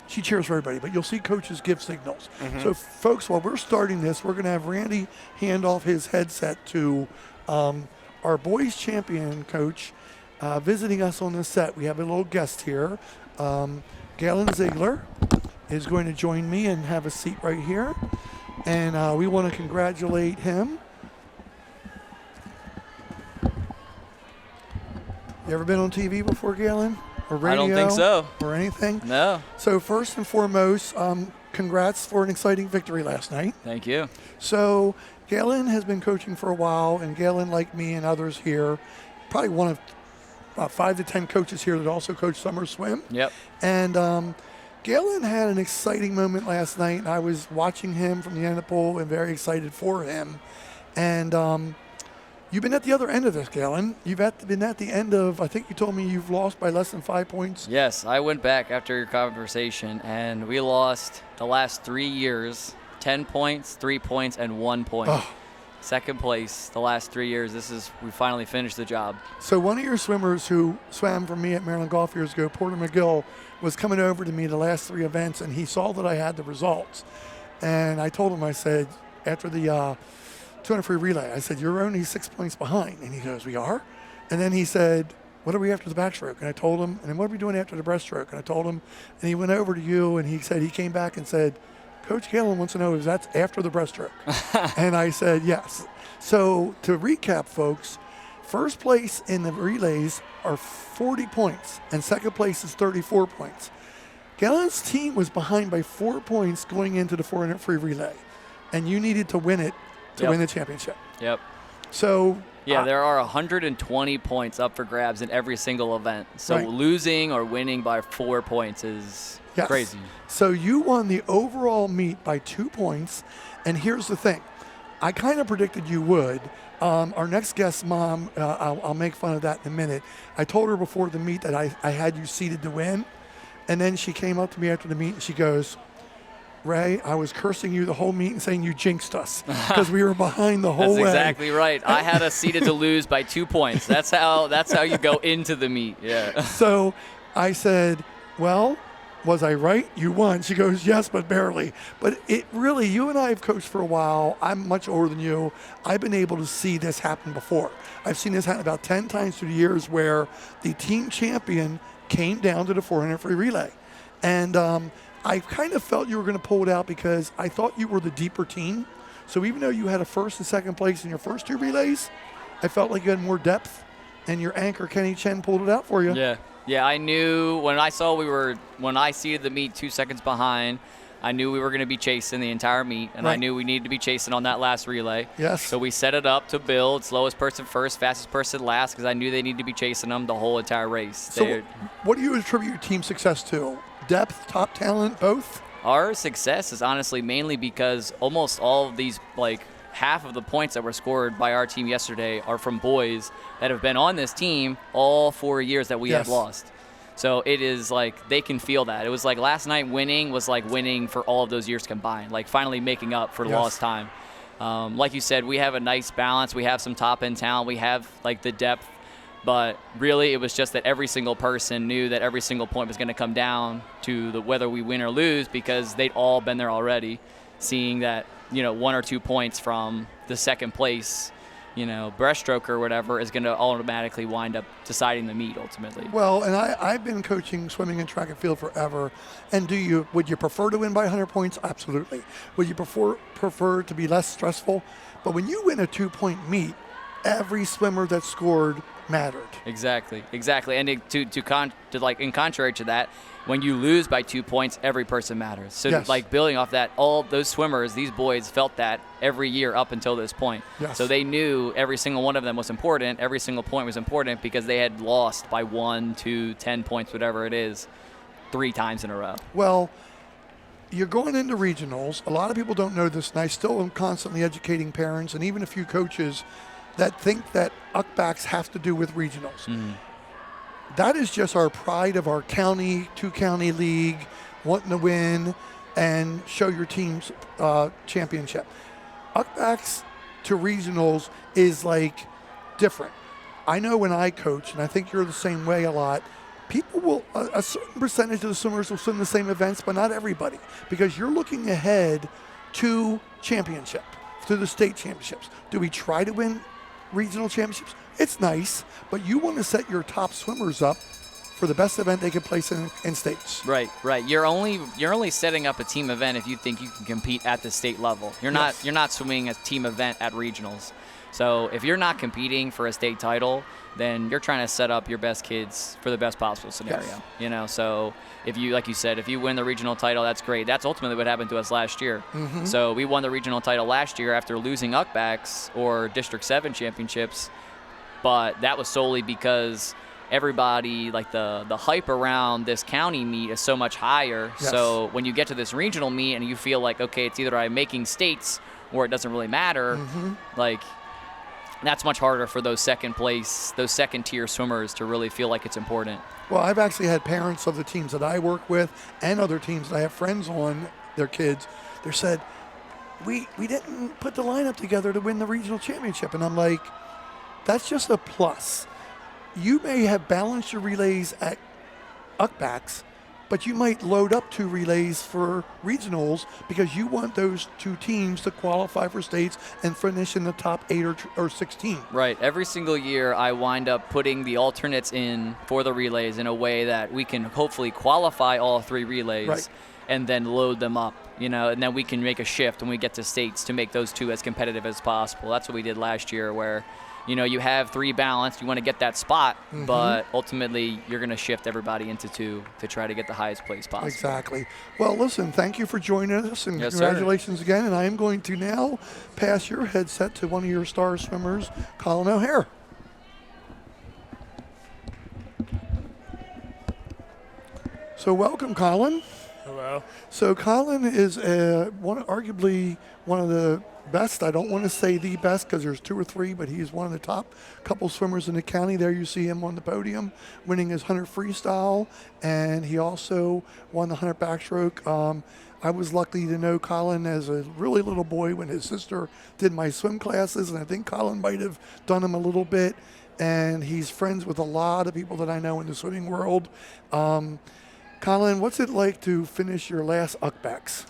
Speaker 1: cheers for everybody, but you'll see coaches give signals. So, folks, while we're starting this, we're going to have Randy hand off his headset to our boys champion coach visiting us on the set. We have a little guest here. Galen Ziegler is going to join me and have a seat right here. And we want to congratulate him. You ever been on TV before, Galen? Or radio?
Speaker 4: I don't think so.
Speaker 1: Or anything?
Speaker 4: No.
Speaker 1: So first and foremost, congrats for an exciting victory last night.
Speaker 4: Thank you.
Speaker 1: So Galen has been coaching for a while, and Galen, like me and others here, probably one of about 5 to 10 coaches here that also coach summer swim.
Speaker 4: Yep.
Speaker 1: And Galen had an exciting moment last night, and I was watching him from the end of the pool and very excited for him. And you've been at the other end of this, Galen. You've been at the end of, I think you told me you've lost by less than 5 points.
Speaker 4: Yes, I went back after your conversation, and we lost the last 3 years, 10 points, 3 points, and 1 point.
Speaker 1: Oh.
Speaker 4: Second place the last 3 years. We finally finished the job.
Speaker 1: So one of your swimmers who swam for me at Maryland Golf years ago, Porter McGill, was coming over to me the last 3 events, and he saw that I had the results. And I told him, I said, after the 200 free relay, I said, you're only 6 points behind. And he goes, we are? And then he said, what are we after the backstroke? And I told him, and then what are we doing after the breaststroke? And I told him, and he went over to you, and he said, he came back and said, Coach Galen wants to know if that's after the breaststroke. And I said, yes. So to recap, folks, first place in the relays are 40 points, and second place is 34 points. Galen's team was behind by 4 points going into the 400 free relay, and you needed to win it to win the championship.
Speaker 4: Yep.
Speaker 1: So
Speaker 4: yeah, there are 120 points up for grabs in every single event. So
Speaker 1: Right.
Speaker 4: losing or winning by 4 points is crazy.
Speaker 1: So you won the overall meet by 2 points, and here's the thing. I kind of predicted you would. Our next guest's mom, I'll make fun of that in a minute. I told her before the meet that I had you seeded to win, and then she came up to me after the meet and she goes, Ray, I was cursing you the whole meet and saying you jinxed us because we were behind the whole
Speaker 4: That's
Speaker 1: way.
Speaker 4: exactly right. I had us seeded to lose by 2 points. That's how you go into the meet. Yeah.
Speaker 1: So I said, well, was I right? You won. She goes, yes, but barely. But it really, you and I have coached for a while. I'm much older than you. I've been able to see this happen before. I've seen this happen about 10 times through the years where the team champion came down to the 400 free relay. And I kind of felt you were going to pull it out because I thought you were the deeper team. So even though you had a first and second place in your first 2 relays, I felt like you had more depth, and your anchor, Kenny Chen, pulled it out for you.
Speaker 4: Yeah. Yeah, I knew when I seeded the meet 2 seconds behind, I knew we were going to be chasing the entire meet, and I
Speaker 1: Right.
Speaker 4: knew we needed to be chasing on that last relay.
Speaker 1: Yes.
Speaker 4: So we set it up to build slowest person first, fastest person last, because I knew they needed to be chasing them the whole entire race.
Speaker 1: So what do you attribute your team success to? Depth, top talent, both?
Speaker 4: Our success is honestly mainly because almost all of these, like half of the points that were scored by our team yesterday are from boys that have been on this team all 4 years that we have
Speaker 1: Yes.
Speaker 4: lost. So it is like they can feel that. It was like last night winning was like winning for all of those years combined, like finally making up for
Speaker 1: Yes.
Speaker 4: lost time. Like you said, we have a nice balance. We have some top-end talent. We have like the depth. But really, it was just that every single person knew that every single point was going to come down to whether we win or lose because they'd all been there already, seeing that 1 or 2 points from the second place, breaststroke or whatever is going to automatically wind up deciding the meet ultimately.
Speaker 1: Well, and I've been coaching swimming and track and field forever. And would you prefer to win by 100 points? Absolutely. Would you prefer to be less stressful? But when you win a 2-point meet, every swimmer that scored mattered.
Speaker 4: Exactly. And in contrary to that, when you lose by 2 points, every person matters. So
Speaker 1: Yes.
Speaker 4: like building off that, all those swimmers, these boys felt that every year up until this point.
Speaker 1: Yes.
Speaker 4: So they knew every single one of them was important. Every single point was important because they had lost by 1, 2, 10 points, whatever it is, 3 times in a row.
Speaker 1: Well, you're going into regionals. A lot of people don't know this, and I still am constantly educating parents and even a few coaches that think that UCBACs have to do with regionals. That is just our pride of our county, 2-county league, wanting to win and show your team's championship. UCBACs to regionals is like different. I know when I coach, and I think you're the same way a lot, people will, a certain percentage of the swimmers will swim the same events, but not everybody, because you're looking ahead to championship, to the state championships. Do we try to win regional championships? It's nice, but you want to set your top swimmers up for the best event they can place in states.
Speaker 4: Right. You're only setting up a team event if you think you can compete at the state level. You're not swimming a team event at regionals. So if you're not competing for a state title, then you're trying to set up your best kids for the best possible scenario.
Speaker 1: Yes.
Speaker 4: So if you, like you said, if you win the regional title, that's great. That's ultimately what happened to us last year. So we won the regional title last year after losing UCBACs or District 7 championships, but that was solely because everybody, like the hype around this county meet is so much higher.
Speaker 1: Yes.
Speaker 4: So when you get to this regional meet and you feel like, okay, it's either I'm making states or it doesn't really matter, like that's much harder for those second tier swimmers to really feel like it's important.
Speaker 1: Well, I've actually had parents of the teams that I work with and other teams that I have friends on, their kids, they said, we didn't put the lineup together to win the regional championship. And I'm like, that's just a plus. You may have balanced your relays at UCBACs, but you might load up 2 relays for regionals because you want those 2 teams to qualify for states and finish in the top 8 or 16.
Speaker 4: Right. Every single year, I wind up putting the alternates in for the relays in a way that we can hopefully qualify all 3 relays.
Speaker 1: Right.
Speaker 4: And then load them up, and then we can make a shift when we get to states to make those 2 as competitive as possible. That's what we did last year where, you have 3 balanced, you want to get that spot, but ultimately you're going to shift everybody into 2 to try to get the highest place possible.
Speaker 1: Exactly. Well, listen, thank you for joining us, and
Speaker 4: Yes, sir.
Speaker 1: congratulations again. And I am going to now pass your headset to one of your star swimmers, Colin O'Hare. So welcome, Colin.
Speaker 5: Hello.
Speaker 1: So Colin is arguably one of the best. I don't want to say the best because there's 2 or 3, but he's one of the top couple swimmers in the county. There you see him on the podium winning his 100 freestyle, and he also won the 100 backstroke. I was lucky to know Colin as a really little boy when his sister did my swim classes, and I think Colin might have done him a little bit, and he's friends with a lot of people that I know in the swimming world. Colin, what's it like to finish your last UCBACs?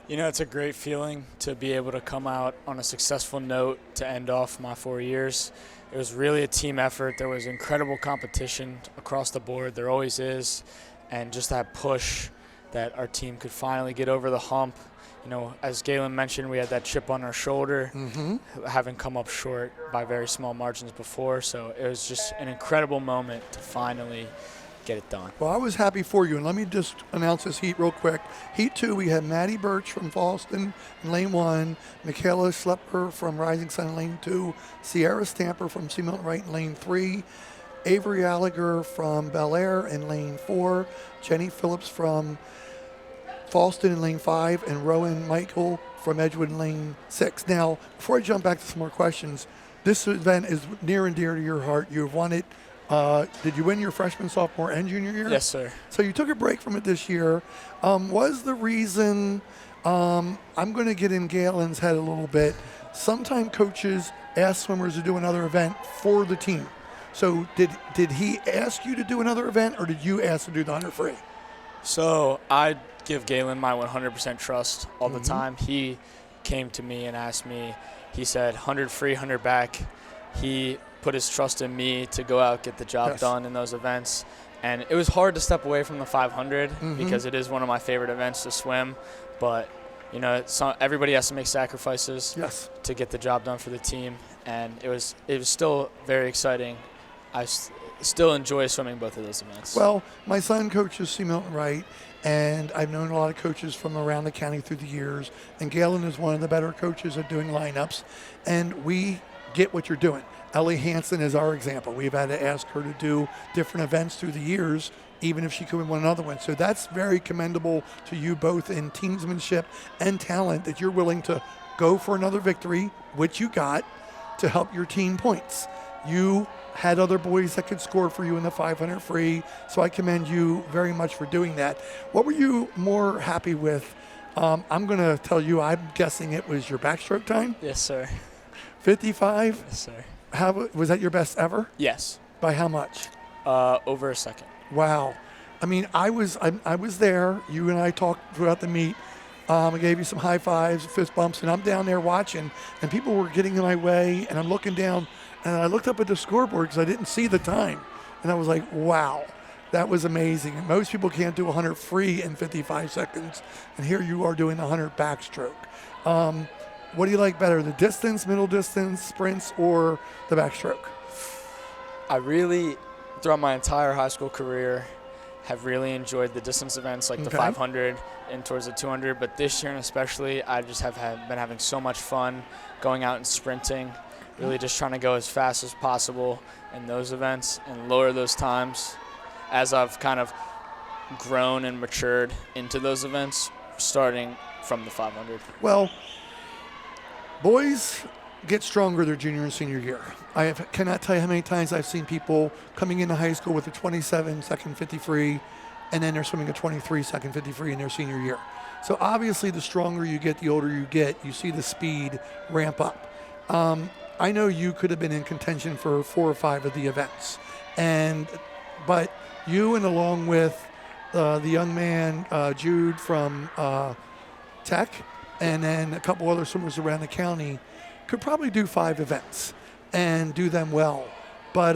Speaker 5: It's a great feeling to be able to come out on a successful note to end off my 4 years. It was really a team effort. There was incredible competition across the board. There always is. And just that push that our team could finally get over the hump. As Galen mentioned, we had that chip on our shoulder, having come up short by very small margins before. So it was just an incredible moment to finally get it done.
Speaker 1: Well, I was happy for you, and let me just announce this heat real quick. Heat 2, we have Maddie Birch from Falston in lane 1, Michaela Schlepper from Rising Sun in lane 2, Sierra Stamper from Sea Milton Wright in lane 3, Avery Gallagher from Bel Air in lane 4, Jenny Phillips from Falston in lane 5, and Rowan Michael from Edgewood in lane 6. Now, before I jump back to some more questions, this event is near and dear to your heart. You've won it. Did you win your freshman, sophomore, and junior year?
Speaker 5: Yes, sir.
Speaker 1: So you took a break from it this year. Was the reason, I'm going to get in Galen's head a little bit, sometimes coaches ask swimmers to do another event for the team. So did he ask you to do another event, or did you ask to do the 100 free?
Speaker 5: So I give Galen my 100% trust all the time. He came to me and asked me, he said 100 free, 100 back. He put his trust in me to go out, get the job done in those events. And it was hard to step away from the 500 because it is one of my favorite events to swim. But, everybody has to make sacrifices to get the job done for the team. and it was still very exciting. I still enjoy swimming both of those events.
Speaker 1: Well, my son coaches C. Milton Wright, and I've known a lot of coaches from around the county through the years, and Galen is one of the better coaches at doing lineups, and we get what you're doing. Ellie Hansen is our example. We've had to ask her to do different events through the years, even if she could win another one. So that's very commendable to you both in teamsmanship and talent, that you're willing to go for another victory, which you got, to help your team points. You had other boys that could score for you in the 500 free, so I commend you very much for doing that. What were you more happy with? I'm going to tell you, I'm guessing it was your backstroke time,
Speaker 5: Yes, sir.
Speaker 1: 55.
Speaker 5: Yes, sir.
Speaker 1: How was that your best ever?
Speaker 5: Yes.
Speaker 1: By how much?
Speaker 5: Over a second.
Speaker 1: Wow. I mean, I was there. You and I talked throughout the meet. I gave you some high fives, fist bumps, and I'm down there watching, and people were getting in my way, and I'm looking down, and I looked up at the scoreboard because I didn't see the time, and I was like, wow, that was amazing. And most people can't do 100 free in 55 seconds, and here you are doing 100 backstroke. What do you like better, the distance, middle distance, sprints, or the backstroke?
Speaker 5: I really, throughout my entire high school career, have really enjoyed the distance events like the 500 and towards the 200, but this year and especially, I just have been having so much fun going out and sprinting, really just trying to go as fast as possible in those events and lower those times as I've kind of grown and matured into those events, starting from the 500.
Speaker 1: Well, boys get stronger their junior and senior year. Cannot tell you how many times I've seen people coming into high school with a 27-second 50 free, and then they're swimming a 23-second 50 free in their senior year. So obviously, the stronger you get, the older you get, you see the speed ramp up. I know you could have been in contention for 4 or 5 of the events, but you, and along with the young man Jude from Tech, and then a couple other swimmers around the county, could probably do 5 events and do them well. But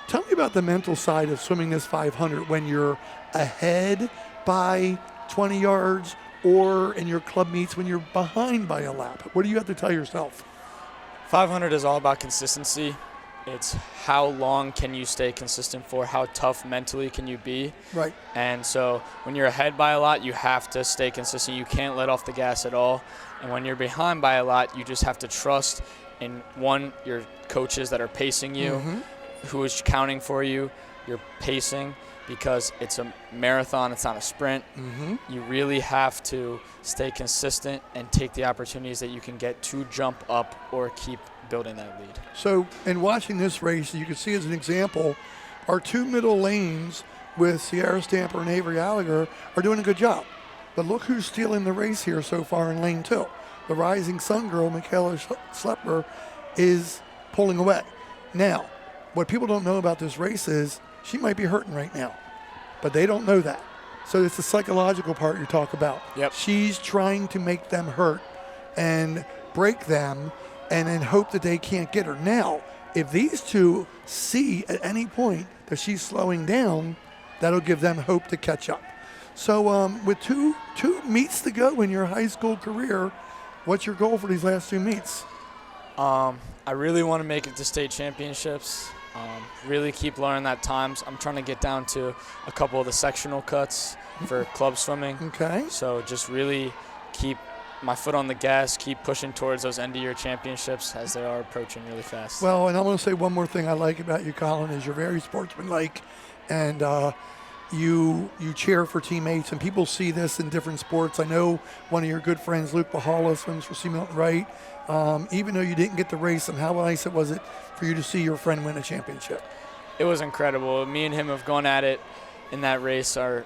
Speaker 1: tell me about the mental side of swimming this 500 when you're ahead by 20 yards, or in your club meets when you're behind by a lap. What do you have to tell yourself?
Speaker 5: 500 is all about consistency. It's how long can you stay consistent for, how tough mentally can you be.
Speaker 1: Right.
Speaker 5: And so when you're ahead by a lot, you have to stay consistent. You can't let off the gas at all. And when you're behind by a lot, you just have to trust in, one, your coaches that are pacing you, who is counting for you, your pacing, because it's a marathon, it's not a sprint. You really have to stay consistent and take the opportunities that you can get to jump up or keep building that lead.
Speaker 1: So in watching this race, you can see as an example, our 2 middle lanes with Sierra Stamper and Avery Gallagher are doing a good job. But look who's stealing the race here so far in lane 2. The rising sun girl, Michaela Schlepper, is pulling away. Now, what people don't know about this race is she might be hurting right now, but they don't know that. So it's the psychological part you talk about.
Speaker 5: Yep.
Speaker 1: She's trying to make them hurt and break them, and then hope that they can't get her. Now, if these two see at any point that she's slowing down, that'll give them hope to catch up. So with two meets to go in your high school career, what's your goal for these last 2 meets?
Speaker 5: I really want to make it to state championships. Really keep learning that times. I'm trying to get down to a couple of the sectional cuts for club swimming.
Speaker 1: Okay.
Speaker 5: So just really keep my foot on the gas, keep pushing towards those end-of-year championships as they are approaching really fast.
Speaker 1: Well, and I want to say one more thing I like about you, Colin, is you're very sportsmanlike, and you cheer for teammates, and people see this in different sports. I know one of your good friends, Luke Bahala, swims for C. Milton Wright. Even though you didn't get the race, and how nice it was for you to see your friend win a championship?
Speaker 5: It was incredible. Me and him have gone at it in that race for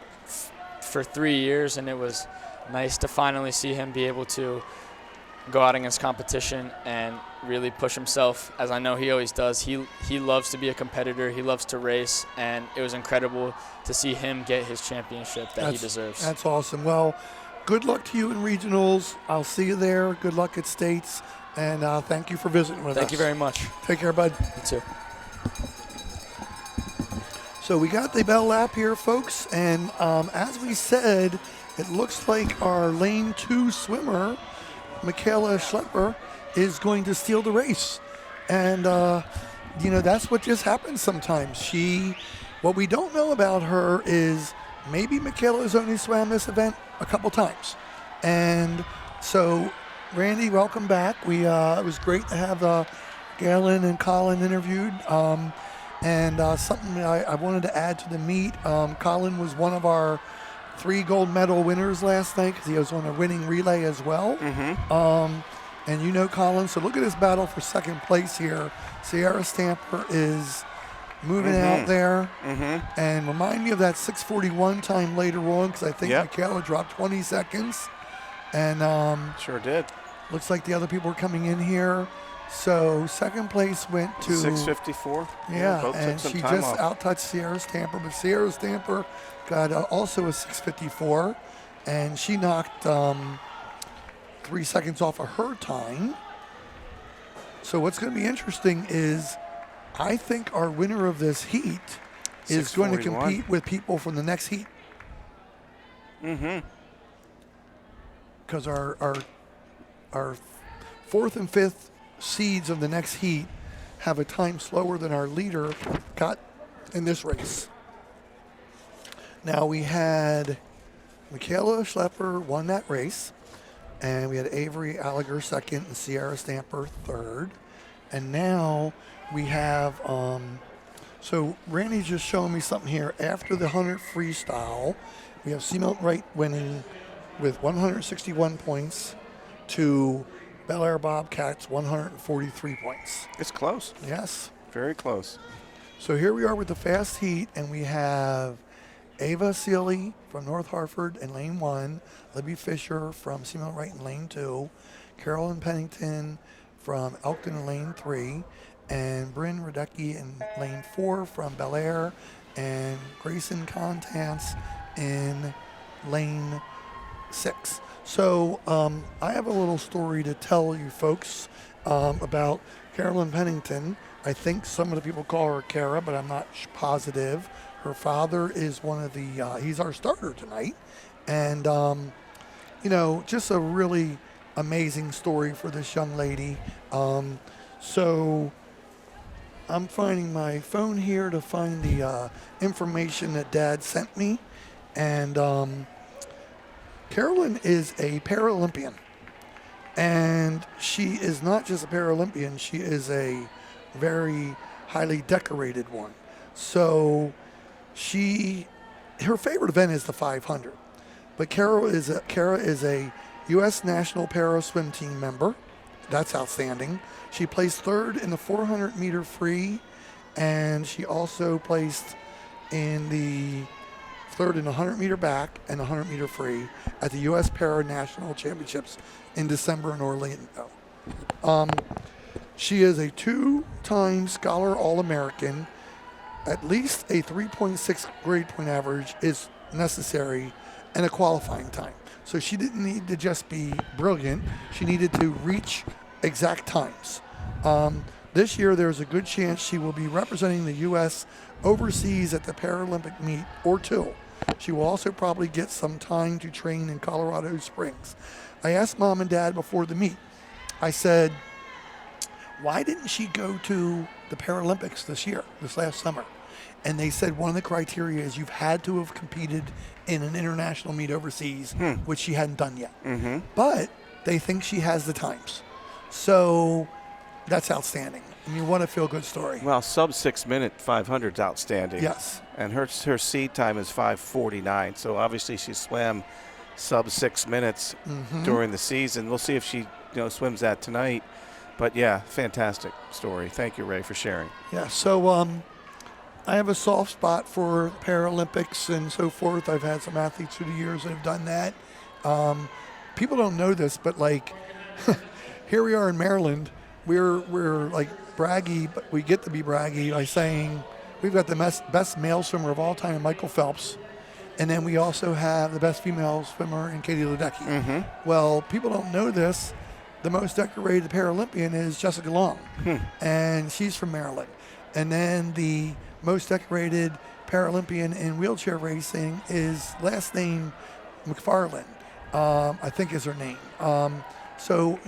Speaker 5: 3 years, and it was nice to finally see him be able to go out against competition and really push himself, as I know he always does. He loves to be a competitor. He loves to race, and it was incredible to see him get his championship that he deserves.
Speaker 1: That's awesome. Well, good luck to you in regionals. I'll see you there. Good luck at states, and thank you for visiting with us.
Speaker 5: Thank you very much.
Speaker 1: Take care, bud.
Speaker 5: You too.
Speaker 1: So we got the bell lap here, folks, and as we said, it looks like our lane 2 swimmer, Michaela Schlepper, is going to steal the race. And, that's what just happens sometimes. What we don't know about her is maybe Michaela's only swam this event a couple times. And so, Randy, welcome back. It was great to have Galen and Colin interviewed. Something I wanted to add to the meet, Colin was one of our 3 gold medal winners last night because he was on a winning relay as well. And Colin, so look at this battle for second place here. Sierra Stamper is moving out there. And remind me of that 6:41 time later on because I think Michaela dropped 20 seconds. And
Speaker 2: sure did.
Speaker 1: Looks like the other people are coming in here. So second place went to
Speaker 2: 6:54.
Speaker 1: Yeah,
Speaker 2: both
Speaker 1: and
Speaker 2: took some
Speaker 1: she
Speaker 2: time
Speaker 1: just
Speaker 2: off.
Speaker 1: outtouched Sierra Stamper, but Sierra Stamper got also a 6:54, and she knocked 3 seconds off of her time. So what's going to be interesting is I think our winner of this heat is going to
Speaker 2: 6:41.
Speaker 1: compete with people from the next heat. Because our 4th and 5th seeds of the next heat have a time slower than our leader got in this race. Now we had Michaela Schlepper won that race, and we had Avery Alliger second and Sierra Stamper third. And now we have, so Randy's just showing me something here. After the 100 freestyle, we have Seamount Wright winning with 161 points to Bel Air Bobcats 143 points.
Speaker 2: It's close.
Speaker 1: Yes.
Speaker 2: Very close.
Speaker 1: So here we are with the fast heat, and we have Ava Sealy from North Hartford in lane 1, Libby Fisher from Seamount Wright in lane 2, Carolyn Pennington from Elkton in lane 3, and Bryn Radecki in lane 4 from Bel Air, and Grayson Contance in lane 6. So I have a little story to tell you folks about Carolyn Pennington. I think some of the people call her Kara, but I'm not positive. Her father is one of the, he's our starter tonight. And, just a really amazing story for this young lady. So I'm finding my phone here to find the information that Dad sent me. And Carolyn is a Paralympian. And she is not just a Paralympian, she is a very highly decorated one. So her favorite event is the 500. But Kara is a U.S. National Para Swim Team member. That's outstanding. She placed third in the 400-meter free, and she also placed in the third in the 100-meter back and 100-meter free at the U.S. Para National Championships in December in Orlando. She is a 2-time Scholar All-American. At least a 3.6 grade point average is necessary and a qualifying time. So she didn't need to just be brilliant. She needed to reach exact times. This year, there's a good chance she will be representing the U.S. overseas at the Paralympic meet or 2. She will also probably get some time to train in Colorado Springs. I asked Mom and Dad before the meet, I said, why didn't she go to the Paralympics this last summer? And they said one of the criteria is you've had to have competed in an international meet overseas, which she hadn't done yet. But they think she has the times. So that's outstanding. I mean, what a feel-good story.
Speaker 2: Well, sub 6 minute 500 is outstanding.
Speaker 1: Yes.
Speaker 2: And her seed time is 5:49. So obviously she swam sub 6 minutes during the season. We'll see if she swims that tonight. But yeah, fantastic story. Thank you, Ray, for sharing.
Speaker 1: Yeah. So I have a soft spot for Paralympics and so forth. I've had some athletes through the years that have done that. People don't know this, but like here we are in Maryland. We're like braggy, but we get to be braggy by saying we've got the best male swimmer of all time, Michael Phelps, and then we also have the best female swimmer in Katie Ledecky. Well, people don't know this. The most decorated Paralympian is Jessica Long, and she's from Maryland. And then the most decorated Paralympian in wheelchair racing is last name McFarland, I think is her name. So,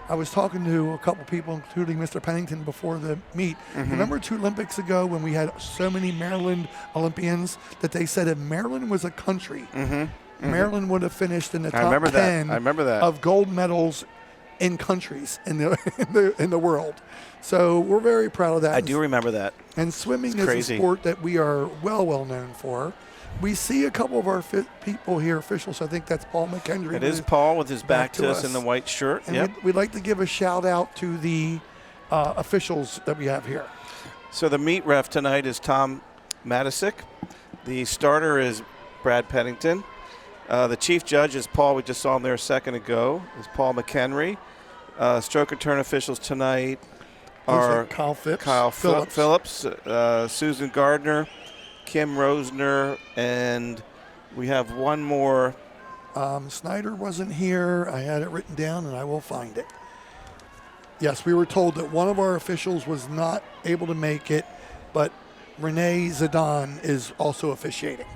Speaker 1: I was talking to a couple people, including Mr. Pennington, before the meet. Remember 2 Olympics ago when we had so many Maryland Olympians that they said if Maryland was a country, Maryland would have finished in the top 10
Speaker 2: I remember that.
Speaker 1: of gold medals in countries in the world. So we're very proud of that.
Speaker 2: I do remember that.
Speaker 1: And swimming
Speaker 2: It's
Speaker 1: is
Speaker 2: crazy.
Speaker 1: a sport that we are well known for. We see a couple of our people here, officials. I think that's Paul McHenry.
Speaker 2: It is Paul with his back to us in the
Speaker 1: us.
Speaker 2: white shirt.
Speaker 1: And
Speaker 2: Yep.
Speaker 1: we'd like to give a shout out to the officials that we have here.
Speaker 2: So the meet ref tonight is Tom Matisick. The starter is Brad Pennington. The chief judge is Paul. We just saw him there a second ago. Is Paul McHenry. Stroke and turn officials tonight are
Speaker 1: Kyle Phipps,
Speaker 2: Kyle Phillips, Susan Gardner, Kim Rosner, and we have one more.
Speaker 1: Snyder wasn't here. I had it written down, and I will find it. Yes, we were told that one of our officials was not able to make it, but Renee Zidane is also officiating.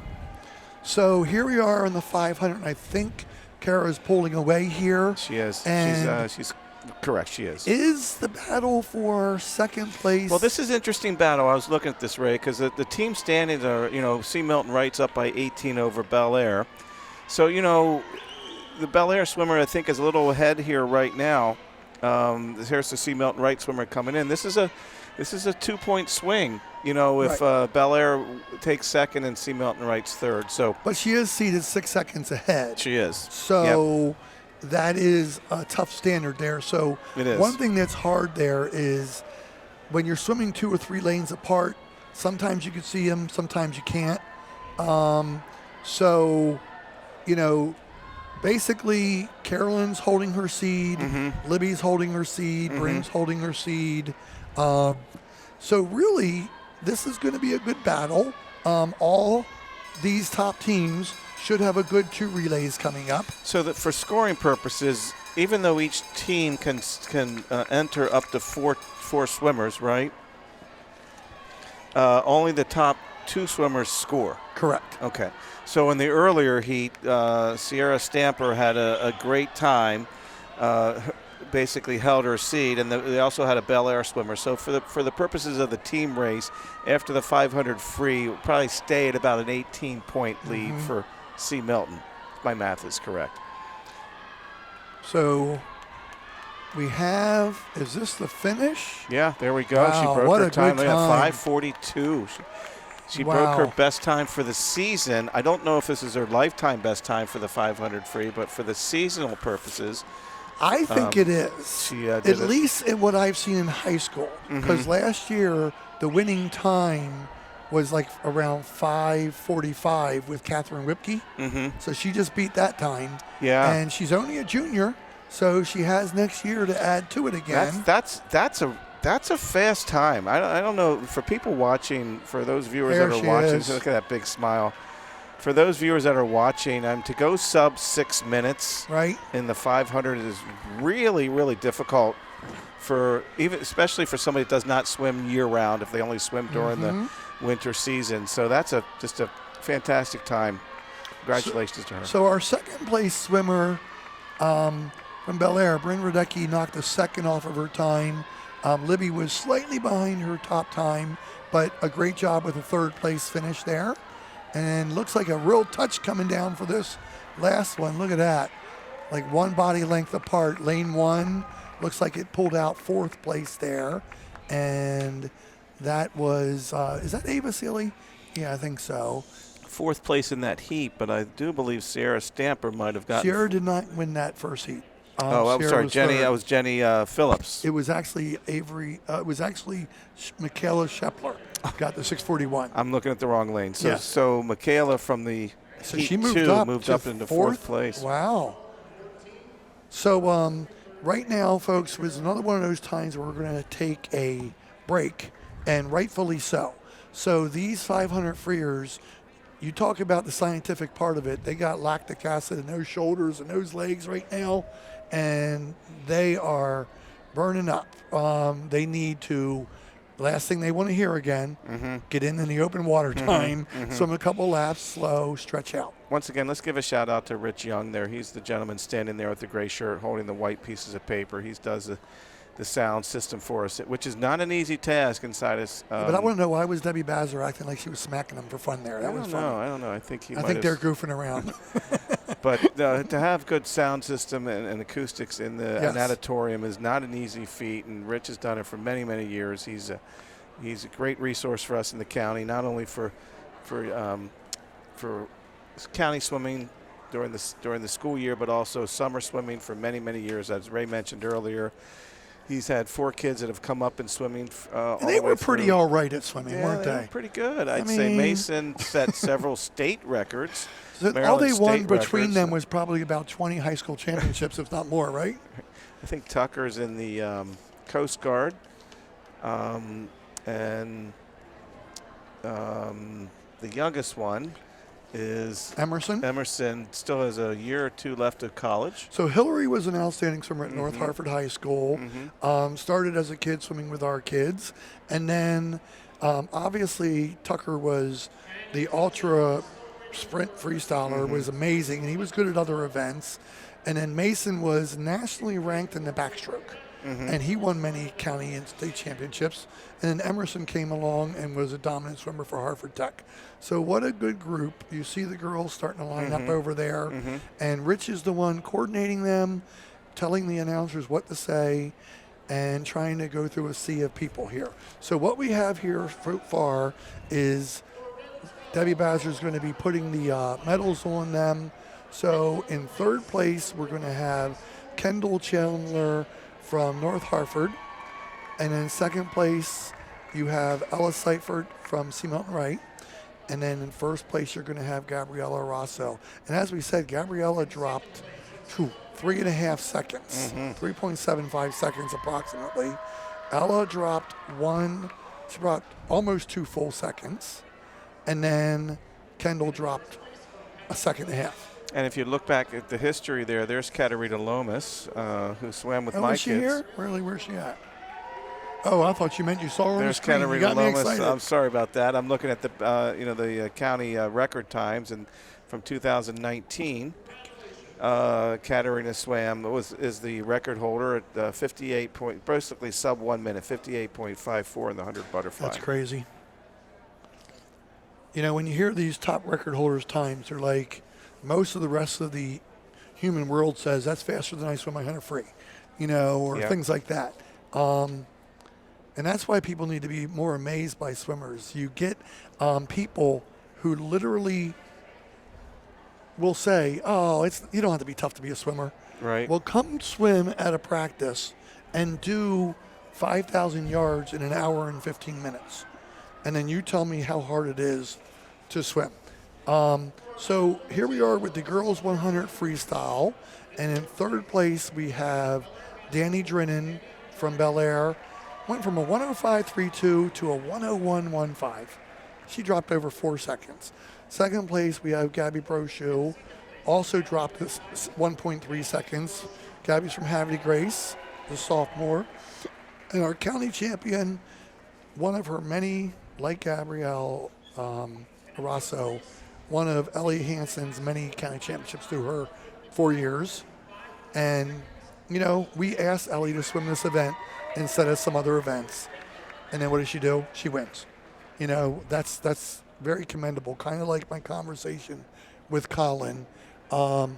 Speaker 1: So here we are in the 500, and I think Kara's pulling away here.
Speaker 2: She is.
Speaker 1: And
Speaker 2: She's correct. She is.
Speaker 1: is the battle for second place?
Speaker 2: Well, this is an interesting battle. I was looking at this, Ray, because the team standings are, C. Milton Wright's up by 18 over Bel Air. So, the Bel Air swimmer, I think, is a little ahead here right now. Here's the C. Milton Wright swimmer coming in. This is a 2-point swing, if Bel Air takes second and C. Milton Wright's third. So,
Speaker 1: But she is seated 6 seconds ahead.
Speaker 2: she is.
Speaker 1: So that is a tough standard there. So
Speaker 2: It is.
Speaker 1: one thing that's hard there is when you're swimming 2 or 3 lanes apart, sometimes you can see them, sometimes you can't. Basically Carolyn's holding her seed, Libby's holding her seed, Bryn's holding her seed. So really, this is going to be a good battle. All these top teams should have a good 2 relays coming up.
Speaker 2: So that for scoring purposes, even though each team can enter up to four swimmers, right? Only the top 2 swimmers score.
Speaker 1: Correct.
Speaker 2: Okay. So in the earlier heat, Sierra Stamper had a great time. Basically held her seed, and they also had a Bel Air swimmer. So for the purposes of the team race, after the 500 free, we'll probably stay at about an 18-point lead for C. Milton. My math is correct.
Speaker 1: So we have, is this the finish?
Speaker 2: Yeah, there we go.
Speaker 1: Wow,
Speaker 2: She broke
Speaker 1: what
Speaker 2: her
Speaker 1: a
Speaker 2: time.
Speaker 1: good
Speaker 2: Look at
Speaker 1: time.
Speaker 2: 5:42. She
Speaker 1: Wow.
Speaker 2: broke her best time for the season. I don't know if this is her lifetime best time for the 500 free, but for the seasonal purposes,
Speaker 1: I think it is.
Speaker 2: she did
Speaker 1: At
Speaker 2: it.
Speaker 1: least in what I've seen in high school. Because last year, the winning time was like around 5:45 with Catherine Whipke. So she just beat that time.
Speaker 2: Yeah.
Speaker 1: And she's only a junior, so she has next year to add to it again.
Speaker 2: That's a fast time. I don't know, for people watching, for those viewers
Speaker 1: There
Speaker 2: that are
Speaker 1: she
Speaker 2: watching,
Speaker 1: is.
Speaker 2: look at that big smile. For those viewers that are watching, to go sub 6 minutes
Speaker 1: Right?
Speaker 2: in the 500 is really, really difficult especially for somebody that does not swim year round, if they only swim during the winter season. So that's just a fantastic time. Congratulations to her.
Speaker 1: So our second place swimmer from Bel Air, Bryn Radecki, knocked a second off of her time. Libby was slightly behind her top time, but a great job with a third place finish there. And looks like a real touch coming down for this last one. Look at that. Like one body length apart. Lane 1 looks like it pulled out 4th place there. And that was, is that Ava Sealy? Yeah, I think so.
Speaker 2: 4th place in that heat, but I do believe Sierra Stamper might have gotten.
Speaker 1: Sierra did not win that first heat.
Speaker 2: I'm
Speaker 1: Sierra
Speaker 2: sorry,
Speaker 1: was
Speaker 2: Jenny.
Speaker 1: third.
Speaker 2: That was Jenny Phillips.
Speaker 1: It was actually Michaela Shepler got the 641.
Speaker 2: I'm looking at the wrong lane. So,
Speaker 1: Yes.
Speaker 2: so Michaela from the
Speaker 1: So
Speaker 2: heat
Speaker 1: she moved
Speaker 2: 2
Speaker 1: up
Speaker 2: moved
Speaker 1: to
Speaker 2: up into 4th place.
Speaker 1: Wow. So right now, folks, was another one of those times where we're going to take a break, and rightfully so. So these 500 freers, you talk about the scientific part of it. They got lactic acid in those shoulders and those legs right now, and they are burning up. They need to The last thing they want to hear again, get in the open water time, swim a couple laps, slow, stretch out.
Speaker 2: Once again, let's give a shout out to Rich Young there. He's the gentleman standing there with the gray shirt holding the white pieces of paper. He does the sound system for us, which is not an easy task inside us.
Speaker 1: But I want to know, why was Debbie Bazzer acting like she was smacking them for fun there? That was fun.
Speaker 2: I don't know. I think
Speaker 1: they're goofing around.
Speaker 2: But to have good sound system and acoustics in an auditorium is not an easy feat, and Rich has done it for many, many years. He's a great resource for us in the county, not only for county swimming during the school year, but also summer swimming for many, many years. As Ray mentioned earlier, he's had 4 kids that have come up in swimming.
Speaker 1: And they were pretty all right at swimming, weren't they?
Speaker 2: Were pretty good. I'd say Mason set several state records.
Speaker 1: So all they won between them was probably about 20 high school championships, if not more, right?
Speaker 2: I think Tucker's in the Coast Guard, and the youngest one is
Speaker 1: Emerson.
Speaker 2: Emerson still has a year or 2 left of college.
Speaker 1: So Hillary was an outstanding swimmer at North Harford High School. Started as a kid swimming with our kids. And then obviously Tucker was the ultra sprint freestyler, was amazing, and he was good at other events. And then Mason was nationally ranked in the backstroke. And he won many county and state championships. And then Emerson came along and was a dominant swimmer for Harford Tech. So what a good group. You see the girls starting to line up over there. And Rich is the one coordinating them, telling the announcers what to say, and trying to go through a sea of people here. So what we have here so far is Debbie Bazzer is going to be putting the medals on them. So in third place, we're going to have Kendall Chandler from North Harford. And in second place, you have Ella Seifert from Sea Mountain Wright. And then in first place, you're going to have Gabriella Rosso. And as we said, Gabriella dropped 3.5 seconds, 3.75 seconds approximately. Ella dropped she dropped almost 2 full seconds. And then Kendall dropped 1.5 seconds.
Speaker 2: And if you look back at the history there's Katerina Lomas, who swam with my
Speaker 1: kids. Oh, is she here? Really, where's she at? Oh, I thought you meant you saw her on the screen.
Speaker 2: There's Katerina Lomas. I'm sorry about that. I'm looking at the county record times, and from 2019, Katerina swam is the record holder at 58 point, basically sub 1 minute, 58.54 in the 100 butterfly.
Speaker 1: That's crazy. You know, when you hear these top record holders' times, they're like, most of the rest of the human world says that's faster than I swim my 100 free, or things like that. And that's why people need to be more amazed by swimmers. You get people who literally will say, "Oh, you don't have to be tough to be a swimmer."
Speaker 2: Right.
Speaker 1: Well, come swim at a practice and do 5,000 yards in an hour and 15 minutes, and then you tell me how hard it is to swim. So here we are with the girls 100 freestyle, and in third place we have Danny Drennan from Bel Air. Went from a 105.32 to a 101.15. She dropped over 4 seconds. Second place we have Gabby Brochu, also dropped 1.3 seconds. Gabby's from Havre de Grace, the sophomore. And our county champion, one of her many, like Gabrielle Rosso, one of Ellie Hansen's many county championships through her 4 years. And, we asked Ellie to swim this event instead of some other events. And then what does she do? She wins. That's very commendable, kind of like my conversation with Colin. So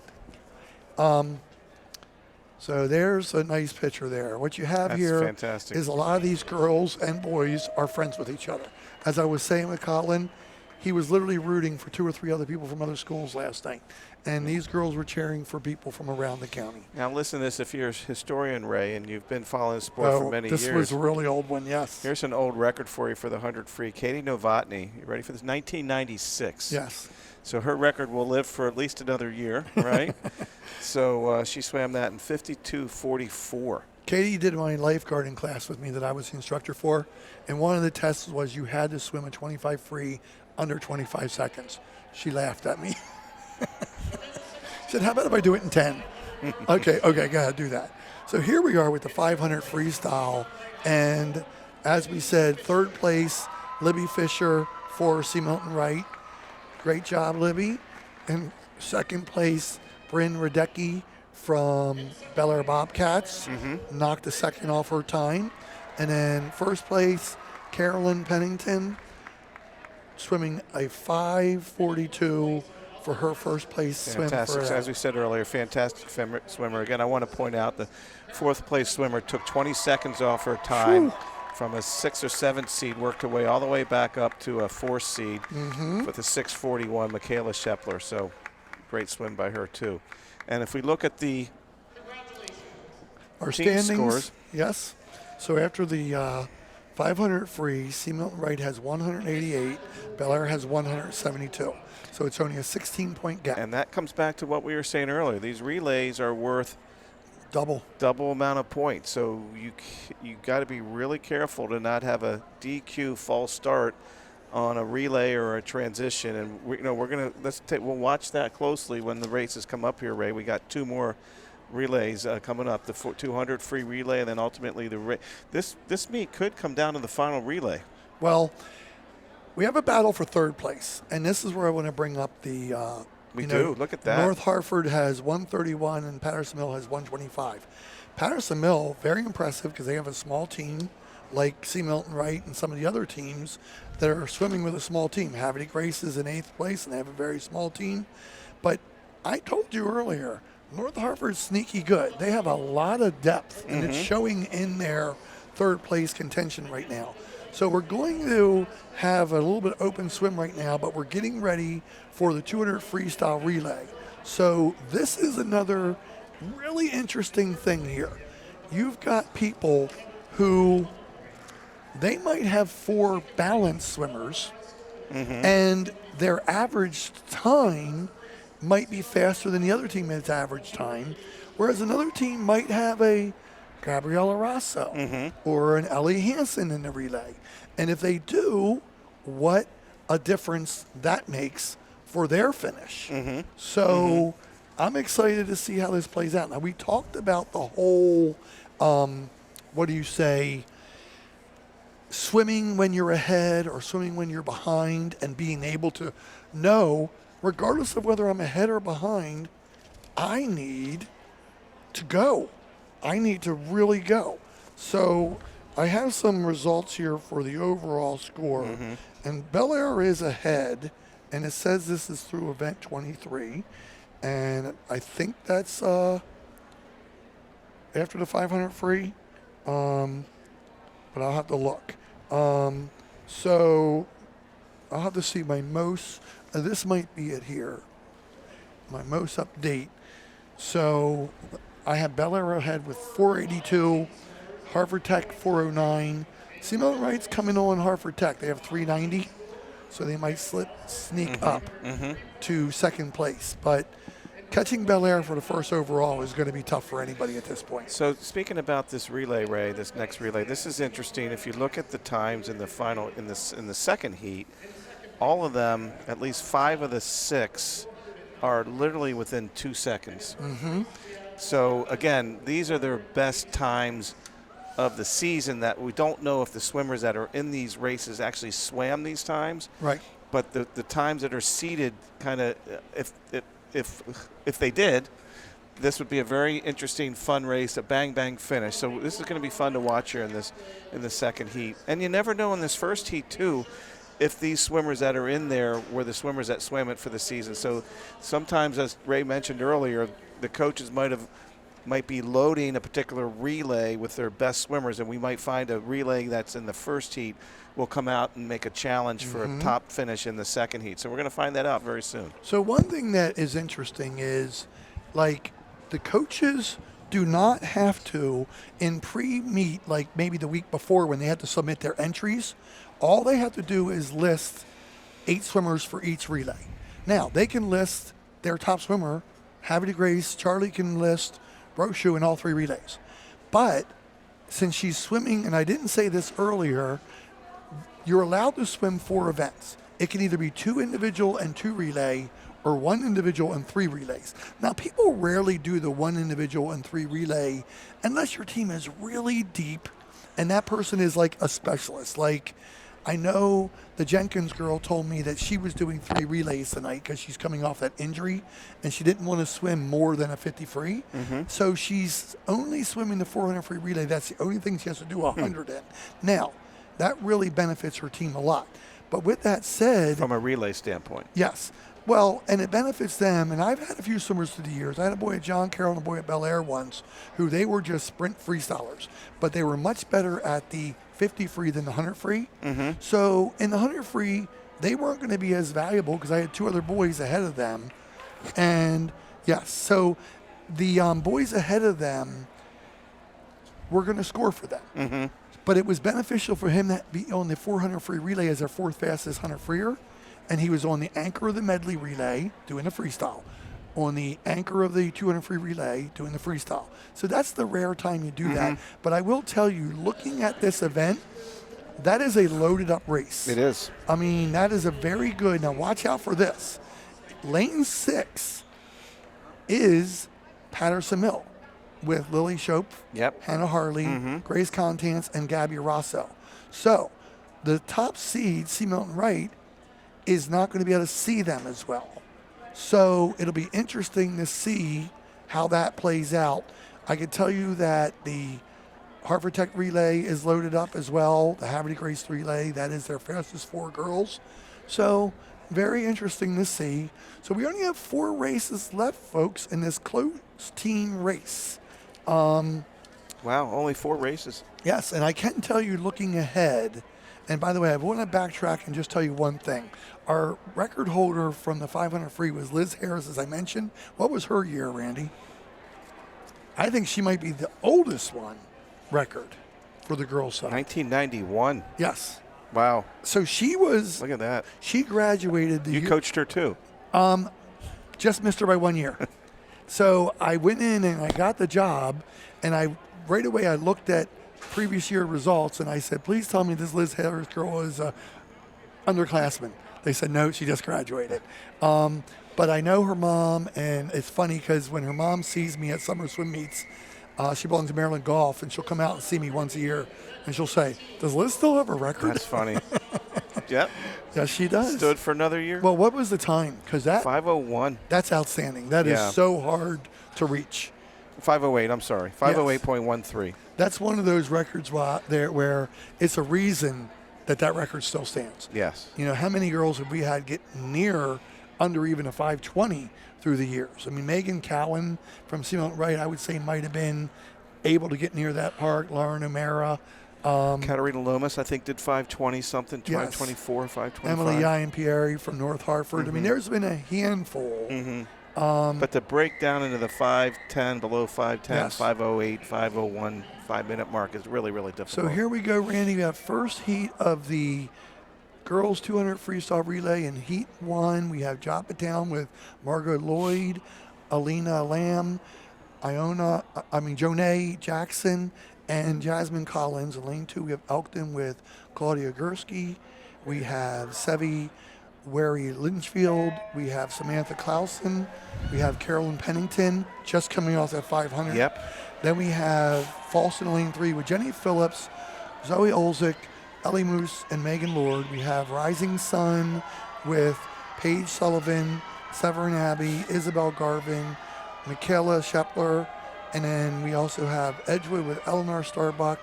Speaker 1: there's a nice picture there. What you have here
Speaker 2: fantastic.
Speaker 1: Is a lot of these girls and boys are friends with each other. As I was saying with Colin, he was literally rooting for 2 or 3 other people from other schools last night. And these girls were cheering for people from around the county.
Speaker 2: Now listen to this, if you're a historian, Ray, and you've been following the sport for many years.
Speaker 1: This was a really old one, yes.
Speaker 2: Here's an old record for you for the 100 free. Katie Novotny, you ready for this? 1996.
Speaker 1: Yes.
Speaker 2: So her record will live for at least another year, right? So she swam that in 52:44.
Speaker 1: Katie did my lifeguarding class with me that I was the instructor for, and one of the tests was you had to swim a 25 free under 25 seconds. She laughed at me. She said, how about if I do it in 10? Okay, go ahead, do that. So here we are with the 500 freestyle, and as we said, third place, Libby Fisher for C. Milton Wright. Great job, Libby. And second place, Bryn Radecki from Bel Air Bobcats. Knocked a second off her time. And then first place, Carolyn Pennington, swimming a 5:42 for her first place swim.
Speaker 2: Fantastic. As we said earlier, fantastic swimmer. Again, I want to point out the fourth place swimmer took 20 seconds off her time. From a 6th or 7th seed, worked her way all the way back up to a 4th seed with a 6:41, Michaela Shepler. So great swim by her, too. And if we look at
Speaker 1: our
Speaker 2: team
Speaker 1: standings,
Speaker 2: scores.
Speaker 1: yes. So after the 500 free, C. Milton Wright has 188, Bel Air has 172. So it's only a 16-point gap.
Speaker 2: And that comes back to what we were saying earlier. These relays are worth double amount of points. So you got to be really careful to not have a DQ false start on a relay or a transition. And we're gonna we'll watch that closely when the races come up here, Ray. We got 2 more relays coming up: the 200 free relay, and then ultimately the this meet could come down to the final relay.
Speaker 1: Well, we have a battle for third place, and this is where I want to bring up the.
Speaker 2: We do. Look at that.
Speaker 1: North Hartford has 131 and Patterson Mill has 125. Patterson Mill, very impressive because they have a small team like C. Milton Wright and some of the other teams that are swimming with a small team. Havity Grace is in 8th place and they have a very small team. But I told you earlier, North Hartford's sneaky good. They have a lot of depth and it's showing in their third place contention right now. So we're going to have a little bit open swim right now, but we're getting ready for the 200 freestyle relay. So this is another really interesting thing here. You've got people who they might have 4 balanced swimmers and their average time might be faster than the other team's average time, whereas another team might have a Gabriella Rosso or an Ellie Hansen in the relay. And if they do, what a difference that makes for their finish. So I'm excited to see how this plays out. Now, we talked about the whole, swimming when you're ahead or swimming when you're behind and being able to know, regardless of whether I'm ahead or behind, I need to go. I need to really go. So I have some results here for the overall score. And Bel Air is ahead, and it says this is through event 23. And I think that's after the 500 free, but I'll have to look. So I'll have to see my most, this might be it here, my most update. So I have Bel Air ahead with 482, Harvard Tech 409. C. Milton Wright's coming on Harvard Tech. They have 390, so they might sneak up to second place. But catching Bel Air for the first overall is going to be tough for anybody at this point.
Speaker 2: So speaking about this relay, Ray, this next relay, this is interesting. If you look at the times in the final, in the second heat, all of them, at least 5 of the 6, are literally within 2 seconds. So again, these are their best times of the season that we don't know if the swimmers that are in these races actually swam these times.
Speaker 1: Right.
Speaker 2: But the times that are seeded, kind of, if they did, this would be a very interesting, fun race, a bang finish. So this is going to be fun to watch here in the second heat. And you never know in this first heat too, if these swimmers that are in there were the swimmers that swam it for the season. So sometimes, as Ray mentioned earlier, the coaches might be loading a particular relay with their best swimmers, and we might find a relay that's in the first heat will come out and make a challenge for a top finish in the second heat. So we're going to find that out very soon.
Speaker 1: So one thing that is interesting is, like, the coaches do not have to, in pre-meet, like maybe the week before when they had to submit their entries, all they have to do is list 8 swimmers for each relay. Now, they can list their top swimmer, Havity Grace, Charlie can list Brochu in all 3 relays. But since she's swimming, and I didn't say this earlier, you're allowed to swim 4 events. It can either be 2 individual and 2 relay, or 1 individual and 3 relays. Now, people rarely do the 1 individual and 3 relay unless your team is really deep and that person is like a specialist. Like, I know the Jenkins girl told me that she was doing 3 relays tonight because she's coming off that injury, and she didn't want to swim more than a 50 free. So she's only swimming the 400 free relay. That's the only thing she has to do 100 in. Now, that really benefits her team a lot. But with that said,
Speaker 2: From a relay standpoint.
Speaker 1: yes. Well, and it benefits them. And I've had a few swimmers through the years. I had a boy at John Carroll and a boy at Bel Air once who they were just sprint freestylers, but they were much better at the 50 free than the 100 free. So in the 100 free, they weren't going to be as valuable because I had 2 other boys ahead of them. And yes, so the boys ahead of them were going to score for them. But it was beneficial for him to be on the 400 free relay as their 4th fastest 100 freer. And he was on the anchor of the medley relay doing the freestyle, on the anchor of the 200 free relay doing the freestyle. So that's the rare time you do that. But I will tell you, looking at this event, that is a loaded up race.
Speaker 2: It is.
Speaker 1: I mean, that is a very good. Now watch out for this. Lane 6 is Patterson Mill with Lily Shope,
Speaker 2: Yep.
Speaker 1: Hannah Harley, Grace Contance, and Gabby Rosso. So the top seed, C. Milton Wright, is not going to be able to see them as well. So it'll be interesting to see how that plays out. I can tell you that the Harvard Tech relay is loaded up as well. The Haverty Grace relay, that is their fastest 4 girls. So very interesting to see. So we only have 4 races left, folks, in this close team race.
Speaker 2: Wow, only 4 races.
Speaker 1: Yes, and I can tell you looking ahead, and by the way, I want to backtrack and just tell you one thing. Our record holder from the 500 free was Liz Harris, as I mentioned. What was her year, Randy? I think she might be the oldest one record for the girls' side.
Speaker 2: 1991.
Speaker 1: Yes.
Speaker 2: Wow.
Speaker 1: So she was,
Speaker 2: Look at that.
Speaker 1: she graduated the
Speaker 2: You
Speaker 1: year,
Speaker 2: coached her too.
Speaker 1: just missed her by 1 year. So I went in and I got the job, and right away I looked at previous year results, and I said, please tell me this Liz Harris girl is a underclassman. They said, no, she just graduated. But I know her mom, and it's funny because when her mom sees me at summer swim meets, she belongs to Maryland Golf, and she'll come out and see me once a year, and she'll say, does Liz still have a record?
Speaker 2: That's funny. Yep.
Speaker 1: Yes, she does.
Speaker 2: Stood for another year.
Speaker 1: Well, what was the time? Because
Speaker 2: 5:01.
Speaker 1: that's outstanding. That is
Speaker 2: Yeah.
Speaker 1: so hard to reach.
Speaker 2: 5:08. I'm sorry. 5:08.13.
Speaker 1: That's one of those records where it's a reason that record still stands.
Speaker 2: Yes.
Speaker 1: You know, how many girls have we had get near under even a 520 through the years? I mean, Megan Cowan from C. Milton Wright, I would say, might have been able to get near that park. Lauren O'Mara.
Speaker 2: Katarina Lomas, I think, did 5:20 something.
Speaker 1: Yes.
Speaker 2: 5:24, 5:25.
Speaker 1: Emily Ian-Pierre from North Hartford. I mean, there's been a handful.
Speaker 2: But to break down into the 5:10, below 5:10,
Speaker 1: Yes.
Speaker 2: 5:08, 5:01, 5-minute mark is really, really difficult.
Speaker 1: So here we go, Randy. We have first heat of the girls 200 freestyle relay. In heat 1, we have Joppatown with Margot Lloyd, Alina Lamb, Jonay Jackson, and Jasmine Collins. In lane 2, we have Elkton with Claudia Gursky. We have Sevi Wary Lynchfield. We have Samantha Clausen. We have Carolyn Pennington just coming off that 500.
Speaker 2: Yep.
Speaker 1: Then we have Falston in lane 3 with Jenny Phillips, Zoe Olzik, Ellie Moose, and Megan Lord. We have Rising Sun with Paige Sullivan, Severin Abbey, Isabel Garvin, Michaela Shepler, and then we also have Edgewood with Eleanor Starbuck,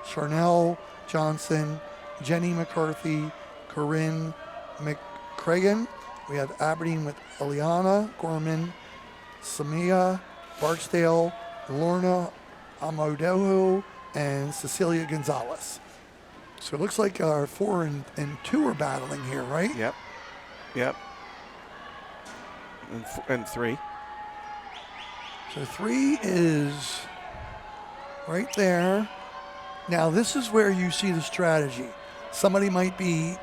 Speaker 1: Charnel Johnson, Jenny McCarthy, Corinne McCragan. We have Aberdeen with Eliana Gorman, Samia Barksdale, Lorna Amodoho, and Cecilia Gonzalez. So it looks like our 4 and 2 are battling here, right?
Speaker 2: Yep. Yep. And 3.
Speaker 1: So 3 is right there. Now this is where you see the strategy. Somebody might be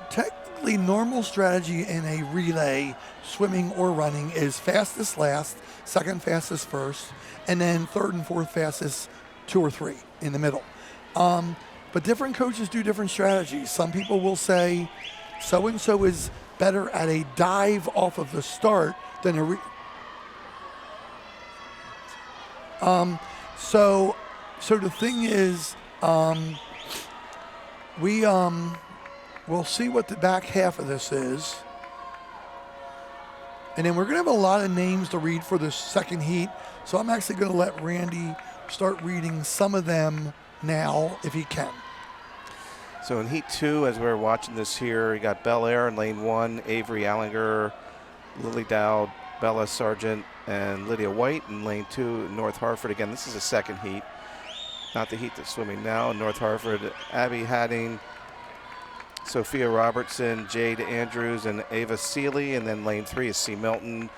Speaker 1: technically normal strategy in a relay, swimming or running, is fastest last, second fastest first, and then third and fourth fastest 2 or 3 in the middle. But different coaches do different strategies. Some people will say so-and-so is better at a dive off of the start than a so the thing is, We'll see what the back half of this is. And then we're going to have a lot of names to read for this second heat. So I'm actually going to let Randy start reading some of them now if he can.
Speaker 2: So in Heat 2, as we're watching this here, you got Bel Air in lane 1, Avery Allinger, Lily Dowd, Bella Sargent, and Lydia White in lane 2, North Hartford. Again, this is a second heat, not the heat that's swimming now. North Hartford, Abby Hadding, Sophia Robertson, Jade Andrews, and Ava Seeley. And then lane 3 is C. Milton,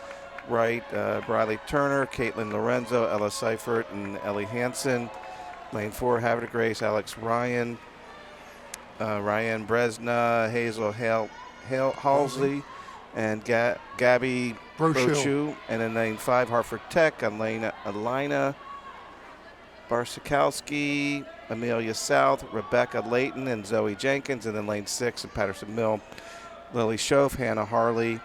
Speaker 2: Wright, Briley Turner, Caitlin Lorenzo, Ella Seifert, and Ellie Hansen. Lane 4, Havre de Grace, Alex Ryan, Ryan Bresna, Hazel Halsey, and Gabby Brochu. And then lane 5, Hartford Tech, Alina Barsikowski, Amelia South, Rebecca Layton, and Zoe Jenkins. And then lane 6 in Patterson Mill, Lily Schoaf, Hannah Harley,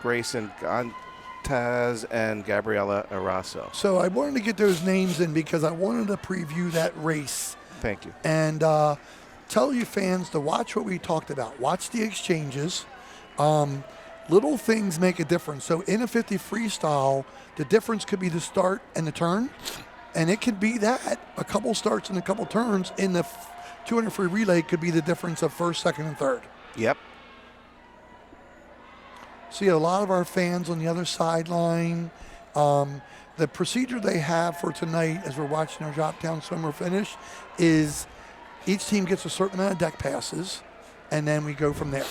Speaker 2: Grayson Gontaz, and Gabriella Arasso.
Speaker 1: So I wanted to get those names in because I wanted to preview that race.
Speaker 2: Thank you.
Speaker 1: And tell you fans to watch what we talked about. Watch the exchanges. Little things make a difference. So in a 50 freestyle, the difference could be the start and the turn. And it could be that. A couple starts and a couple turns in the 200 free relay could be the difference of first, second, and third.
Speaker 2: Yep.
Speaker 1: See a lot of our fans on the other sideline. The procedure they have for tonight as we're watching our drop-down swimmer finish is each team gets a certain amount of deck passes, and then we go from there.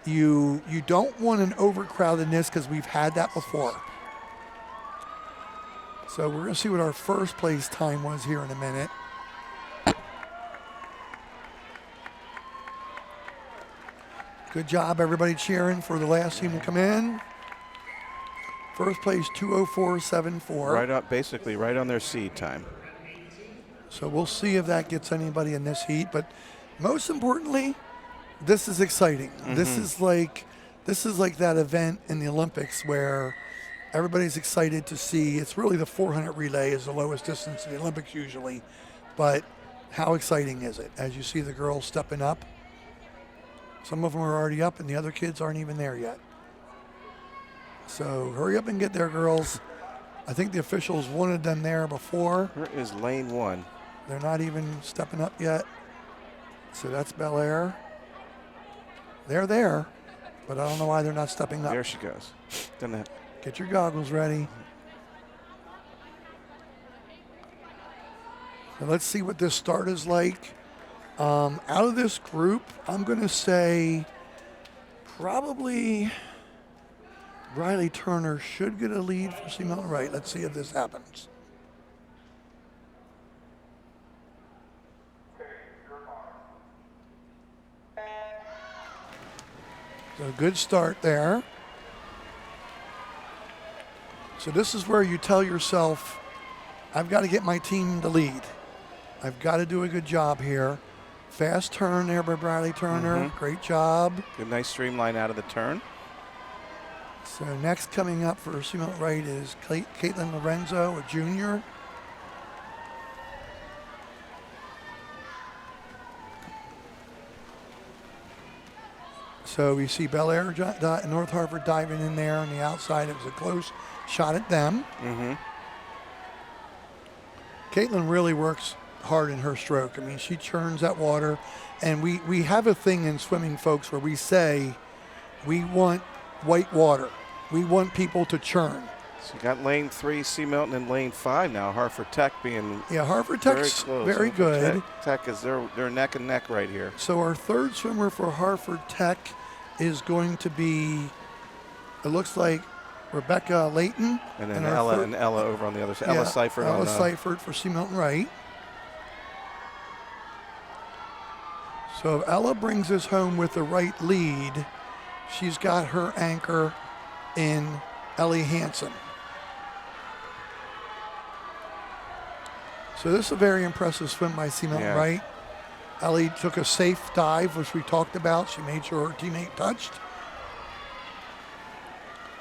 Speaker 1: You don't want an overcrowdedness because we've had that before. So we're going to see what our first place time was here in a minute. Good job, everybody cheering for the last team to come in. First place, 2:04.74.
Speaker 2: Right up, basically right on their seed time.
Speaker 1: So we'll see if that gets anybody in this heat. But most importantly, this is exciting. This is like that event in the Olympics where everybody's excited to see. It's really the 400 relay is the lowest distance in the Olympics usually. But how exciting is it as you see the girls stepping up? Some of them are already up and the other kids aren't even there yet. So hurry up and get there, girls. I think the officials wanted them there before.
Speaker 2: Where is lane 1?
Speaker 1: They're not even stepping up yet. So that's Bel Air. They're there, but I don't know why they're not stepping up.
Speaker 2: There she goes.
Speaker 1: Get your goggles ready. So let's see what this start is like. Out of this group, I'm going to say probably Riley Turner should get a lead for C. Milton Wright. Let's see if this happens. So good start there. So this is where you tell yourself, I've got to get my team to lead. I've got to do a good job here. Fast turn there by Bradley Turner. Great job.
Speaker 2: Good, nice streamline out of the turn.
Speaker 1: So next coming up for C. Milton Wright is Caitlin Lorenzo, a junior. So we see Bel Air and North Hartford diving in there on the outside. It was a close shot at them. Caitlin really works hard in her stroke. I mean, she churns that water. And we have a thing in swimming, folks, where we say we want white water. We want people to churn.
Speaker 2: So you got lane 3, C. Milton, and lane 5 now. Hartford Tech being
Speaker 1: Hartford Tech's
Speaker 2: very close.
Speaker 1: very good.
Speaker 2: Tech is they're neck and neck right here.
Speaker 1: So our third swimmer for Hartford Tech is going to be, it looks like Rebecca Layton.
Speaker 2: And then Ella over on the other side. Ella Seifert.
Speaker 1: Ella Seifert for C. Milton Wright. So if Ella brings us home with the right lead, she's got her anchor in Ellie Hansen. So this is a very impressive swim by C. Milton Wright. Ellie took a safe dive, which we talked about. She made sure her teammate touched.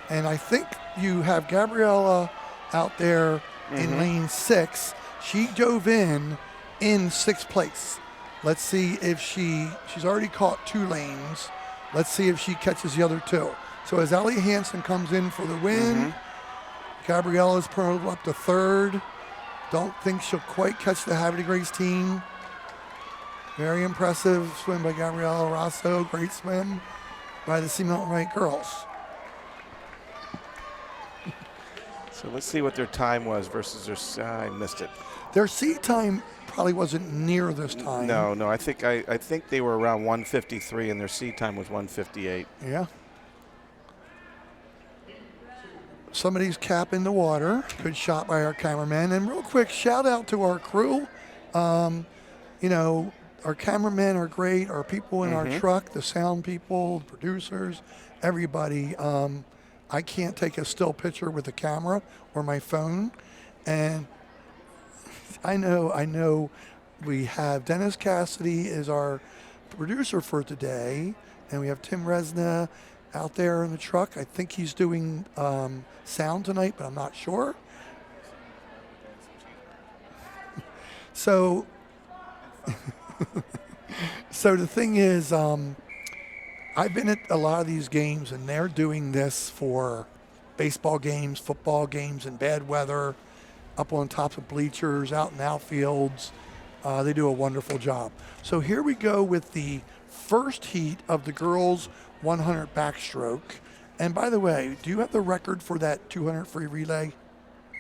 Speaker 1: And I think you have Gabriella out there in lane 6. She dove in in 6th place. Let's see if she's already caught 2 lanes. Let's see if she catches the other 2. So as Ellie Hansen comes in for the win, Gabriella's pulled up to 3rd. Don't think she'll quite catch the Havre de Grace team. Very impressive swim by Gabriella Rosso. Great swim by the C. Milton Wright girls.
Speaker 2: So let's see what their time was versus their. I missed it.
Speaker 1: Their C time probably wasn't near this time.
Speaker 2: No. I think they were around 153, and their C time was 158.
Speaker 1: Yeah. Somebody's cap in the water. Good shot by our cameraman. And real quick, shout out to our crew. You know, our cameramen are great. Our people in our truck, the sound people, the producers, everybody. I can't take a still picture with a camera or my phone. And I know we have Dennis Cassidy is our producer for today. And we have Tim Resna out there in the truck. I think he's doing sound tonight, but I'm not sure. So the thing is, I've been at a lot of these games, and they're doing this for baseball games, football games in bad weather, up on tops of bleachers, out in outfields. They do a wonderful job. So here we go with the first heat of the girls' 100 backstroke. And by the way, do you have the record for that 200 free relay?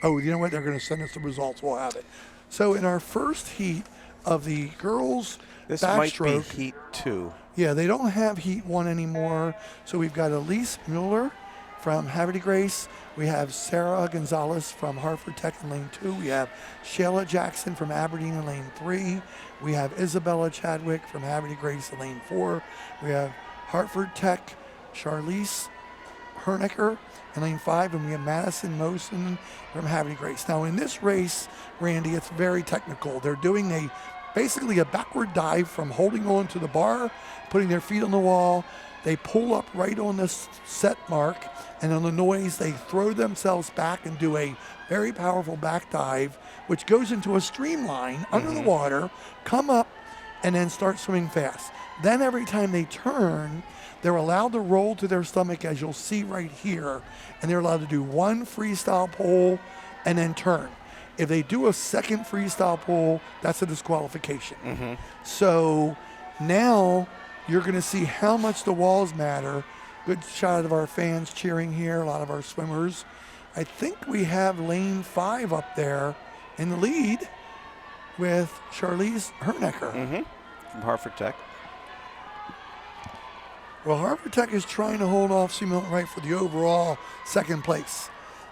Speaker 1: Oh, you know what? They're going to send us the results. We'll have it. So in our first heat of the girls'
Speaker 2: This
Speaker 1: backstroke,
Speaker 2: might be heat 2.
Speaker 1: yeah, they don't have heat 1 anymore. So we've got Elise Mueller from Havre de Grace. We have Sarah Gonzalez from Harford Tech in lane 2. We have Shayla Jackson from Aberdeen in lane 3. We have Isabella Chadwick from Havre de Grace in lane 4. We have Hartford Tech Charlize Hernecker in lane 5, and we have Madison Mosen from Havre de Grace. Now in this race, Randy, it's very technical. They're doing basically a backward dive from holding on to the bar, putting their feet on the wall. They pull up right on this set mark, and on the noise, they throw themselves back and do a very powerful back dive, which goes into a streamline under the water, come up, and then start swimming fast. Then every time they turn, they're allowed to roll to their stomach, as you'll see right here, and they're allowed to do 1 freestyle pull and then turn. If they do a second freestyle pull, that's a disqualification. So now you're going to see how much the walls matter. Good shot of our fans cheering here, a lot of our swimmers. I think we have lane 5 up there in the lead with Charlize Hernecker.
Speaker 2: From Harford Tech.
Speaker 1: Well, Harford Tech is trying to hold off C. Milton Wright for the overall 2nd place.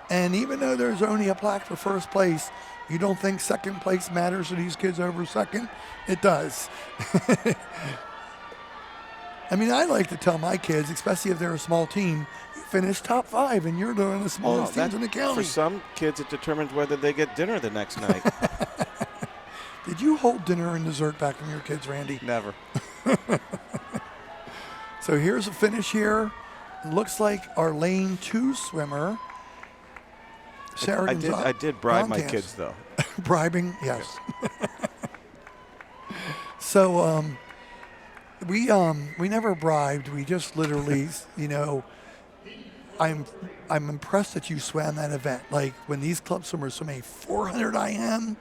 Speaker 1: And even though there's only a plaque for 1st place, you don't think 2nd place matters to these kids over 2nd? It does. I mean, I like to tell my kids, especially if they're a small team, you finish top 5 and you're doing the smallest teams in the county.
Speaker 2: For some kids, it determines whether they get dinner the next night.
Speaker 1: Did you hold dinner and dessert back from your kids, Randy?
Speaker 2: Never.
Speaker 1: So here's a finish here. It looks like our lane 2 swimmer, Sarah Gonzalez.
Speaker 2: I did bribe my kids, though.
Speaker 1: Bribing, yes. So we never bribed. We just literally, you know, I'm impressed that you swam that event. Like when these club swimmers swim a 400 IM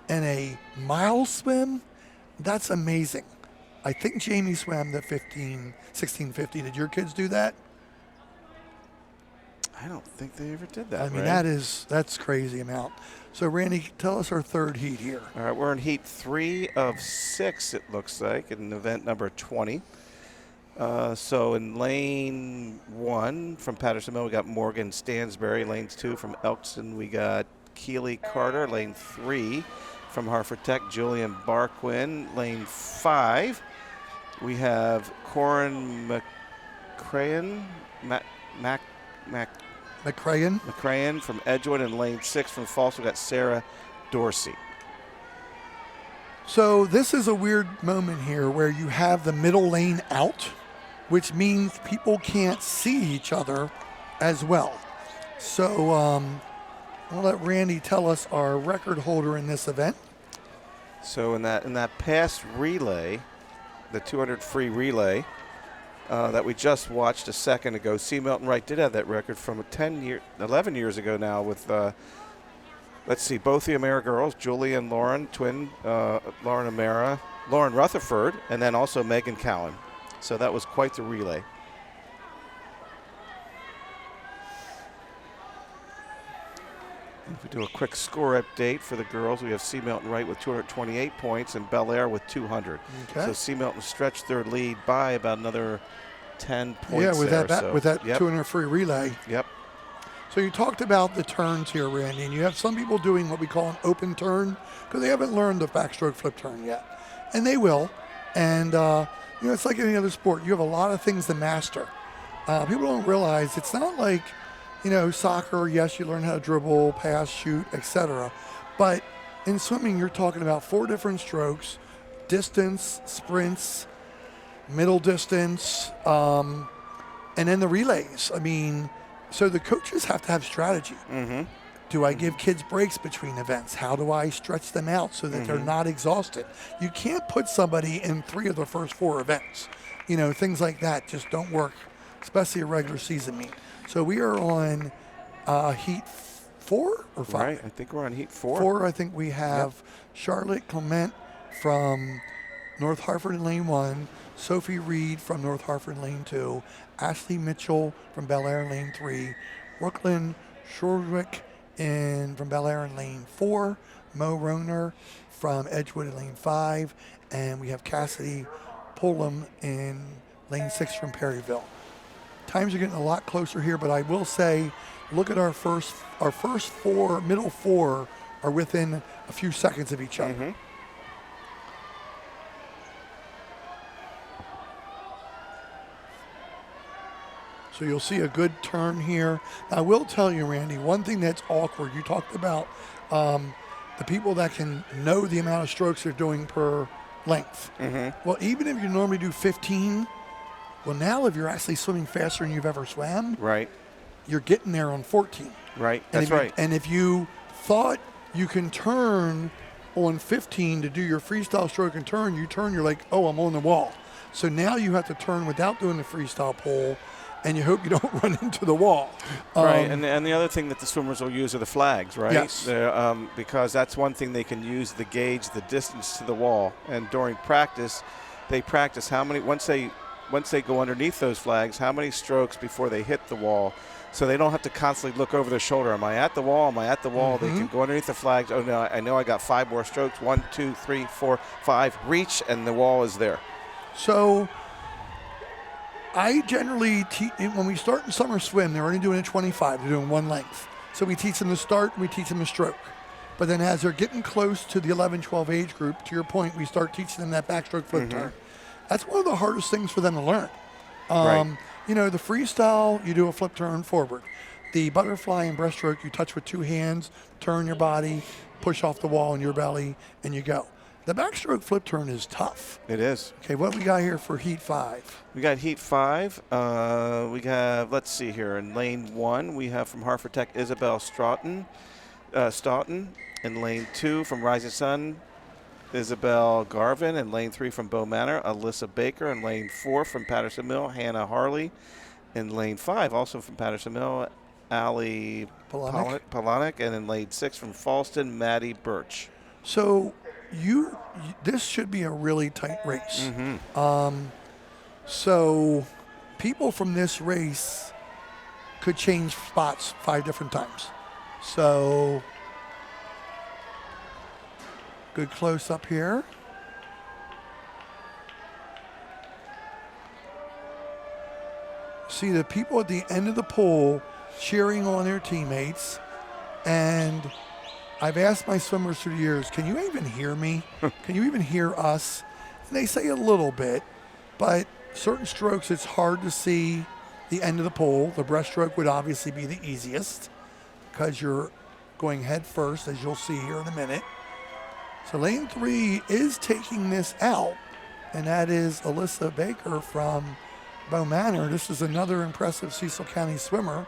Speaker 1: and a mile swim, that's amazing. I think Jamie swam the 1650. Did your kids do that?
Speaker 2: I don't think they ever did that.
Speaker 1: I mean,
Speaker 2: right?
Speaker 1: that's crazy amount. So Randy, tell us our 3rd heat here.
Speaker 2: All right, we're in heat 3 of 6, it looks like, in event number 20. So in lane 1 from Patterson Mill, we got Morgan Stansberry. Lanes 2 from Elkson, we got Keely Carter. Lane 3 from Harford Tech, Julian Barquin. Lane 5, we have Corin McCrayen, McCrayen from Edgewood. And lane 6 from Falls, we got Sarah Dorsey.
Speaker 1: So this is a weird moment here where you have the middle lane out, which means people can't see each other as well. So I'll let Randy tell us our record holder in this event.
Speaker 2: So in that past relay, the 200 free relay that we just watched a second ago, C. Milton Wright did have that record from 11 years ago now with, let's see, both the Amera girls, Julie and Lauren, twin Lauren Amera, Lauren Rutherford, and then also Megan Cowan. So that was quite the relay. If we do a quick score update for the girls, we have C. Milton Wright with 228 points and Bel Air with 200.
Speaker 1: Okay.
Speaker 2: So C. Milton stretched their lead by about another 10 points.
Speaker 1: Yeah, with
Speaker 2: there,
Speaker 1: that with that
Speaker 2: yep.
Speaker 1: 200 free relay.
Speaker 2: Yep.
Speaker 1: So you talked about the turns here, Randy, and you have some people doing what we call an open turn because they haven't learned the backstroke flip turn yet, and they will. And it's like any other sport. You have a lot of things to master. People don't realize it's not like, soccer. Yes, you learn how to dribble, pass, shoot, etc. But in swimming, you're talking about 4 different strokes: distance, sprints, middle distance, and then the relays. I mean, so the coaches have to have strategy.
Speaker 2: Mm-hmm.
Speaker 1: Do I give kids breaks between events? How do I stretch them out so that they're not exhausted? You can't put somebody in 3 of the first 4 events. Things like that just don't work, especially a regular season meet. So we are on heat 4 or 5?
Speaker 2: Right, I think we're on heat 4.
Speaker 1: 4, I think we have Charlotte Clement from North Hartford in lane 1, Sophie Reed from North Hartford in lane 2, Ashley Mitchell from Bel Air in lane 3, Brooklyn Shorwick from Bel Air in lane 4, Mo Roner from Edgewood in lane 5, and we have Cassidy Pullum in lane 6 from Perryville. Times are getting a lot closer here, but I will say, look at our first 4, middle 4 are within a few seconds of each other.
Speaker 2: Mm-hmm.
Speaker 1: So you'll see a good turn here. I will tell you, Randy, one thing that's awkward, you talked about the people that can know the amount of strokes they're doing per length.
Speaker 2: Mm-hmm.
Speaker 1: Well, even if you normally do 15, well, now if you're actually swimming faster than you've ever swam,
Speaker 2: Right.
Speaker 1: you're getting there on 14.
Speaker 2: Right.
Speaker 1: And
Speaker 2: That's right.
Speaker 1: And if you thought you can turn on 15 to do your freestyle stroke and turn, you're like, oh, I'm on the wall. So now you have to turn without doing the freestyle pole, and you hope you don't run into the wall.
Speaker 2: Right, and the other thing that the swimmers will use are the flags, right?
Speaker 1: Yes.
Speaker 2: Because that's one thing they can use to gauge the distance to the wall. And during practice, they practice how many, once they go underneath those flags, how many strokes before they hit the wall. So they don't have to constantly look over their shoulder. Am I at the wall? Am I at the wall?
Speaker 1: Mm-hmm.
Speaker 2: They can go underneath the flags. Oh, no, I know I got 5 more strokes. 1, 2, 3, 4, 5. Reach, and the wall is there.
Speaker 1: So I generally teach, when we start in summer swim, they're only doing a 25. They're doing one length. So we teach them to start and we teach them to stroke. But then as they're getting close to the 11-12 age group, to your point, we start teaching them that backstroke flip turn. That's one of the hardest things for them to learn.
Speaker 2: Right.
Speaker 1: The freestyle, you do a flip turn forward. The butterfly and breaststroke, you touch with 2 hands, turn your body, push off the wall in your belly, and you go. The backstroke flip turn is tough.
Speaker 2: It is.
Speaker 1: Okay, what we got here for heat 5?
Speaker 2: We got heat 5. We have, let's see here, in lane 1, we have from Hartford Tech, Isabel Stoughton. In lane 2, from Rising Sun, Isabel Garvin. In lane 3, from Bow Manor, Alyssa Baker. In lane 4, from Patterson Mill, Hannah Harley. In lane 5, also from Patterson Mill, Allie Polonic. And in lane 6, from Falston, Maddie Birch.
Speaker 1: So this should be a really tight race. So people from this race could change spots 5 different times. So good close up here. See the people at the end of the pool cheering on their teammates, and I've asked my swimmers through the years, can you even hear me? Can you even hear us? And they say a little bit, but certain strokes it's hard to see the end of the pole. The breaststroke would obviously be the easiest because you're going head first, as you'll see here in a minute. So lane 3 is taking this out, and that is Alyssa Baker from Bow Manor. This is another impressive Cecil County swimmer.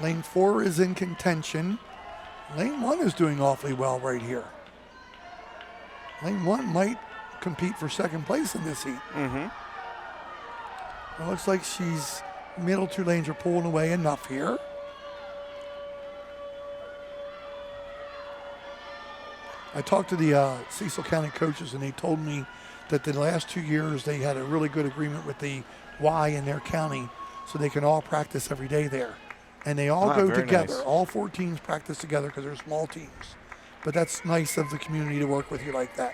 Speaker 1: Lane 4 is in contention. Lane 1 is doing awfully well right here. Lane 1 might compete for second place in this heat.
Speaker 2: Mm-hmm.
Speaker 1: It looks like she's middle 2 lanes are pulling away enough here. I talked to the Cecil County coaches, and they told me that the last 2 years they had a really good agreement with the Y in their county, so they can all practice every day there. And they all go
Speaker 2: very
Speaker 1: together.
Speaker 2: nice.
Speaker 1: All 4 teams practice together because they're small teams. But that's nice of the community to work with you like that.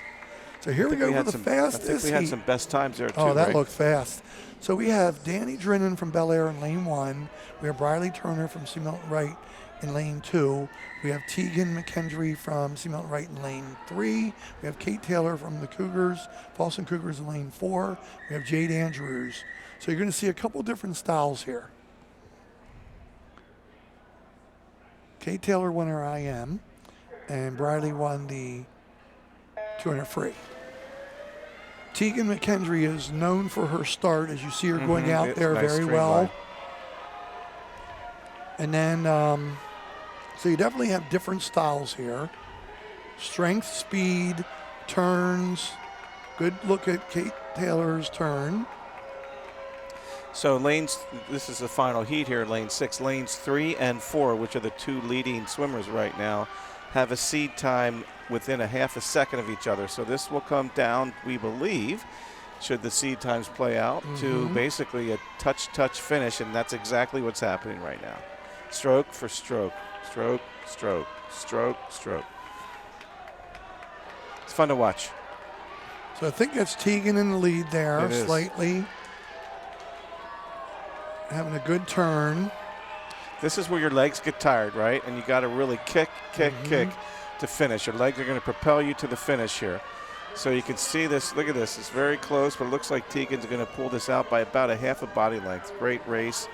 Speaker 1: So here we go for the fastest
Speaker 2: I think we had
Speaker 1: heat.
Speaker 2: some best times there, too.
Speaker 1: Oh, that
Speaker 2: Ray.
Speaker 1: looked fast. So we have Danny Drennan from Bel Air in lane 1. We have Briley Turner from C. Milton Wright in lane 2. We have Tegan McKendry from C. Milton Wright in lane 3. We have Kate Taylor from the Cougars, Boston Cougars in lane 4. We have Jade Andrews. So you're going to see a couple different styles here. Kate Taylor won her IM, and Briley won the 200 free. Tegan McKendry is known for her start, as you see her going out there
Speaker 2: Nice
Speaker 1: very
Speaker 2: straight
Speaker 1: well.
Speaker 2: line.
Speaker 1: And then, so you definitely have different styles here. Strength, speed, turns. Good look at Kate Taylor's turn.
Speaker 2: So this is the final heat here, lane 6. Lanes 3 and 4, which are the 2 leading swimmers right now, have a seed time within a half a second of each other. So this will come down, we believe, should the seed times play out, to basically a touch finish, and that's exactly what's happening right now. Stroke for stroke, stroke, stroke, stroke, stroke. It's fun to watch.
Speaker 1: So I think that's Tegan in the lead there,
Speaker 2: It is.
Speaker 1: slightly. Having a good turn.
Speaker 2: This is where your legs get tired, right? And you got to really kick, kick, kick to finish. Your legs are going to propel you to the finish here. So you can see this. Look at this. It's very close, but it looks like Tegan's going to pull this out by about a half a body length. Great race.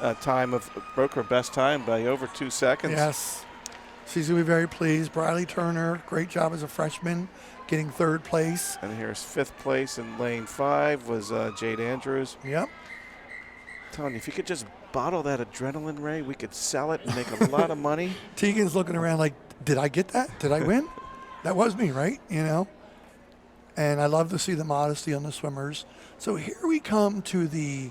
Speaker 2: Broke her best time by over 2 seconds.
Speaker 1: Yes. She's going to be very pleased. Briley Turner, great job as a freshman, getting 3rd place.
Speaker 2: And here's 5th place in lane 5 was Jade Andrews.
Speaker 1: Yep.
Speaker 2: Telling you, if you could just bottle that adrenaline, Ray, we could sell it and make a lot of money.
Speaker 1: Tegan's looking around like, did I get that? Did I win? That was me, right? You know? And I love to see the modesty on the swimmers. So here we come to the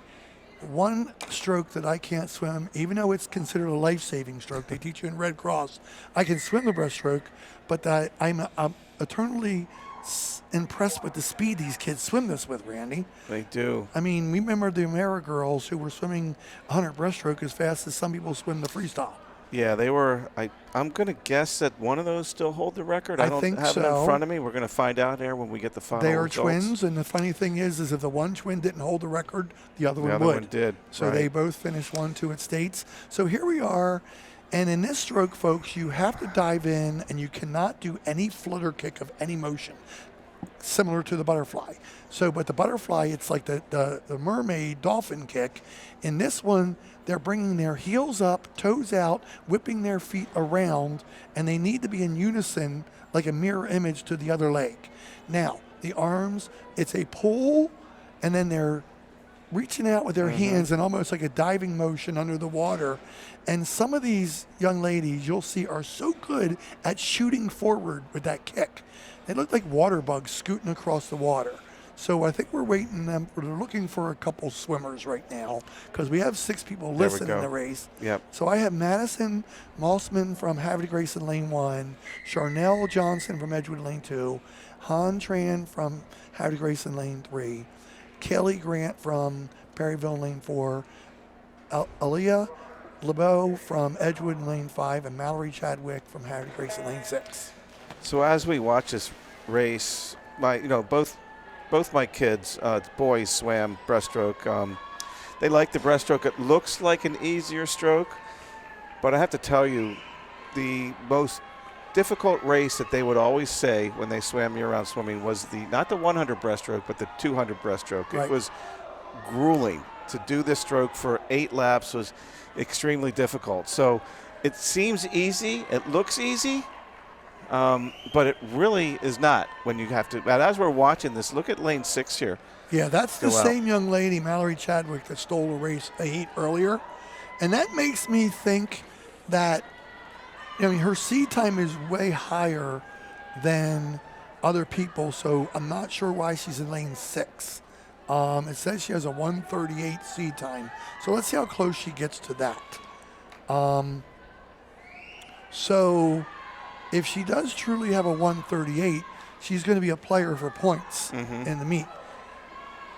Speaker 1: one stroke that I can't swim, even though it's considered a life-saving stroke. They teach you in Red Cross. I can swim the breaststroke, but I'm eternally impressed with the speed these kids swim this with, Randy.
Speaker 2: They do.
Speaker 1: I mean, we remember the Amera girls who were swimming 100 breaststroke as fast as some people swim the freestyle.
Speaker 2: Yeah, they were. I'm going to guess that one of those still hold the record.
Speaker 1: I
Speaker 2: don't
Speaker 1: think
Speaker 2: have it
Speaker 1: so.
Speaker 2: in front of me. We're going to find out here when we get the final
Speaker 1: They are
Speaker 2: results.
Speaker 1: twins, and the funny thing is if the one twin didn't hold the record, the other
Speaker 2: The
Speaker 1: one
Speaker 2: other
Speaker 1: would.
Speaker 2: one did.
Speaker 1: So
Speaker 2: right.
Speaker 1: they both finished 1-2 at States. So here we are, and in this stroke, folks, you have to dive in, and you cannot do any flutter kick of any motion, similar to the butterfly. So, but the butterfly, it's like the mermaid dolphin kick. In this one, they're bringing their heels up, toes out, whipping their feet around, and they need to be in unison, like a mirror image to the other leg. Now, the arms, it's a pull, and then they're reaching out with their hands and almost like a diving motion under the water. And some of these young ladies you'll see are so good at shooting forward with that kick. They look like water bugs scooting across the water. So I think we're we're looking for a couple swimmers right now because we have 6 people
Speaker 2: There we
Speaker 1: listed in
Speaker 2: go.
Speaker 1: the race.
Speaker 2: Yep.
Speaker 1: So I have Madison Mossman from Havre de Grace in lane 1, Charnel Johnson from Edgewood in lane 2, Han Tran from Havre de Grace in lane 3, Kelly Grant from Perryville in lane 4, Aaliyah LeBeau from Edgewood in lane 5, and Mallory Chadwick from Havre de Grace in lane 6.
Speaker 2: So as we watch this race, both my kids, boys, swam breaststroke. They like the breaststroke. It looks like an easier stroke, but I have to tell you, the most difficult race that they would always say when they swam year-round swimming was not the 100 breaststroke, but the 200 breaststroke.
Speaker 1: Right.
Speaker 2: It was grueling. To do this stroke for 8 laps was extremely difficult. So it seems easy. It looks easy. But it really is not when you have to. And as we're watching this, look at lane 6 here.
Speaker 1: Yeah, that's the
Speaker 2: Go out.
Speaker 1: same young lady, Mallory Chadwick, that stole a heat earlier. And that makes me think that, her seed time is way higher than other people, so I'm not sure why she's in lane 6. It says she has a 1:38 seed time, so let's see how close she gets to that. So if she does truly have a 1:38, she's going to be a player for points in the meet.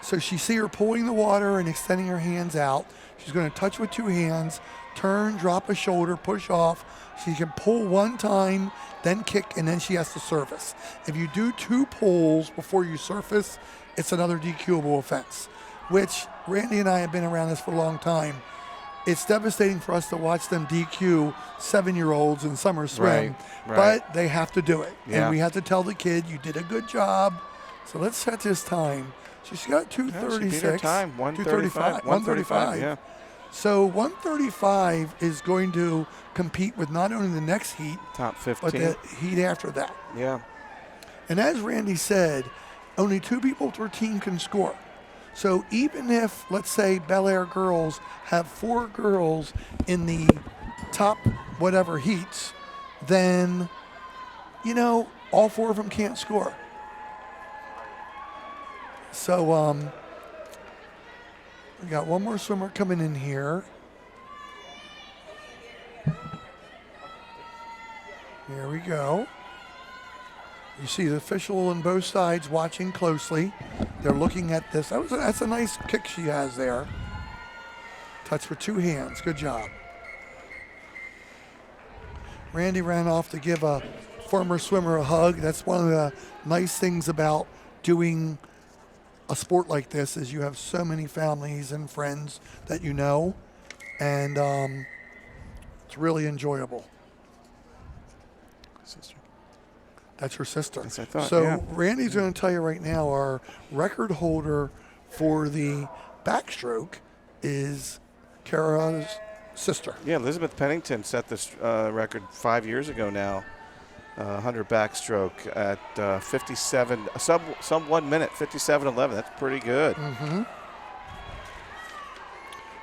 Speaker 1: So you see her pulling the water and extending her hands out. She's going to touch with 2 hands, turn, drop a shoulder, push off. She can pull 1 time, then kick, and then she has to surface. If you do 2 pulls before you surface, it's another DQable offense, which Randy and I have been around this for a long time. It's devastating for us to watch them DQ 7-year-olds in summer swim,
Speaker 2: Right.
Speaker 1: but they have to do it.
Speaker 2: Yeah.
Speaker 1: And we have to tell the kid, you did a good job. So let's set this time. So she got 2:36.
Speaker 2: She beat her time, 1:35.
Speaker 1: 1:35.
Speaker 2: Yeah.
Speaker 1: So 1:35 is going to compete with not only the next heat,
Speaker 2: Top
Speaker 1: but
Speaker 2: 15.
Speaker 1: the heat after that.
Speaker 2: Yeah.
Speaker 1: And as Randy said, only 2 people per team can score. So even if, let's say, Bel Air girls have 4 girls in the top whatever heats, then, all 4 of them can't score. So we got one more swimmer coming in here. Here we go. You see the official on both sides watching closely. They're looking at this. That's a nice kick she has there. Touch with 2 hands. Good job. Randy ran off to give a former swimmer a hug. That's one of the nice things about doing a sport like this is you have so many families and friends that you know, and it's really enjoyable.
Speaker 2: Sister.
Speaker 1: That's her sister.
Speaker 2: Yes, I thought,
Speaker 1: So
Speaker 2: yeah.
Speaker 1: Randy's going to tell you right now, our record holder for the backstroke is Kara's sister.
Speaker 2: Yeah, Elizabeth Pennington set this record 5 years ago now. 100 backstroke at 57, sub 1 minute, 57:11. That's pretty good.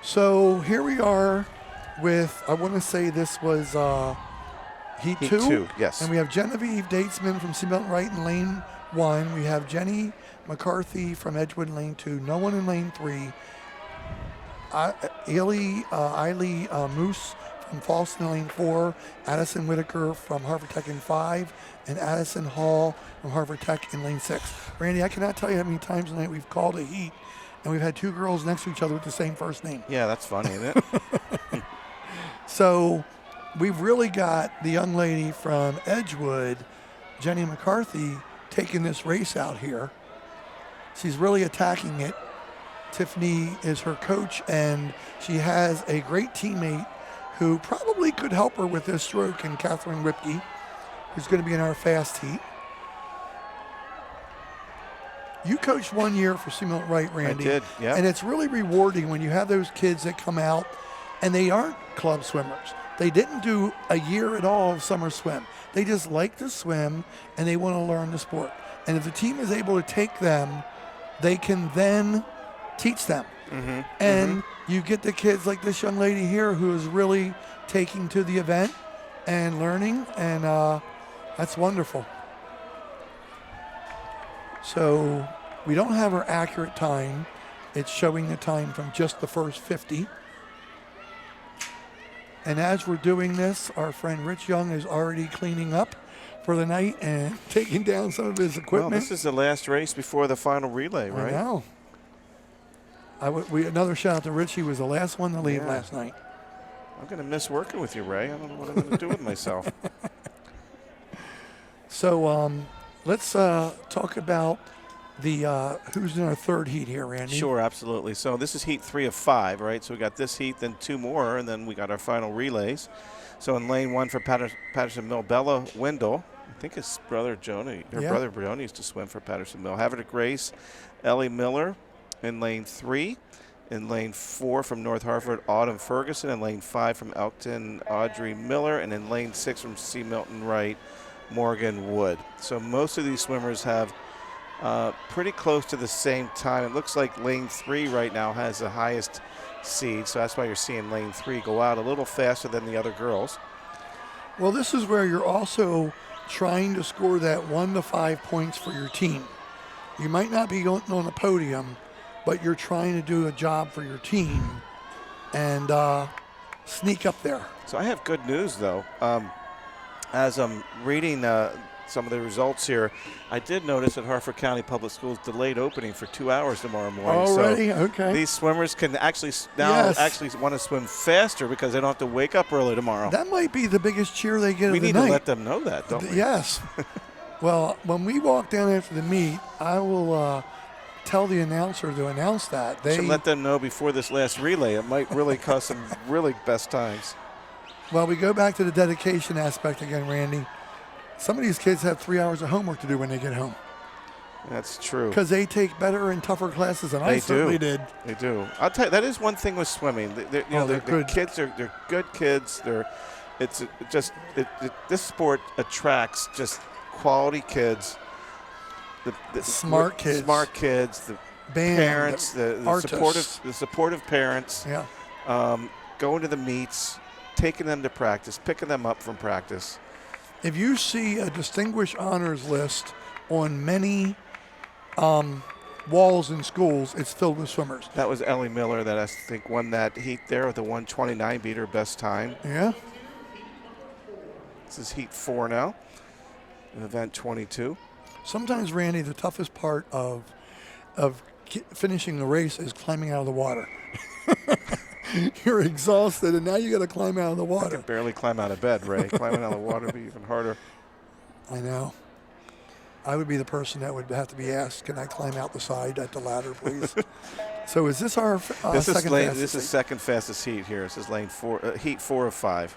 Speaker 1: So here we are with, I want to say this was Heat 2.
Speaker 2: Yes.
Speaker 1: And we have Genevieve Datesman from Seamountain Wright in lane 1. We have Jenny McCarthy from Edgewood in lane 2. No one in lane 3. Eiley Moose from Falston in lane 4. Addison Whitaker from Harvard Tech in 5. And Addison Hall from Harvard Tech in lane 6. Randy, I cannot tell you how many times tonight we've called a heat and we've had 2 girls next to each other with the same first name.
Speaker 2: Yeah, that's funny, isn't it?
Speaker 1: So we've really got the young lady from Edgewood, Jenny McCarthy, taking this race out here. She's really attacking it. Tiffany is her coach, and she has a great teammate who probably could help her with this stroke, and Catherine Ripke, who's going to be in our fast heat. You coached 1 year for Seamountain Wright, Randy.
Speaker 2: I did, yeah.
Speaker 1: And it's really rewarding when you have those kids that come out and they aren't club swimmers. They didn't do a year at all of summer swim. They just like to swim and they want to learn the sport. And if the team is able to take them, they can then teach them. And you get the kids like this young lady here who is really taking to the event and learning, and that's wonderful. So we don't have her accurate time. It's showing the time from just the first 50. And as we're doing this, our friend Rich Young is already cleaning up for the night and taking down some of his
Speaker 2: Well,
Speaker 1: equipment.
Speaker 2: this is the last race before the final relay,
Speaker 1: I
Speaker 2: right?
Speaker 1: know. Another shout out to Rich. He was the last one to leave
Speaker 2: Yeah.
Speaker 1: last night.
Speaker 2: I'm going to miss working with you, Ray. I don't know what I'm going to do with myself.
Speaker 1: So let's talk about the who's in our third heat here, Randy.
Speaker 2: Sure, absolutely. So this is heat 3 of 5, right? So we got this heat, then 2 more, and then we got our final relays. So in lane 1 for Patterson Mill, Bella Wendell. I think his brother Joni, brother Brony used to swim for Patterson Mill. Havertide Grace, Ellie Miller in lane 3. In lane 4 from North Hartford, Autumn Ferguson. In lane 5 from Elkton, Audrey Miller. And in lane 6 from Seamountain Wright, Morgan Wood. So most of these swimmers have pretty close to the same time. It looks like lane 3 right now has the highest seed, so that's why you're seeing lane 3 go out a little faster than the other girls.
Speaker 1: Well, this is where you're also trying to score that 1 to 5 points for your team. You might not be going on the podium, but you're trying to do a job for your team and sneak up there.
Speaker 2: So I have good news, though. As I'm reading some of the results here, I did notice that Harford County Public Schools delayed opening for 2 hours tomorrow morning.
Speaker 1: Already?
Speaker 2: So
Speaker 1: okay.
Speaker 2: these swimmers can actually now actually want to swim faster because they don't have to wake up early tomorrow.
Speaker 1: That might be the biggest cheer they get of the night.
Speaker 2: We need to let them know that, don't we?
Speaker 1: Yes. Well, when we walk down after the meet, I will tell the announcer to announce that. They
Speaker 2: should let them know before this last relay. It might really cost some really best times.
Speaker 1: Well, we go back to the dedication aspect again, Randy. Some of these kids have 3 hours of homework to do when they get home.
Speaker 2: That's true.
Speaker 1: Because they take better and tougher classes than I certainly did.
Speaker 2: They do. I'll tell you, that is one thing with swimming. They're
Speaker 1: good.
Speaker 2: Kids are good kids. This sport attracts just quality kids. The
Speaker 1: smart kids.
Speaker 2: Smart kids. The
Speaker 1: band,
Speaker 2: parents. The supportive parents.
Speaker 1: Yeah.
Speaker 2: Going to the meets, taking them to practice, picking them up from practice.
Speaker 1: If you see a distinguished honors list on many walls in schools, it's filled with swimmers.
Speaker 2: That was Ellie Miller that I think won that heat there with the 1:29, beat her best time.
Speaker 1: Yeah.
Speaker 2: This is heat 4 now, in event 22.
Speaker 1: Sometimes, Randy, the toughest part of finishing the race is climbing out of the water. You're exhausted, and now you got to climb out of the water.
Speaker 2: I can barely climb out of bed, Ray. Climbing out of the water would be even harder.
Speaker 1: I know. I would be the person that would have to be asked, can I climb out the side at the ladder, please? So is this our second fastest?
Speaker 2: This is second fastest heat here. This is lane 4, heat 4 of 5.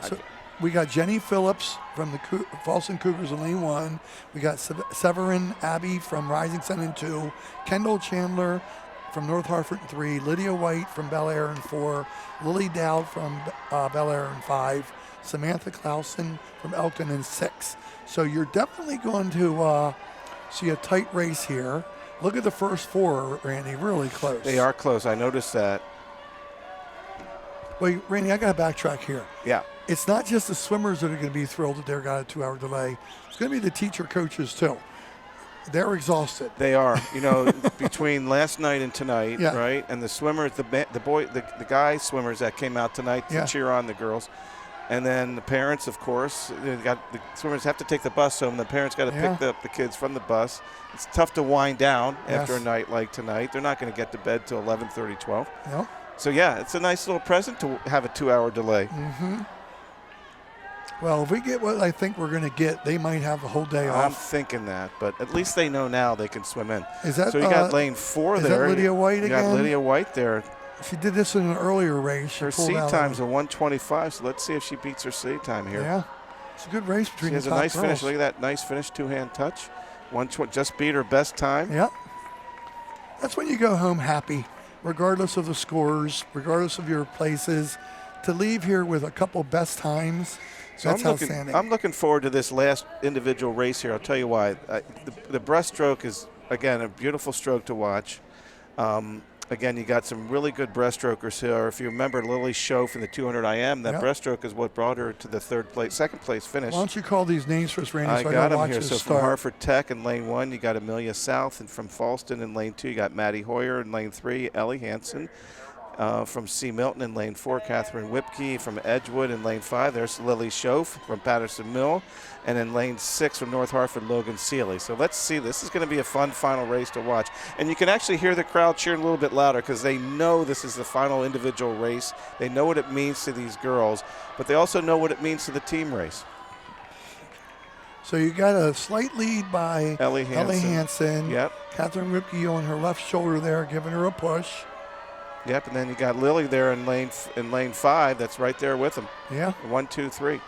Speaker 1: So we got Jenny Phillips from the Falston Cougars in lane 1. We got Severin Abbey from Rising Sun in 2. Kendall Chandler from North Hartford in 3. Lydia White from Bel Air in 4. Lily Dowd from Bel Air in 5. Samantha Clausen from Elkton in 6. So you're definitely going to see a tight race here. Look at the first 4, Randy, really close.
Speaker 2: They are close. I noticed that.
Speaker 1: Well, Randy, I got to backtrack here.
Speaker 2: Yeah.
Speaker 1: It's not just the swimmers that are going to be thrilled that they got a 2-hour delay. It's going to be the teacher coaches, too. They're exhausted.
Speaker 2: They are. Between last night and tonight, right? And the swimmers, the guy swimmers that came out tonight to cheer on the girls. And then the parents, of course, the swimmers have to take the bus home. The parents got to pick up the kids from the bus. It's tough to wind down after a night like tonight. They're not going to get to bed till 11:30, 12.
Speaker 1: Yep.
Speaker 2: So, it's a nice little present to have a 2-hour delay.
Speaker 1: Mm-hmm. Well, if we get what I think we're going to get, they might have the whole day off.
Speaker 2: I'm thinking that, but at least they know now they can swim in.
Speaker 1: Is that,
Speaker 2: so you got lane 4 there.
Speaker 1: Is that Lydia White again?
Speaker 2: You got Lydia White there.
Speaker 1: She did this in an earlier race.
Speaker 2: Her seed time's a 1:25, so let's see if she beats her seed time here.
Speaker 1: Yeah, it's a good race between the top
Speaker 2: She has a nice
Speaker 1: girls.
Speaker 2: finish. Look at that nice finish, two-hand touch. Just beat her best time.
Speaker 1: Yep. That's when you go home happy, regardless of the scores, regardless of your places. To leave here with a couple best times, that's outstanding.
Speaker 2: I'm looking forward to this last individual race here. I'll tell you why. The breaststroke is, again, a beautiful stroke to watch. Again, you got some really good breaststrokers here. If you remember Lily Show from the 200 IM, that breaststroke is what brought her to the second place finish.
Speaker 1: Why don't you call these names for us, Randy?
Speaker 2: I
Speaker 1: so
Speaker 2: got
Speaker 1: I
Speaker 2: them here.
Speaker 1: watch
Speaker 2: So
Speaker 1: start.
Speaker 2: from Harford Tech in lane 1, you got Amelia South, and from Falston in lane 2, you got Maddie Hoyer in lane 3, Ellie Hansen. From C. Milton in lane 4, Catherine Whipke. From Edgewood in lane 5, there's Lily Schoaf from Patterson Mill. And in lane 6 from North Hartford, Logan Seeley. So let's see. This is going to be a fun final race to watch. And you can actually hear the crowd cheering a little bit louder because they know this is the final individual race. They know what it means to these girls, but they also know what it means to the team race.
Speaker 1: So you got a slight lead by
Speaker 2: Ellie
Speaker 1: Hansen.
Speaker 2: Yep.
Speaker 1: Catherine Whipke on her left shoulder there, giving her a push.
Speaker 2: Yep, and then you got Lily there in lane 5. That's right there with them.
Speaker 1: Yeah.
Speaker 2: 1, 2, 3.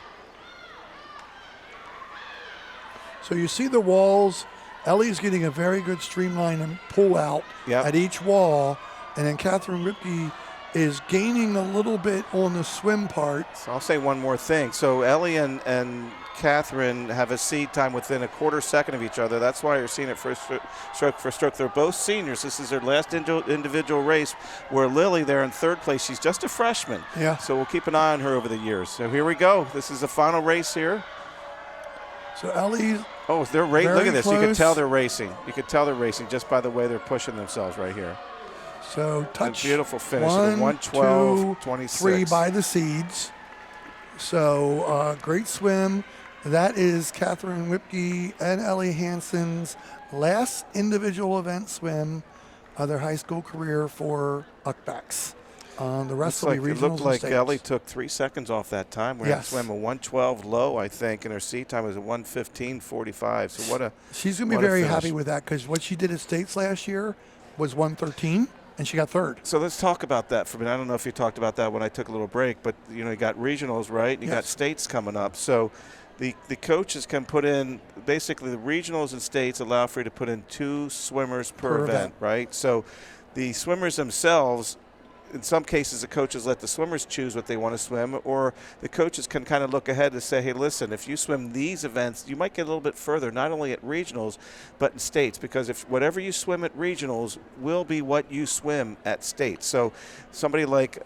Speaker 1: So you see the walls. Ellie's getting a very good streamline and pull out at each wall. And then Catherine Whipke is gaining a little bit on the swim part.
Speaker 2: So I'll say one more thing. So Ellie and Catherine have a seed time within a quarter second of each other. That's why you're seeing it for stroke. They're both seniors. This is their last individual race, where Lily, there in third place, she's just a freshman.
Speaker 1: Yeah.
Speaker 2: So we'll keep an eye on her over the years. So here we go. This is the final race here.
Speaker 1: So Ellie's
Speaker 2: Oh, they're
Speaker 1: very
Speaker 2: look at this. You can
Speaker 1: close.
Speaker 2: tell they're racing. You can tell they're racing just by the way they're pushing themselves right here.
Speaker 1: So touch.
Speaker 2: A beautiful finish.
Speaker 1: 1, 2,
Speaker 2: 1:12.26.
Speaker 1: 3 by the seeds. So great swim. That is Catherine Whipke and Ellie Hansen's last individual event swim of their high school career for UCBACs. The rest will be regionals
Speaker 2: It looked
Speaker 1: and
Speaker 2: like
Speaker 1: states.
Speaker 2: Ellie took 3 seconds off that time. We
Speaker 1: Yes.
Speaker 2: swam a 1:12 low, I think, and her seat time was a 1:15.45. So what a
Speaker 1: She's going to be
Speaker 2: what a
Speaker 1: very
Speaker 2: finish.
Speaker 1: happy with that because what she did at states last year was 1:13, and she got third.
Speaker 2: So let's talk about that for a minute. I don't know if you talked about that when I took a little break, but you got regionals, right? You got
Speaker 1: Yes.
Speaker 2: states coming up. So the coaches can put in basically the regionals and states allow for you to put in 2 swimmers per event, right? So the swimmers themselves, in some cases, the coaches let the swimmers choose what they want to swim, or the coaches can kind of look ahead and say, hey, listen, if you swim these events, you might get a little bit further, not only at regionals, but in states, because if whatever you swim at regionals will be what you swim at states. So somebody like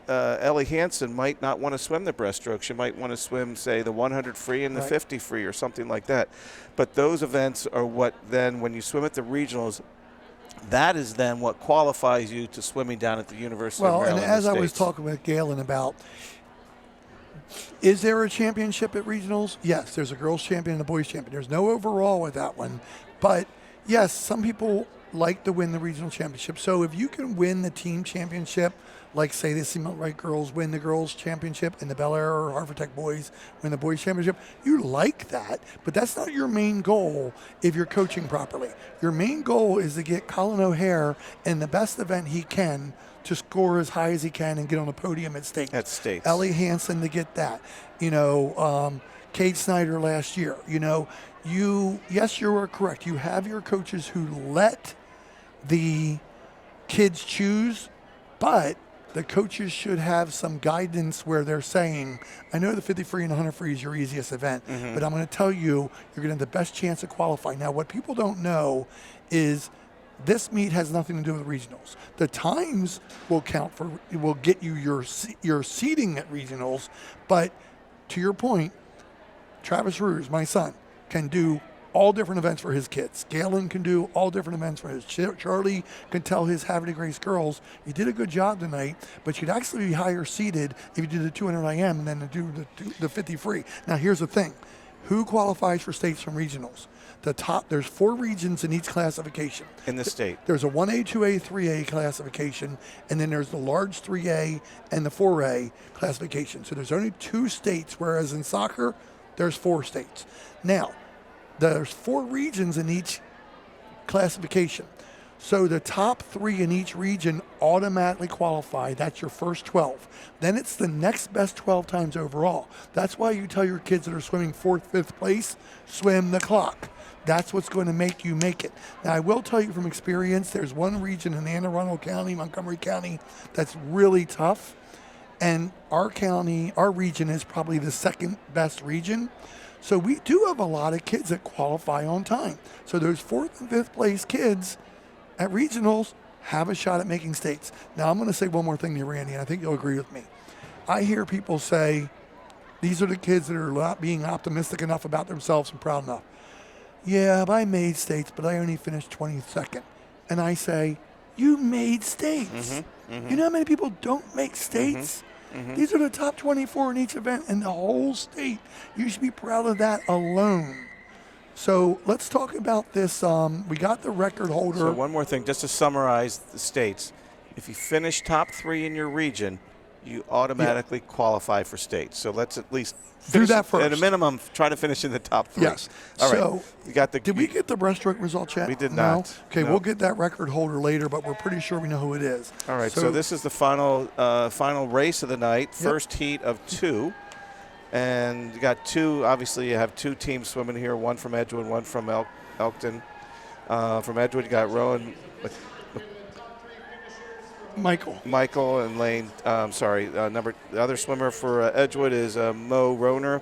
Speaker 2: Ellie Hansen might not want to swim the breaststroke. She might want to swim, say, the 100 free and the 50 free or something like that. But those events are what then, when you swim at the regionals, that is then what qualifies you to swimming down at the University of
Speaker 1: Well,
Speaker 2: Maryland.
Speaker 1: and as I was
Speaker 2: States.
Speaker 1: talking with Galen about, is there a championship at regionals? Yes, there's a girls' champion and a boys' champion. There's no overall with that one. But, yes, some people like to win the regional championship. So if you can win the team championship, like, say, the Seamount Wright girls win the girls' championship and the Bel Air or Harvard Tech boys win the boys' championship, you like that. But that's not your main goal if you're coaching properly. Your main goal is to get Colin O'Hare in the best event he can to score as high as he can and get on the podium at states.
Speaker 2: At states.
Speaker 1: Ellie Hansen to get that. Kate Snyder last year. Yes, you are correct. You have your coaches who let the kids choose, but the coaches should have some guidance where they're saying, I know the 50 free and 100 free is your easiest event, but I'm going to tell you, you're going to have the best chance of qualifying. Now, what people don't know is this meet has nothing to do with regionals. The times will get you your seeding at regionals, but to your point, Travis Ruse, my son, can do all different events for his kids. Galen can do all different events for his. Charlie can tell his Havre de Grace girls, you did a good job tonight, but you'd actually be higher seeded if you did the 200 IM and then do the 50 free. Now, here's the thing. Who qualifies for states from regionals? There's 4 regions in each classification.
Speaker 2: In the state.
Speaker 1: There's a 1A, 2A, 3A classification, and then there's the large 3A and the 4A classification. So there's only 2 states, whereas in soccer, there's 4 states. Now, there's 4 regions in each classification. So the top 3 in each region automatically qualify. That's your first 12. Then it's the next best 12 times overall. That's why you tell your kids that are swimming 4th, 5th place, swim the clock. That's what's going to make you make it. Now, I will tell you from experience, there's one region in Anne Arundel County, Montgomery County, that's really tough. And our region is probably the second best region. So we do have a lot of kids that qualify on time. So those 4th and 5th place kids at regionals have a shot at making states. Now, I'm going to say one more thing to you, Randy, and I think you'll agree with me. I hear people say, these are the kids that are not being optimistic enough about themselves and proud enough. Yeah, I made states, but I only finished 22nd. And I say, you made states. You know how many people don't make states? These are the top 24 in each event in the whole state. You should be proud of that alone. So let's talk about this. We got the record holder.
Speaker 2: So one more thing, just to summarize the states. If you finish top 3 in your region, you automatically qualify for states. So let's at least
Speaker 1: do that first.
Speaker 2: At a minimum, try to finish in the top 3.
Speaker 1: Yes.
Speaker 2: All right.
Speaker 1: So
Speaker 2: You got the.
Speaker 1: did we get the breaststroke results yet?
Speaker 2: We did
Speaker 1: No?
Speaker 2: not.
Speaker 1: Okay,
Speaker 2: No.
Speaker 1: we'll get that record holder later, but we're pretty sure we know who it is.
Speaker 2: All right. So this is the final race of the night. First heat of 2. And you got 2. Obviously, you have 2 teams swimming here. One from Edgewood, one from Elkton. From Edgewood, you got Rowan. Michael and Lane. The other swimmer for Edgewood is Mo Roner,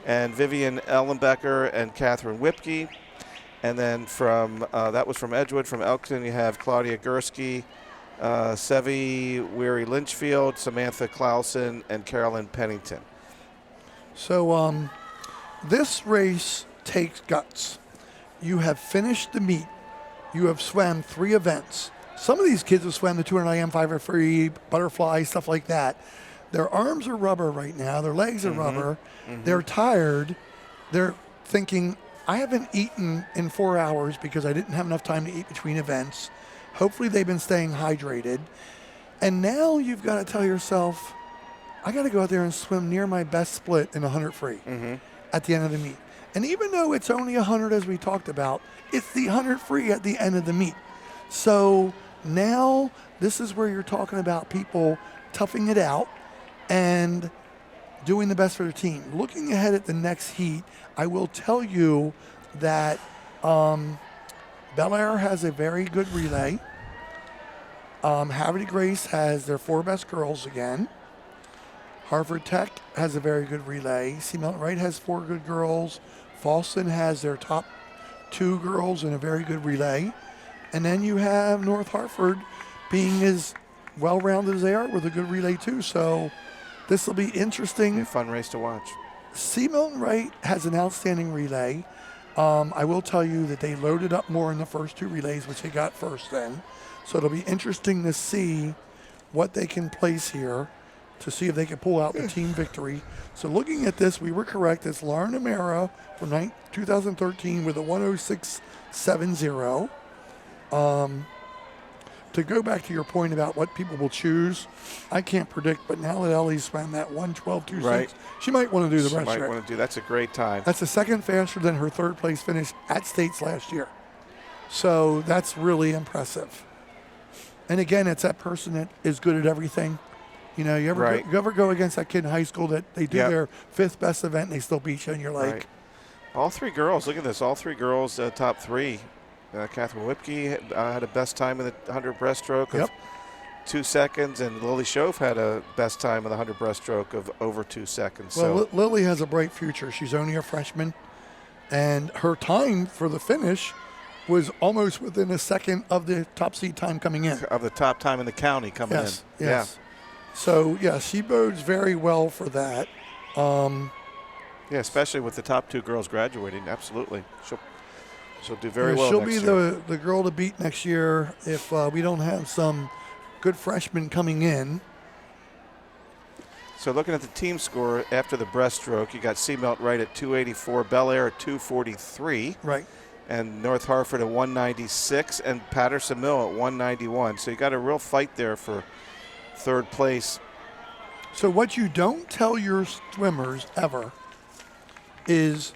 Speaker 2: and Vivian Ellenbecker and Catherine Whipke. And then that was from Edgewood. From Elkton, you have Claudia Gursky, Sevi Weary Lynchfield, Samantha Clausen, and Carolyn Pennington.
Speaker 1: So This race takes guts. You have finished the meet. You have swam 3 events. Some of these kids have swam the 200 IM, 5 free, butterfly, stuff like that. Their arms are rubber right now. Their legs are rubber. They're tired. They're thinking, I haven't eaten in 4 hours because I didn't have enough time to eat between events. Hopefully they've been staying hydrated. And now you've got to tell yourself, I got to go out there and swim near my best split in 100 free at the end of the meet. And even though it's only 100 as we talked about, it's the 100 free at the end of the meet. So now this is where you're talking about people toughing it out and doing the best for their team. Looking ahead at the next heat, I will tell you that Bel Air has a very good relay. Havre de Grace has their 4 best girls again. Harvard Tech has a very good relay. Seamount Wright has 4 good girls. Falston has their top 2 girls in a very good relay. And then you have North Hartford being as well-rounded as they are with a good relay too. So this will be interesting.
Speaker 2: Be a fun race to watch.
Speaker 1: Seamount Wright has an outstanding relay. I will tell you that they loaded up more in the first 2 relays, which they got first then. So it'll be interesting to see what they can place here to see if they can pull out the team victory. So looking at this, we were correct. It's Lauren Amara from 2013 with a 106.70. To go back to your point about what people will choose, I can't predict, but now that Ellie's swam that 112.26,
Speaker 2: Right.
Speaker 1: she might want to do the
Speaker 2: She might
Speaker 1: breaststroke.
Speaker 2: want to do. That's a great time.
Speaker 1: That's a second faster than her 3rd place finish at States last year. So that's really impressive. And again, it's that person that is good at everything. You know, you ever go against that kid in high school that they do their 5th best event and they still beat you, and you're like,
Speaker 2: Right. All 3 girls, look at this. All 3 girls, top 3. Catherine Whipke had a best time in the 100 breaststroke of 2 seconds, and Lily Schoaf had a best time in the 100 breaststroke of over 2 seconds.
Speaker 1: well,
Speaker 2: So
Speaker 1: Lily has a bright future. She's only a freshman, and her time for the finish was almost within a second of the top seed time coming in.
Speaker 2: of the top time in the county coming
Speaker 1: Yes,
Speaker 2: in.
Speaker 1: yes. So, yeah, she bodes very well for that.
Speaker 2: Yeah, especially with the top 2 girls graduating. Absolutely. She'll do very well
Speaker 1: She'll
Speaker 2: next
Speaker 1: be
Speaker 2: year.
Speaker 1: the girl to beat next year if we don't have some good freshmen coming in.
Speaker 2: So looking at the team score after the breaststroke, you got Seamount Wright at 284, Bel Air at 243.
Speaker 1: Right.
Speaker 2: And North Hartford at 196, and Patterson Mill at 191. So you got a real fight there for 3rd place.
Speaker 1: So what you don't tell your swimmers ever is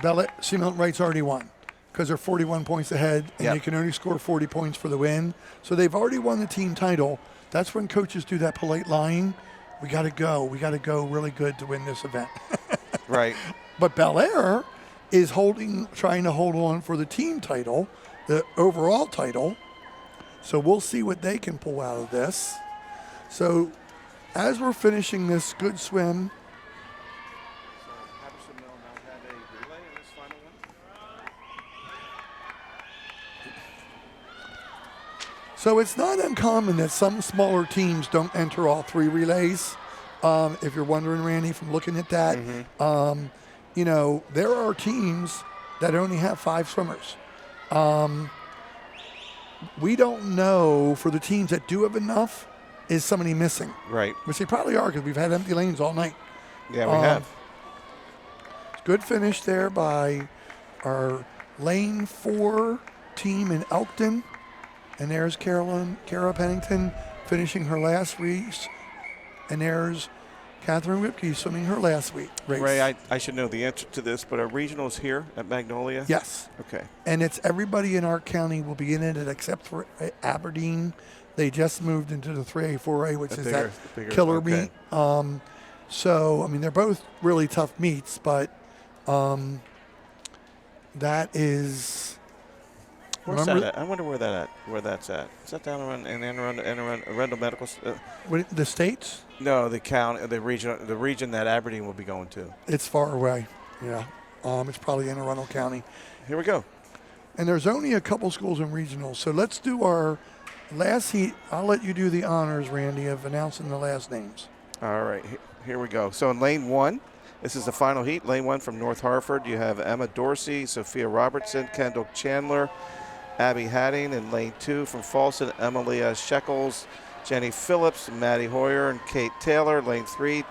Speaker 1: Seamount Wright's already won because they're 41 points ahead, and
Speaker 2: Yep.
Speaker 1: they can only score 40 points for the win. So they've already won the team title. That's when coaches do that polite lying. We got to go. We got to go really good to win this event.
Speaker 2: Right.
Speaker 1: But Bel Air is trying to hold on for the team title, the overall title. So we'll see what they can pull out of this. So as we're finishing this good swim,
Speaker 2: Patterson Mill now had a relay in this final one.
Speaker 1: so it's not uncommon that some smaller teams don't enter all 3 relays. If you're wondering, Randy, from looking at that, you know, there are teams that only have 5 swimmers. We don't know for the teams that do have enough, is somebody missing?
Speaker 2: Right.
Speaker 1: Which they probably are because we've had empty lanes all night.
Speaker 2: Yeah, we have.
Speaker 1: Good finish there by our lane 4 team in Elkton. And there's Kara Pennington finishing her last race. And there's Catherine Whipke swimming her last race.
Speaker 2: Ray, I should know the answer to this, but are regionals here at Magnolia?
Speaker 1: Yes.
Speaker 2: Okay.
Speaker 1: And it's everybody in our county will be in it except for Aberdeen. They just moved into the 3A, 4A, which is that
Speaker 2: bigger,
Speaker 1: killer
Speaker 2: okay.
Speaker 1: meet. So, I mean, they're both really tough meets, but that is.
Speaker 2: Where's that at? I wonder where that's at. Is that down around in Arundel Medical?
Speaker 1: The states?
Speaker 2: No, the county, the region that Aberdeen will be going to.
Speaker 1: It's far away. Yeah. It's probably in Arundel County.
Speaker 2: Here we go.
Speaker 1: And there's only a couple schools in regionals. So let's do our last heat. I'll let you do the honors, Randy, of announcing the last names.
Speaker 2: All right, here we go. So in lane 1, This is the final heat. Lane 1 from North Hartford. You have Emma Dorsey, Sophia Robertson, Kendall Chandler, Abby Hadding. In lane 2 from Falston, Emilia Shekels, Jenny Phillips, Maddie Hoyer, and Kate Taylor. Lane 3,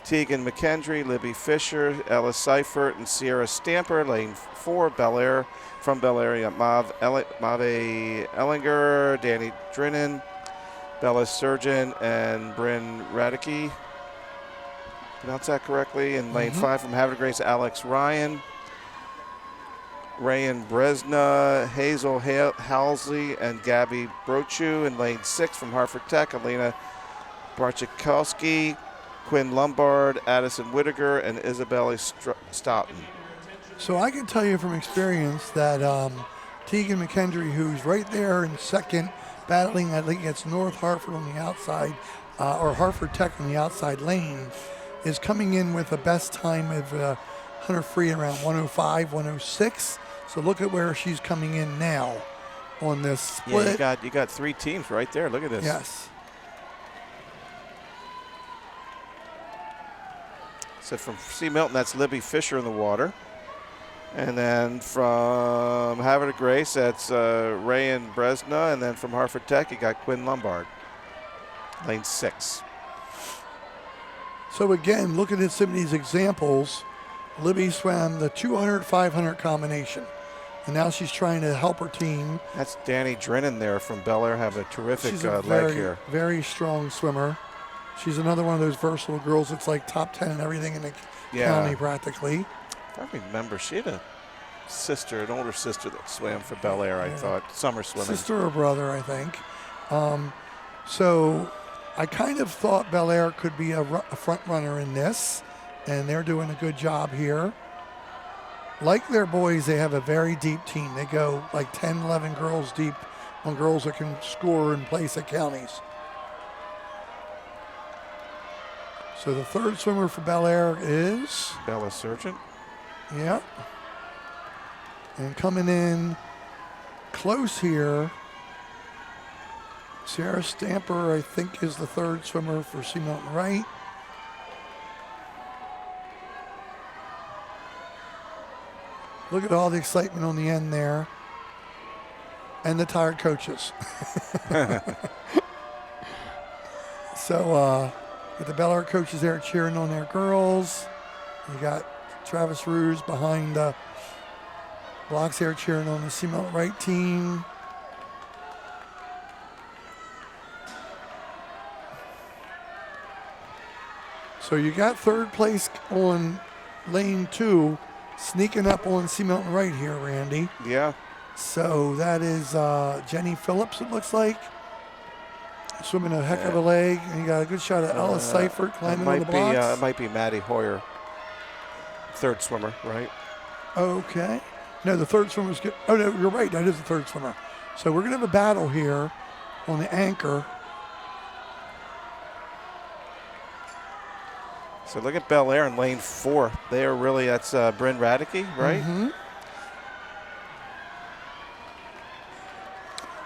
Speaker 2: Tegan McKendry, Libby Fisher, Ella Seifert, and Sierra Stamper. Lane 4, Bel Air. From Bel Air, you got Mave Ellinger, Danny Drinnen, Bella Surgeon, and Bryn Radicke. Pronounce that correctly. In lane 5 from Havre de Grace, Alex Ryan, Rayan Bresna, Hazel Halsey, and Gabby Brochu. In lane 6 from Hartford Tech, Alina Barchikowski, Quinn Lombard, Addison Whittaker, and Isabella Stoughton.
Speaker 1: So I can tell you from experience that Tegan McKendry, who's right there in second, battling I think against North Hartford on the outside, or Hartford Tech on the outside lane, is coming in with a best time of 100 free around 105, 106. So look at where she's coming in now on this split.
Speaker 2: Yeah, you got 3 teams right there. Look at this.
Speaker 1: Yes.
Speaker 2: So from C. Milton, that's Libby Fisher in the water. And then from Havre de Grace, that's Rayan Bresna. And then from Hartford Tech, you got Quinn Lombard. Lane 6.
Speaker 1: So again, look at some of these examples. Libby swam the 200-500 combination, and now she's trying to help her team.
Speaker 2: That's Danny Drinnen there from Bel Air, have a terrific
Speaker 1: She's a
Speaker 2: leg here.
Speaker 1: very strong swimmer. She's another one of those versatile girls that's like top 10 and everything in the county practically.
Speaker 2: If I remember, she had an older sister that swam for Bel Air, I thought, summer swimming.
Speaker 1: Sister or brother, I think. So I kind of thought Bel Air could be a front runner in this, and they're doing a good job here. Like their boys, they have a very deep team. They go like 10, 11 girls deep on girls that can score and place at counties. So the third swimmer for Bel Air is?
Speaker 2: Bella Surgeon.
Speaker 1: Yeah. And coming in close here, Sierra Stamper, I think, is the third swimmer for C. Milton Wright. Look at all the excitement on the end there. And the tired coaches. So, with the Bel Air coaches there cheering on their girls. You got Travis Ruse behind the blocks there cheering on the C. Milton Wright team. So you got third place on lane 2, sneaking up on C. Milton Wright here, Randy.
Speaker 2: Yeah.
Speaker 1: So that is Jenny Phillips, it looks like. Swimming a heck of a leg. And you got a good shot of Ella Seifert climbing on the blocks.
Speaker 2: It might be Maddie Hoyer, third swimmer, right?
Speaker 1: Okay. No, the third swimmer's good. Oh, no, you're right. That is the third swimmer. So we're going to have a battle here on the anchor.
Speaker 2: So look at Bel Air in lane 4. They are really, that's Bryn Radicke, right?
Speaker 1: Mm-hmm.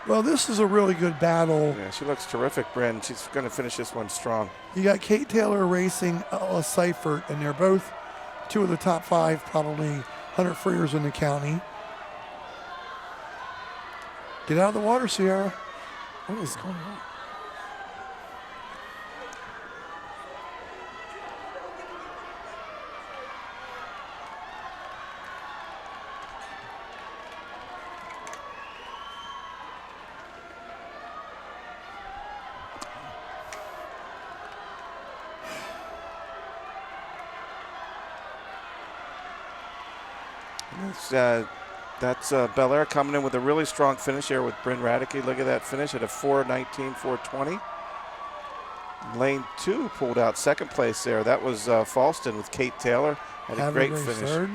Speaker 1: Well, this is a really good battle.
Speaker 2: Yeah, she looks terrific, Bryn. She's going to finish this one strong.
Speaker 1: You got Kate Taylor racing Ella Seifert, and they're both 2 of the top 5 probably 100 freers in the county. Get out of the water, Sierra. What is going on?
Speaker 2: That's Bel Air coming in with a really strong finish here with Bryn Radicke. Look at that finish at a 4:19, 4:20. Lane 2 pulled out second place there. That was Falston with Kate Taylor. Had a great finish.
Speaker 1: Third.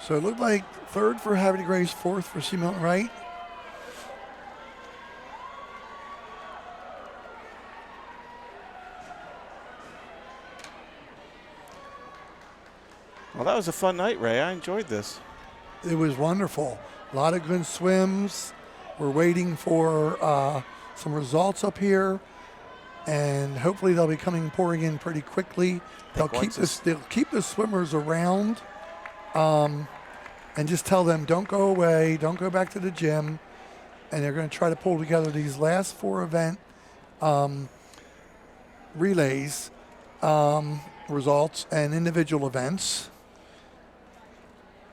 Speaker 1: So it looked like third for Havre de Grace, fourth for C. Milton Wright.
Speaker 2: Well, that was a fun night, Ray. I enjoyed this.
Speaker 1: It was wonderful. A lot of good swims. We're waiting for some results up here, and hopefully they'll be pouring in pretty quickly. They'll keep the swimmers around, and just tell them don't go away, don't go back to the gym, and they're going to try to pull together these last 4 event relays results and individual events.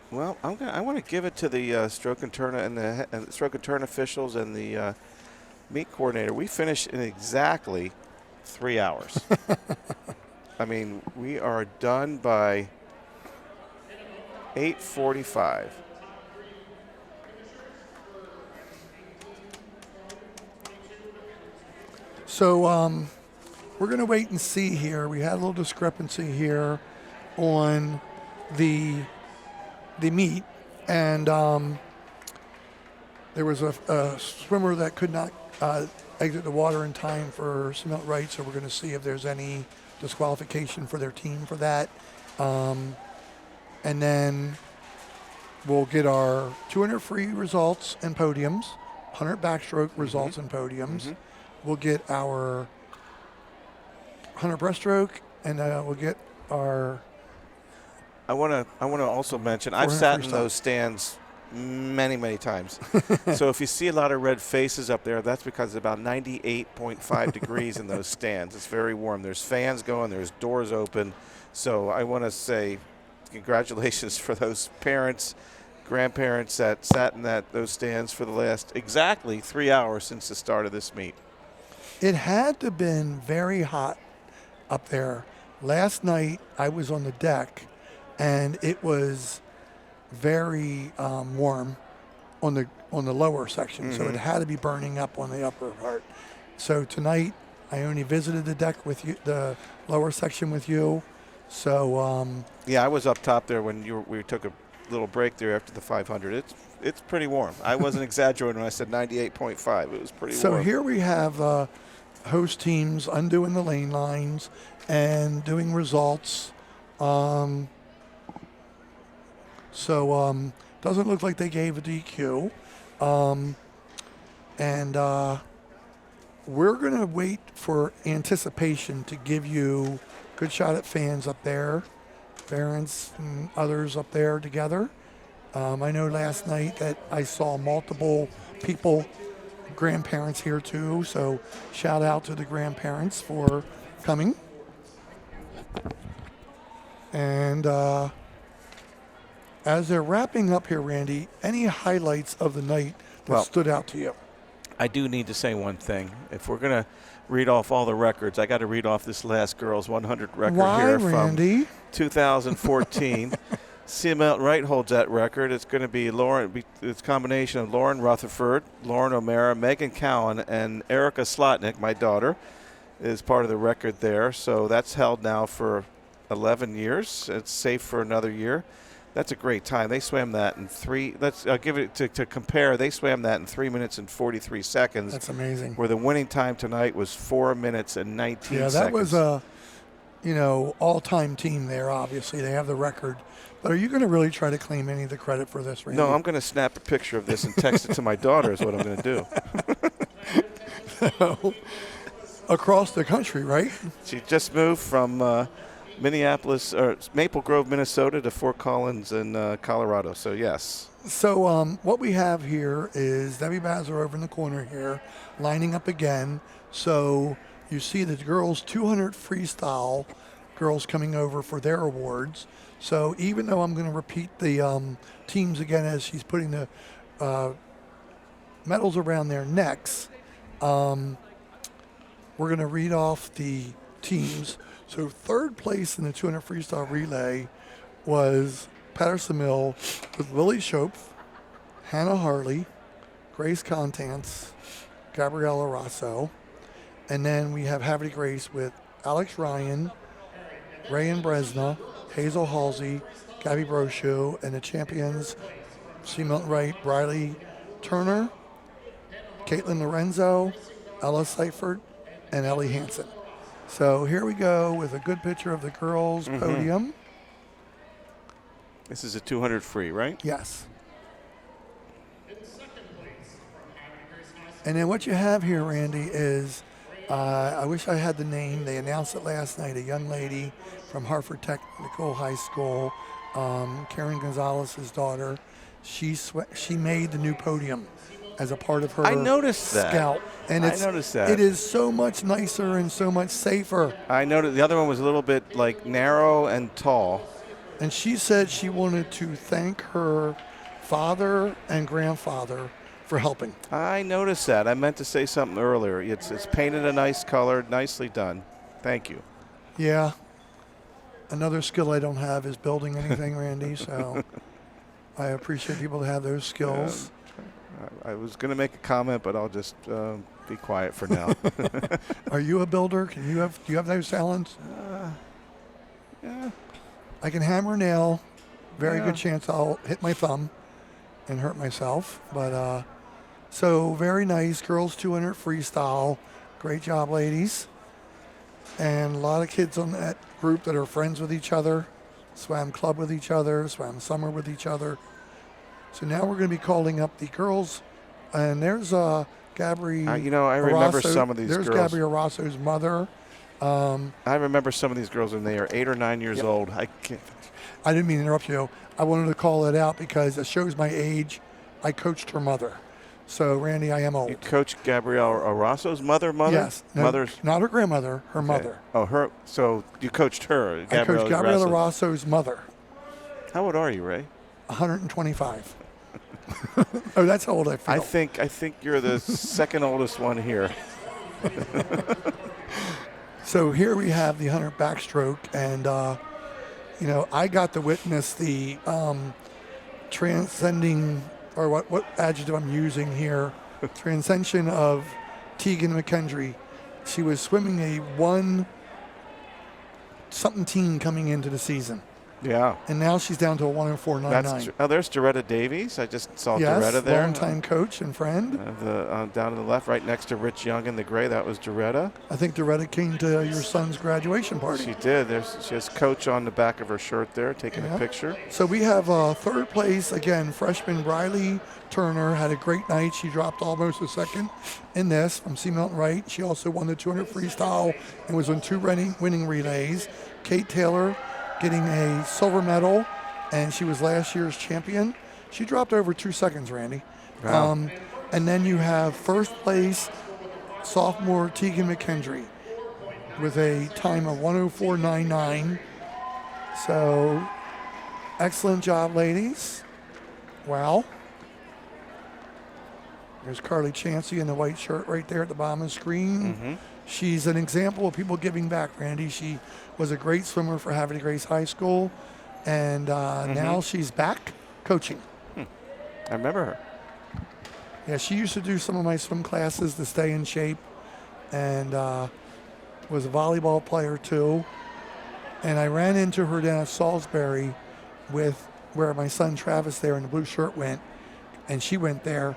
Speaker 2: Well, I want to give it to the stroke and turn and the stroke and turn officials and the meet coordinator. We finished in exactly 3 hours. I mean, we are done by 8:45.
Speaker 1: So we're going to wait and see here. We had a little discrepancy here on the meet, and there was a swimmer that could not exit the water in time for cement right, so we're going to see if there's any disqualification for their team for that. And then we'll get our 200 free results and podiums, 100 backstroke results and podiums. We'll get our 100 breaststroke, and we'll get our.
Speaker 2: I want to also mention I've sat in those stands many times. So if you see a lot of red faces up there, that's because it's about 98.5 degrees in those stands. It's very warm. There's fans going. There's doors open. So I want to say congratulations for those parents, grandparents that sat in those stands for the last exactly 3 hours since the start of this meet.
Speaker 1: It had to have been very hot up there. Last night I was on the deck, and it was very warm on the lower section, so it had to be burning up on the upper part. So tonight I only visited the deck with you, the lower section with you. So
Speaker 2: yeah, I was up top there when we took a little break there after the 500. It's pretty warm. I wasn't exaggerating when I said 98.5. It was pretty warm.
Speaker 1: So here we have host teams undoing the lane lines and doing results. So doesn't look like they gave a DQ. And we're going to wait for anticipation to give you good shot at fans up there, parents and others up there together. I know last night that I saw multiple people, grandparents here too, so shout out to the grandparents for coming. And as they're wrapping up here, Randy, any highlights of the night that stood out to you?
Speaker 2: I do need to say one thing. If we're going to read off all the records, I got to read off this last girls 100 record here
Speaker 1: Randy?
Speaker 2: from 2014. Cement Wright holds that record. It's going to be Lauren. It's a combination of Lauren Rutherford, Lauren O'Mara, Megan Cowan, and Erica Slotnick, my daughter, is part of the record there. So that's held now for 11 years. It's safe for another year. That's a great time. They swam that in I'll give it to compare. They swam that in 3 minutes and 43 seconds.
Speaker 1: That's amazing.
Speaker 2: Where the winning time tonight was 4 minutes and 19 seconds.
Speaker 1: Yeah, that was a, all-time team there, obviously. They have the record. But are you going to really try to claim any of the credit for this, Randy?
Speaker 2: No, I'm going to snap a picture of this and text it to my daughter is what I'm going to do.
Speaker 1: So, across the country, right?
Speaker 2: She just moved from Maple Grove, Minnesota to Fort Collins in Colorado. So, yes.
Speaker 1: So what we have here is Debbie Bazzer over in the corner here, lining up again. So you see the girls 200 freestyle girls coming over for their awards. So even though I'm going to repeat the teams again as she's putting the medals around their necks, we're going to read off the teams. So third place in the 200 freestyle relay was Patterson Mill with Lily Schopf, Hannah Harley, Grace Contance, Gabriella Rosso. And then we have Haverty Grace with Alex Ryan, Rayan Bresna, Hazel Halsey, Gabby Brochu, and the champions, C. Milton Wright, Briley Turner, Caitlin Lorenzo, Ella Seifert, and Ellie Hansen. So here we go with a good picture of the girls' podium.
Speaker 2: This is a 200 free, right?
Speaker 1: Yes.
Speaker 3: In second place from Haverty Grace High
Speaker 1: And then what you have here, Randy, is I wish I had the name. They announced it last night. A young lady from Harford Technical High School, Karen Gonzalez's daughter. She made the new podium as a part of her
Speaker 2: I noticed that.
Speaker 1: scout. And
Speaker 2: I noticed that.
Speaker 1: It is so much nicer and so much safer.
Speaker 2: I noticed the other one was a little bit like narrow and tall.
Speaker 1: And she said she wanted to thank her father and grandfather for helping.
Speaker 2: I noticed that. I meant to say something earlier. It's painted a nice color, nicely done. Thank you.
Speaker 1: Yeah. Another skill I don't have is building anything, Randy, so I appreciate people that have those skills.
Speaker 2: I was going to make a comment, but I'll just be quiet for now.
Speaker 1: Are you a builder? Do you have those talents?
Speaker 2: Yeah.
Speaker 1: I can hammer a nail. Very
Speaker 2: Yeah.
Speaker 1: good chance I'll hit my thumb and hurt myself. But so very nice. Girls 200 freestyle. Great job, ladies. And a lot of kids on that group that are friends with each other, swam club with each other, swam summer with each other. So now we're going to be calling up the girls. And there's Gabri.
Speaker 2: I remember
Speaker 1: Arasso.
Speaker 2: some of these
Speaker 1: There's
Speaker 2: girls.
Speaker 1: Gabri Arasso's mother.
Speaker 2: I remember some of these girls when they are 8 or 9 years
Speaker 1: Yep.
Speaker 2: old. I can't.
Speaker 1: I didn't mean to interrupt you. I wanted to call it out because it shows my age. I coached her mother. So, Randy, I am old.
Speaker 2: You coach Gabrielle Arasso's mother?
Speaker 1: Yes. No,
Speaker 2: Mother's.
Speaker 1: not her grandmother, her
Speaker 2: Okay.
Speaker 1: mother.
Speaker 2: Oh, her. So you coached her.
Speaker 1: I coached Gabrielle
Speaker 2: Arasso.
Speaker 1: Arasso's mother,
Speaker 2: How old are you, Ray?
Speaker 1: 125. Oh, that's how old I feel.
Speaker 2: I think you're the second oldest one here.
Speaker 1: So here we have the 100 backstroke, and I got to witness the transcending, or what adjective I'm using here, transcension of Tegan McKendry. She was swimming a 1-something teen coming into the season,
Speaker 2: Yeah.
Speaker 1: and now she's down to a 104.99.
Speaker 2: There's Doretta Davies. I just saw
Speaker 1: Yes,
Speaker 2: Doretta there.
Speaker 1: longtime coach and friend.
Speaker 2: Down to the left, right next to Rich Young in the gray. That was Doretta.
Speaker 1: I think Doretta came to your son's graduation party.
Speaker 2: She did. She has coach on the back of her shirt there, taking
Speaker 1: Yeah.
Speaker 2: a picture.
Speaker 1: So we have third place, again, freshman Riley Turner had a great night. She dropped almost a second in this from Sea Mountain Right. She also won the 200 freestyle and was on 2 winning relays. Kate Taylor getting a silver medal, and she was last year's champion. She dropped over 2 seconds, Randy.
Speaker 2: Wow.
Speaker 1: And then you have first place sophomore Tegan McKendry with a time of 104.99. So excellent job, ladies. Wow. There's Carly Chansey in the white shirt right there at the bottom of the screen.
Speaker 2: Mm-hmm.
Speaker 1: She's an example of people giving back, Randy. She was a great swimmer for Havre de Grace High School, and now she's back coaching.
Speaker 2: I remember her.
Speaker 1: Yeah, she used to do some of my swim classes to stay in shape, and was a volleyball player too. And I ran into her down at Salisbury with where my son Travis there in the blue shirt went, and she went there.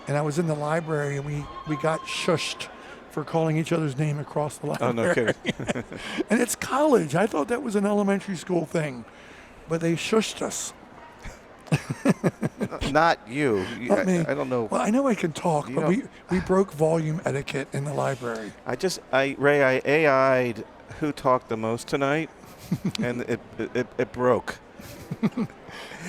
Speaker 1: And I was in the library, and we got shushed for calling each other's name across the library.
Speaker 2: Oh, no kidding.
Speaker 1: And it's college. I thought that was an elementary school thing, but they shushed us.
Speaker 2: Not you.
Speaker 1: Not me.
Speaker 2: I don't know.
Speaker 1: Well, I know I can talk,
Speaker 2: You
Speaker 1: but
Speaker 2: don't-
Speaker 1: we broke volume etiquette in the library.
Speaker 2: I AI'd who talked the most tonight, and it broke.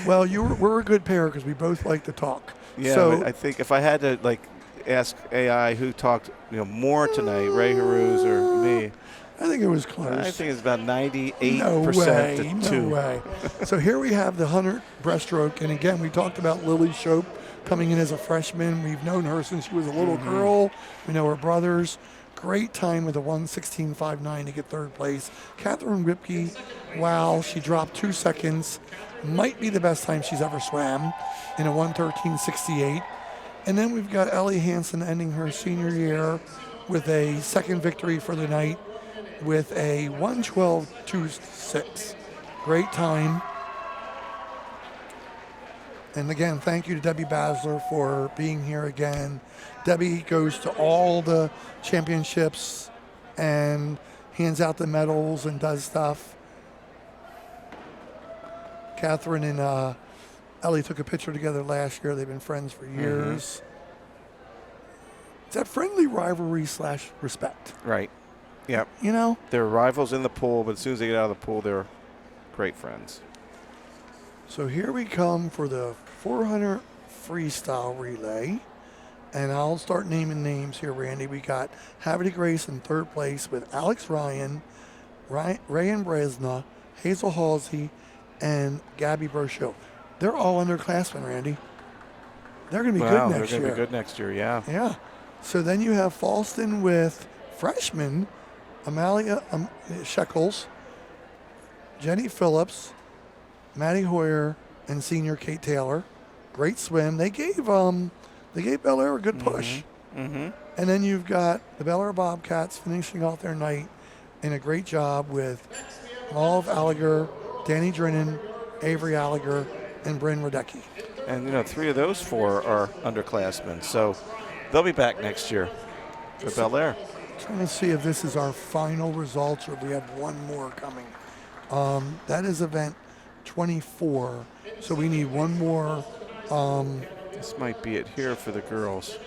Speaker 1: Well, we're a good pair because we both like to talk.
Speaker 2: Yeah,
Speaker 1: So,
Speaker 2: but I think if I had to ask AI who talked more tonight, Ray Haruz or me,
Speaker 1: I think it was close.
Speaker 2: I think it's about 98%
Speaker 1: No way,
Speaker 2: to 2.
Speaker 1: no way. So here we have the 100 breaststroke, and again, we talked about Lily Shope coming in as a freshman. We've known her since she was a little girl. We know her brothers. Great time with a 1:16.59 to get third place. Catherine Whipke, wow, she dropped 2 seconds. Might be the best time she's ever swam in a 1:13.68. And then we've got Ellie Hansen ending her senior year with a second victory for the night with a 1:12.26. Great time. And again, thank you to Debbie Basler for being here again. Debbie goes to all the championships and hands out the medals and does stuff. Catherine and Ellie took a picture together last year. They've been friends for years. It's that friendly rivalry / respect.
Speaker 2: Right. Yeah.
Speaker 1: You know?
Speaker 2: They're rivals in the pool, but as soon as they get out of the pool, they're great friends.
Speaker 1: So here we come for the 400 freestyle relay. And I'll start naming names here, Randy. We got Havity Grace in third place with Alex Ryan, Rayan Bresna, Hazel Halsey, and Gabby Burchot. They're all underclassmen, Randy. They're going to be good next year.
Speaker 2: They're going to be good next year, yeah.
Speaker 1: Yeah. So then you have Falston with freshman Amalia Shekels, Jenny Phillips, Maddie Hoyer, and senior Kate Taylor. Great swim. They gave Bel Air a good push.
Speaker 2: Mm-hmm.
Speaker 1: And then you've got the Bel Air Bobcats finishing off their night in a great job with Olive Alliger, Danny Drennan, Avery Alliger, and Bryn Radecki.
Speaker 2: And, 3 of those 4 are underclassmen. So they'll be back next year for Bel Air.
Speaker 1: Trying to see if this is our final results or if we have one more coming. That is event 24. So we need one more.
Speaker 2: This might be it here for the girls.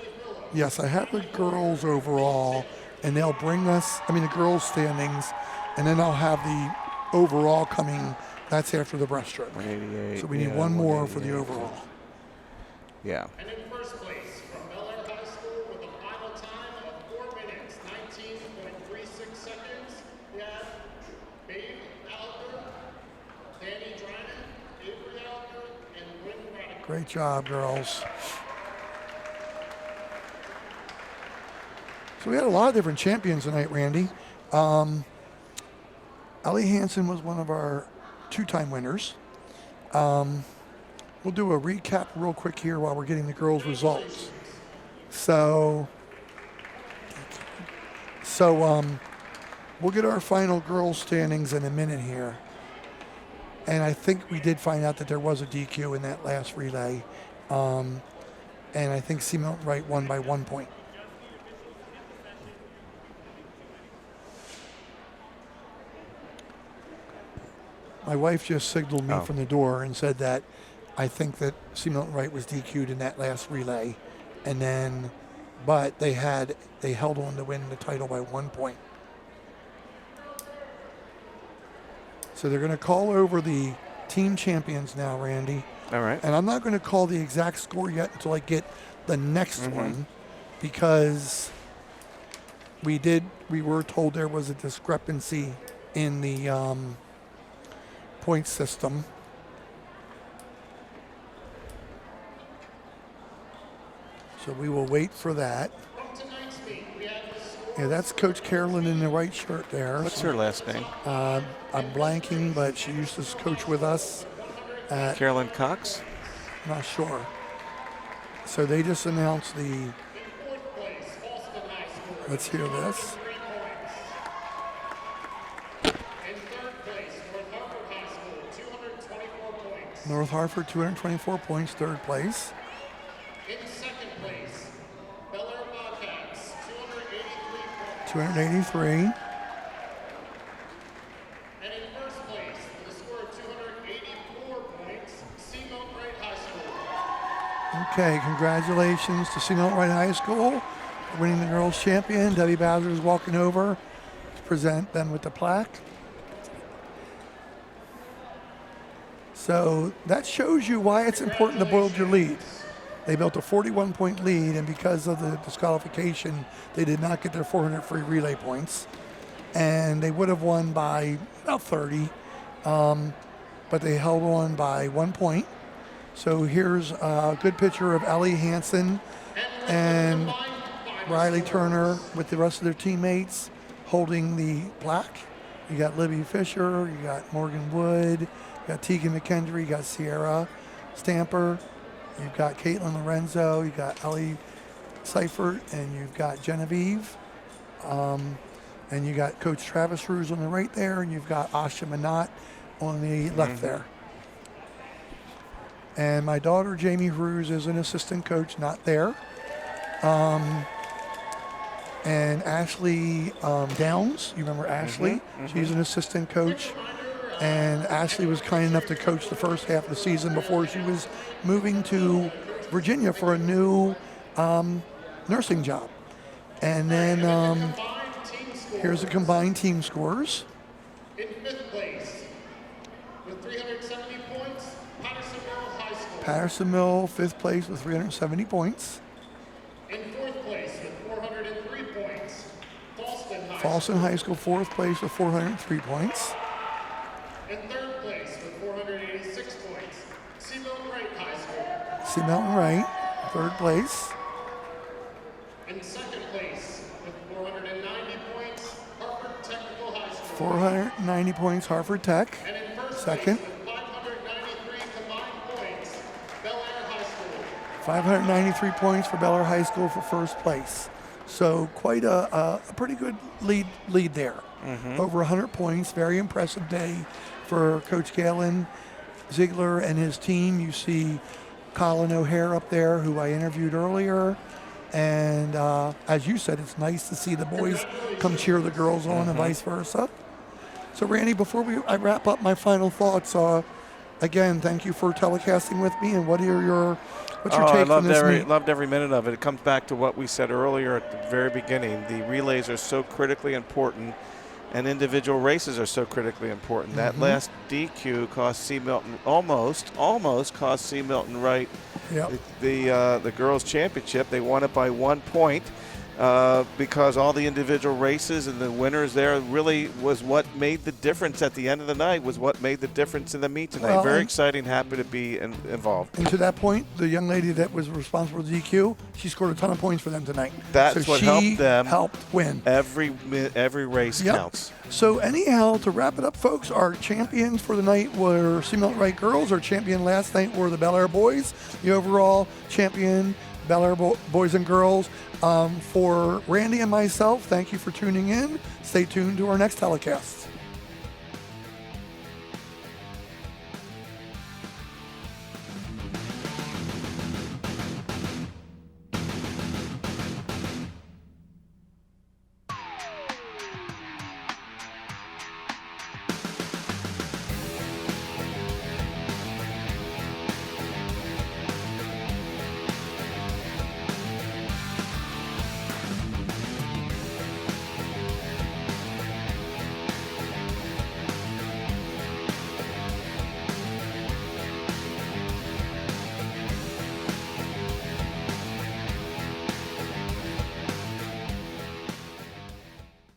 Speaker 1: Yes, I have the girls overall, and they'll bring us, the girls standings, and then I'll have the overall coming. That's after the breaststroke.
Speaker 2: 188.
Speaker 1: So we need one more for the overall.
Speaker 2: Yeah.
Speaker 3: And in first place from Bel Air High School with a final time of 4 minutes, 19.36 seconds, we have Babe Alger, Danny Drennan, Avery Alger, and Bryn Radecki.
Speaker 1: Great job, girls. So we had a lot of different champions tonight, Randy. Ellie Hansen was one of our 2-time winners. We'll do a recap real quick here while we're getting the girls' results. So we'll get our final girls' standings in a minute here. And I think we did find out that there was a DQ in that last relay. And I think Simone Wright won by 1 point. My wife just signaled me from the door and said that I think that Simone Wright was DQ'd in that last relay, but they held on to win the title by 1 point. So they're going to call over the team champions now, Randy.
Speaker 2: All right.
Speaker 1: And I'm not going to call the exact score yet until I get the next one, because we were told there was a discrepancy in the point system. So we will wait for that. Yeah, that's Coach Carolyn in the white shirt there.
Speaker 2: What's her last name?
Speaker 1: I'm blanking, but she used to coach with us at,
Speaker 2: Carolyn Cox?
Speaker 1: not sure. So they just announced let's hear this. North Hartford, 224 points, third place.
Speaker 3: In second place, Bel Air Bobcats, 283 points.
Speaker 1: 283.
Speaker 3: And in first place, with a score of 284 points, Simone Wright High School.
Speaker 1: Okay, congratulations to Simone Wright High School for winning the girls' champion. Debbie Bowser is walking over to present them with the plaque. So that shows you why it's important to build your lead. They built a 41-point lead, and because of the disqualification, they did not get their 400 free relay points. And they would have won by about 30, but they held on by 1 point. So here's a good picture of Ellie Hansen and Riley Turner with the rest of their teammates holding the plaque. You got Libby Fisher, you got Morgan Wood, you got Tegan McKendry, you got Sierra Stamper, you've got Caitlin Lorenzo, you got Ellie Seifert, and you've got Genevieve. And you got Coach Travis Ruse on the right there, and you've got Asha Manat on the left there. And my daughter, Jamie Ruse, is an assistant coach, not there. And Ashley Downs, you remember Ashley? She's an assistant coach. And Ashley was kind enough to coach the first half of the season before she was moving to Virginia for a new nursing job. And then
Speaker 3: Combined team scores.
Speaker 1: here's the combined team scores.
Speaker 3: In 5th place with 370 points, Pattersonville High School.
Speaker 1: Pattersonville, 5th place with 370 points.
Speaker 3: In 4th place with 403 points,
Speaker 1: Falston High School, 4th place with 403 points.
Speaker 3: In 3rd place with 486 points, Seamountain Wright High School.
Speaker 1: Seamountain Wright, 3rd place.
Speaker 3: In 2nd place with 490 points, Harford Technical High School.
Speaker 1: 490 points, Harford Tech.
Speaker 3: And in 1st
Speaker 1: Second.
Speaker 3: place with 593 combined points, Bel Air High School.
Speaker 1: 593 points for Bel Air High School for 1st place. So quite a pretty good lead there. Over 100 points. Very impressive day for Coach Galen Ziegler and his team. You see Colin O'Hare up there, who I interviewed earlier. And as you said, it's nice to see the boys come cheer the girls on and vice versa. So Randy, before I wrap up my final thoughts, again, thank you for telecasting with me. And what's your take from this meet?
Speaker 2: Loved every minute of it. It comes back to what we said earlier at the very beginning. The relays are so critically important, and individual races are so critically important. That last DQ cost C. Milton almost cost C. Milton Wright the girls' championship. They won it by 1 point because all the individual races and the winners there really was what made the difference at the end of the night, was what made the difference in the meet tonight.
Speaker 1: Well,
Speaker 2: very exciting, happy to be involved.
Speaker 1: And to that point, the young lady that was responsible for the DQ, she scored a ton of points for them tonight.
Speaker 2: That's
Speaker 1: so
Speaker 2: what
Speaker 1: she
Speaker 2: helped them.
Speaker 1: Helped win.
Speaker 2: Every race counts.
Speaker 1: So anyhow, to wrap it up, folks, our champions for the night were Seamount Wright girls. Our champion last night were the Bel Air boys. The overall champion, Bel Air boys and girls. For Randy and myself, thank you for tuning in. Stay tuned to our next telecast.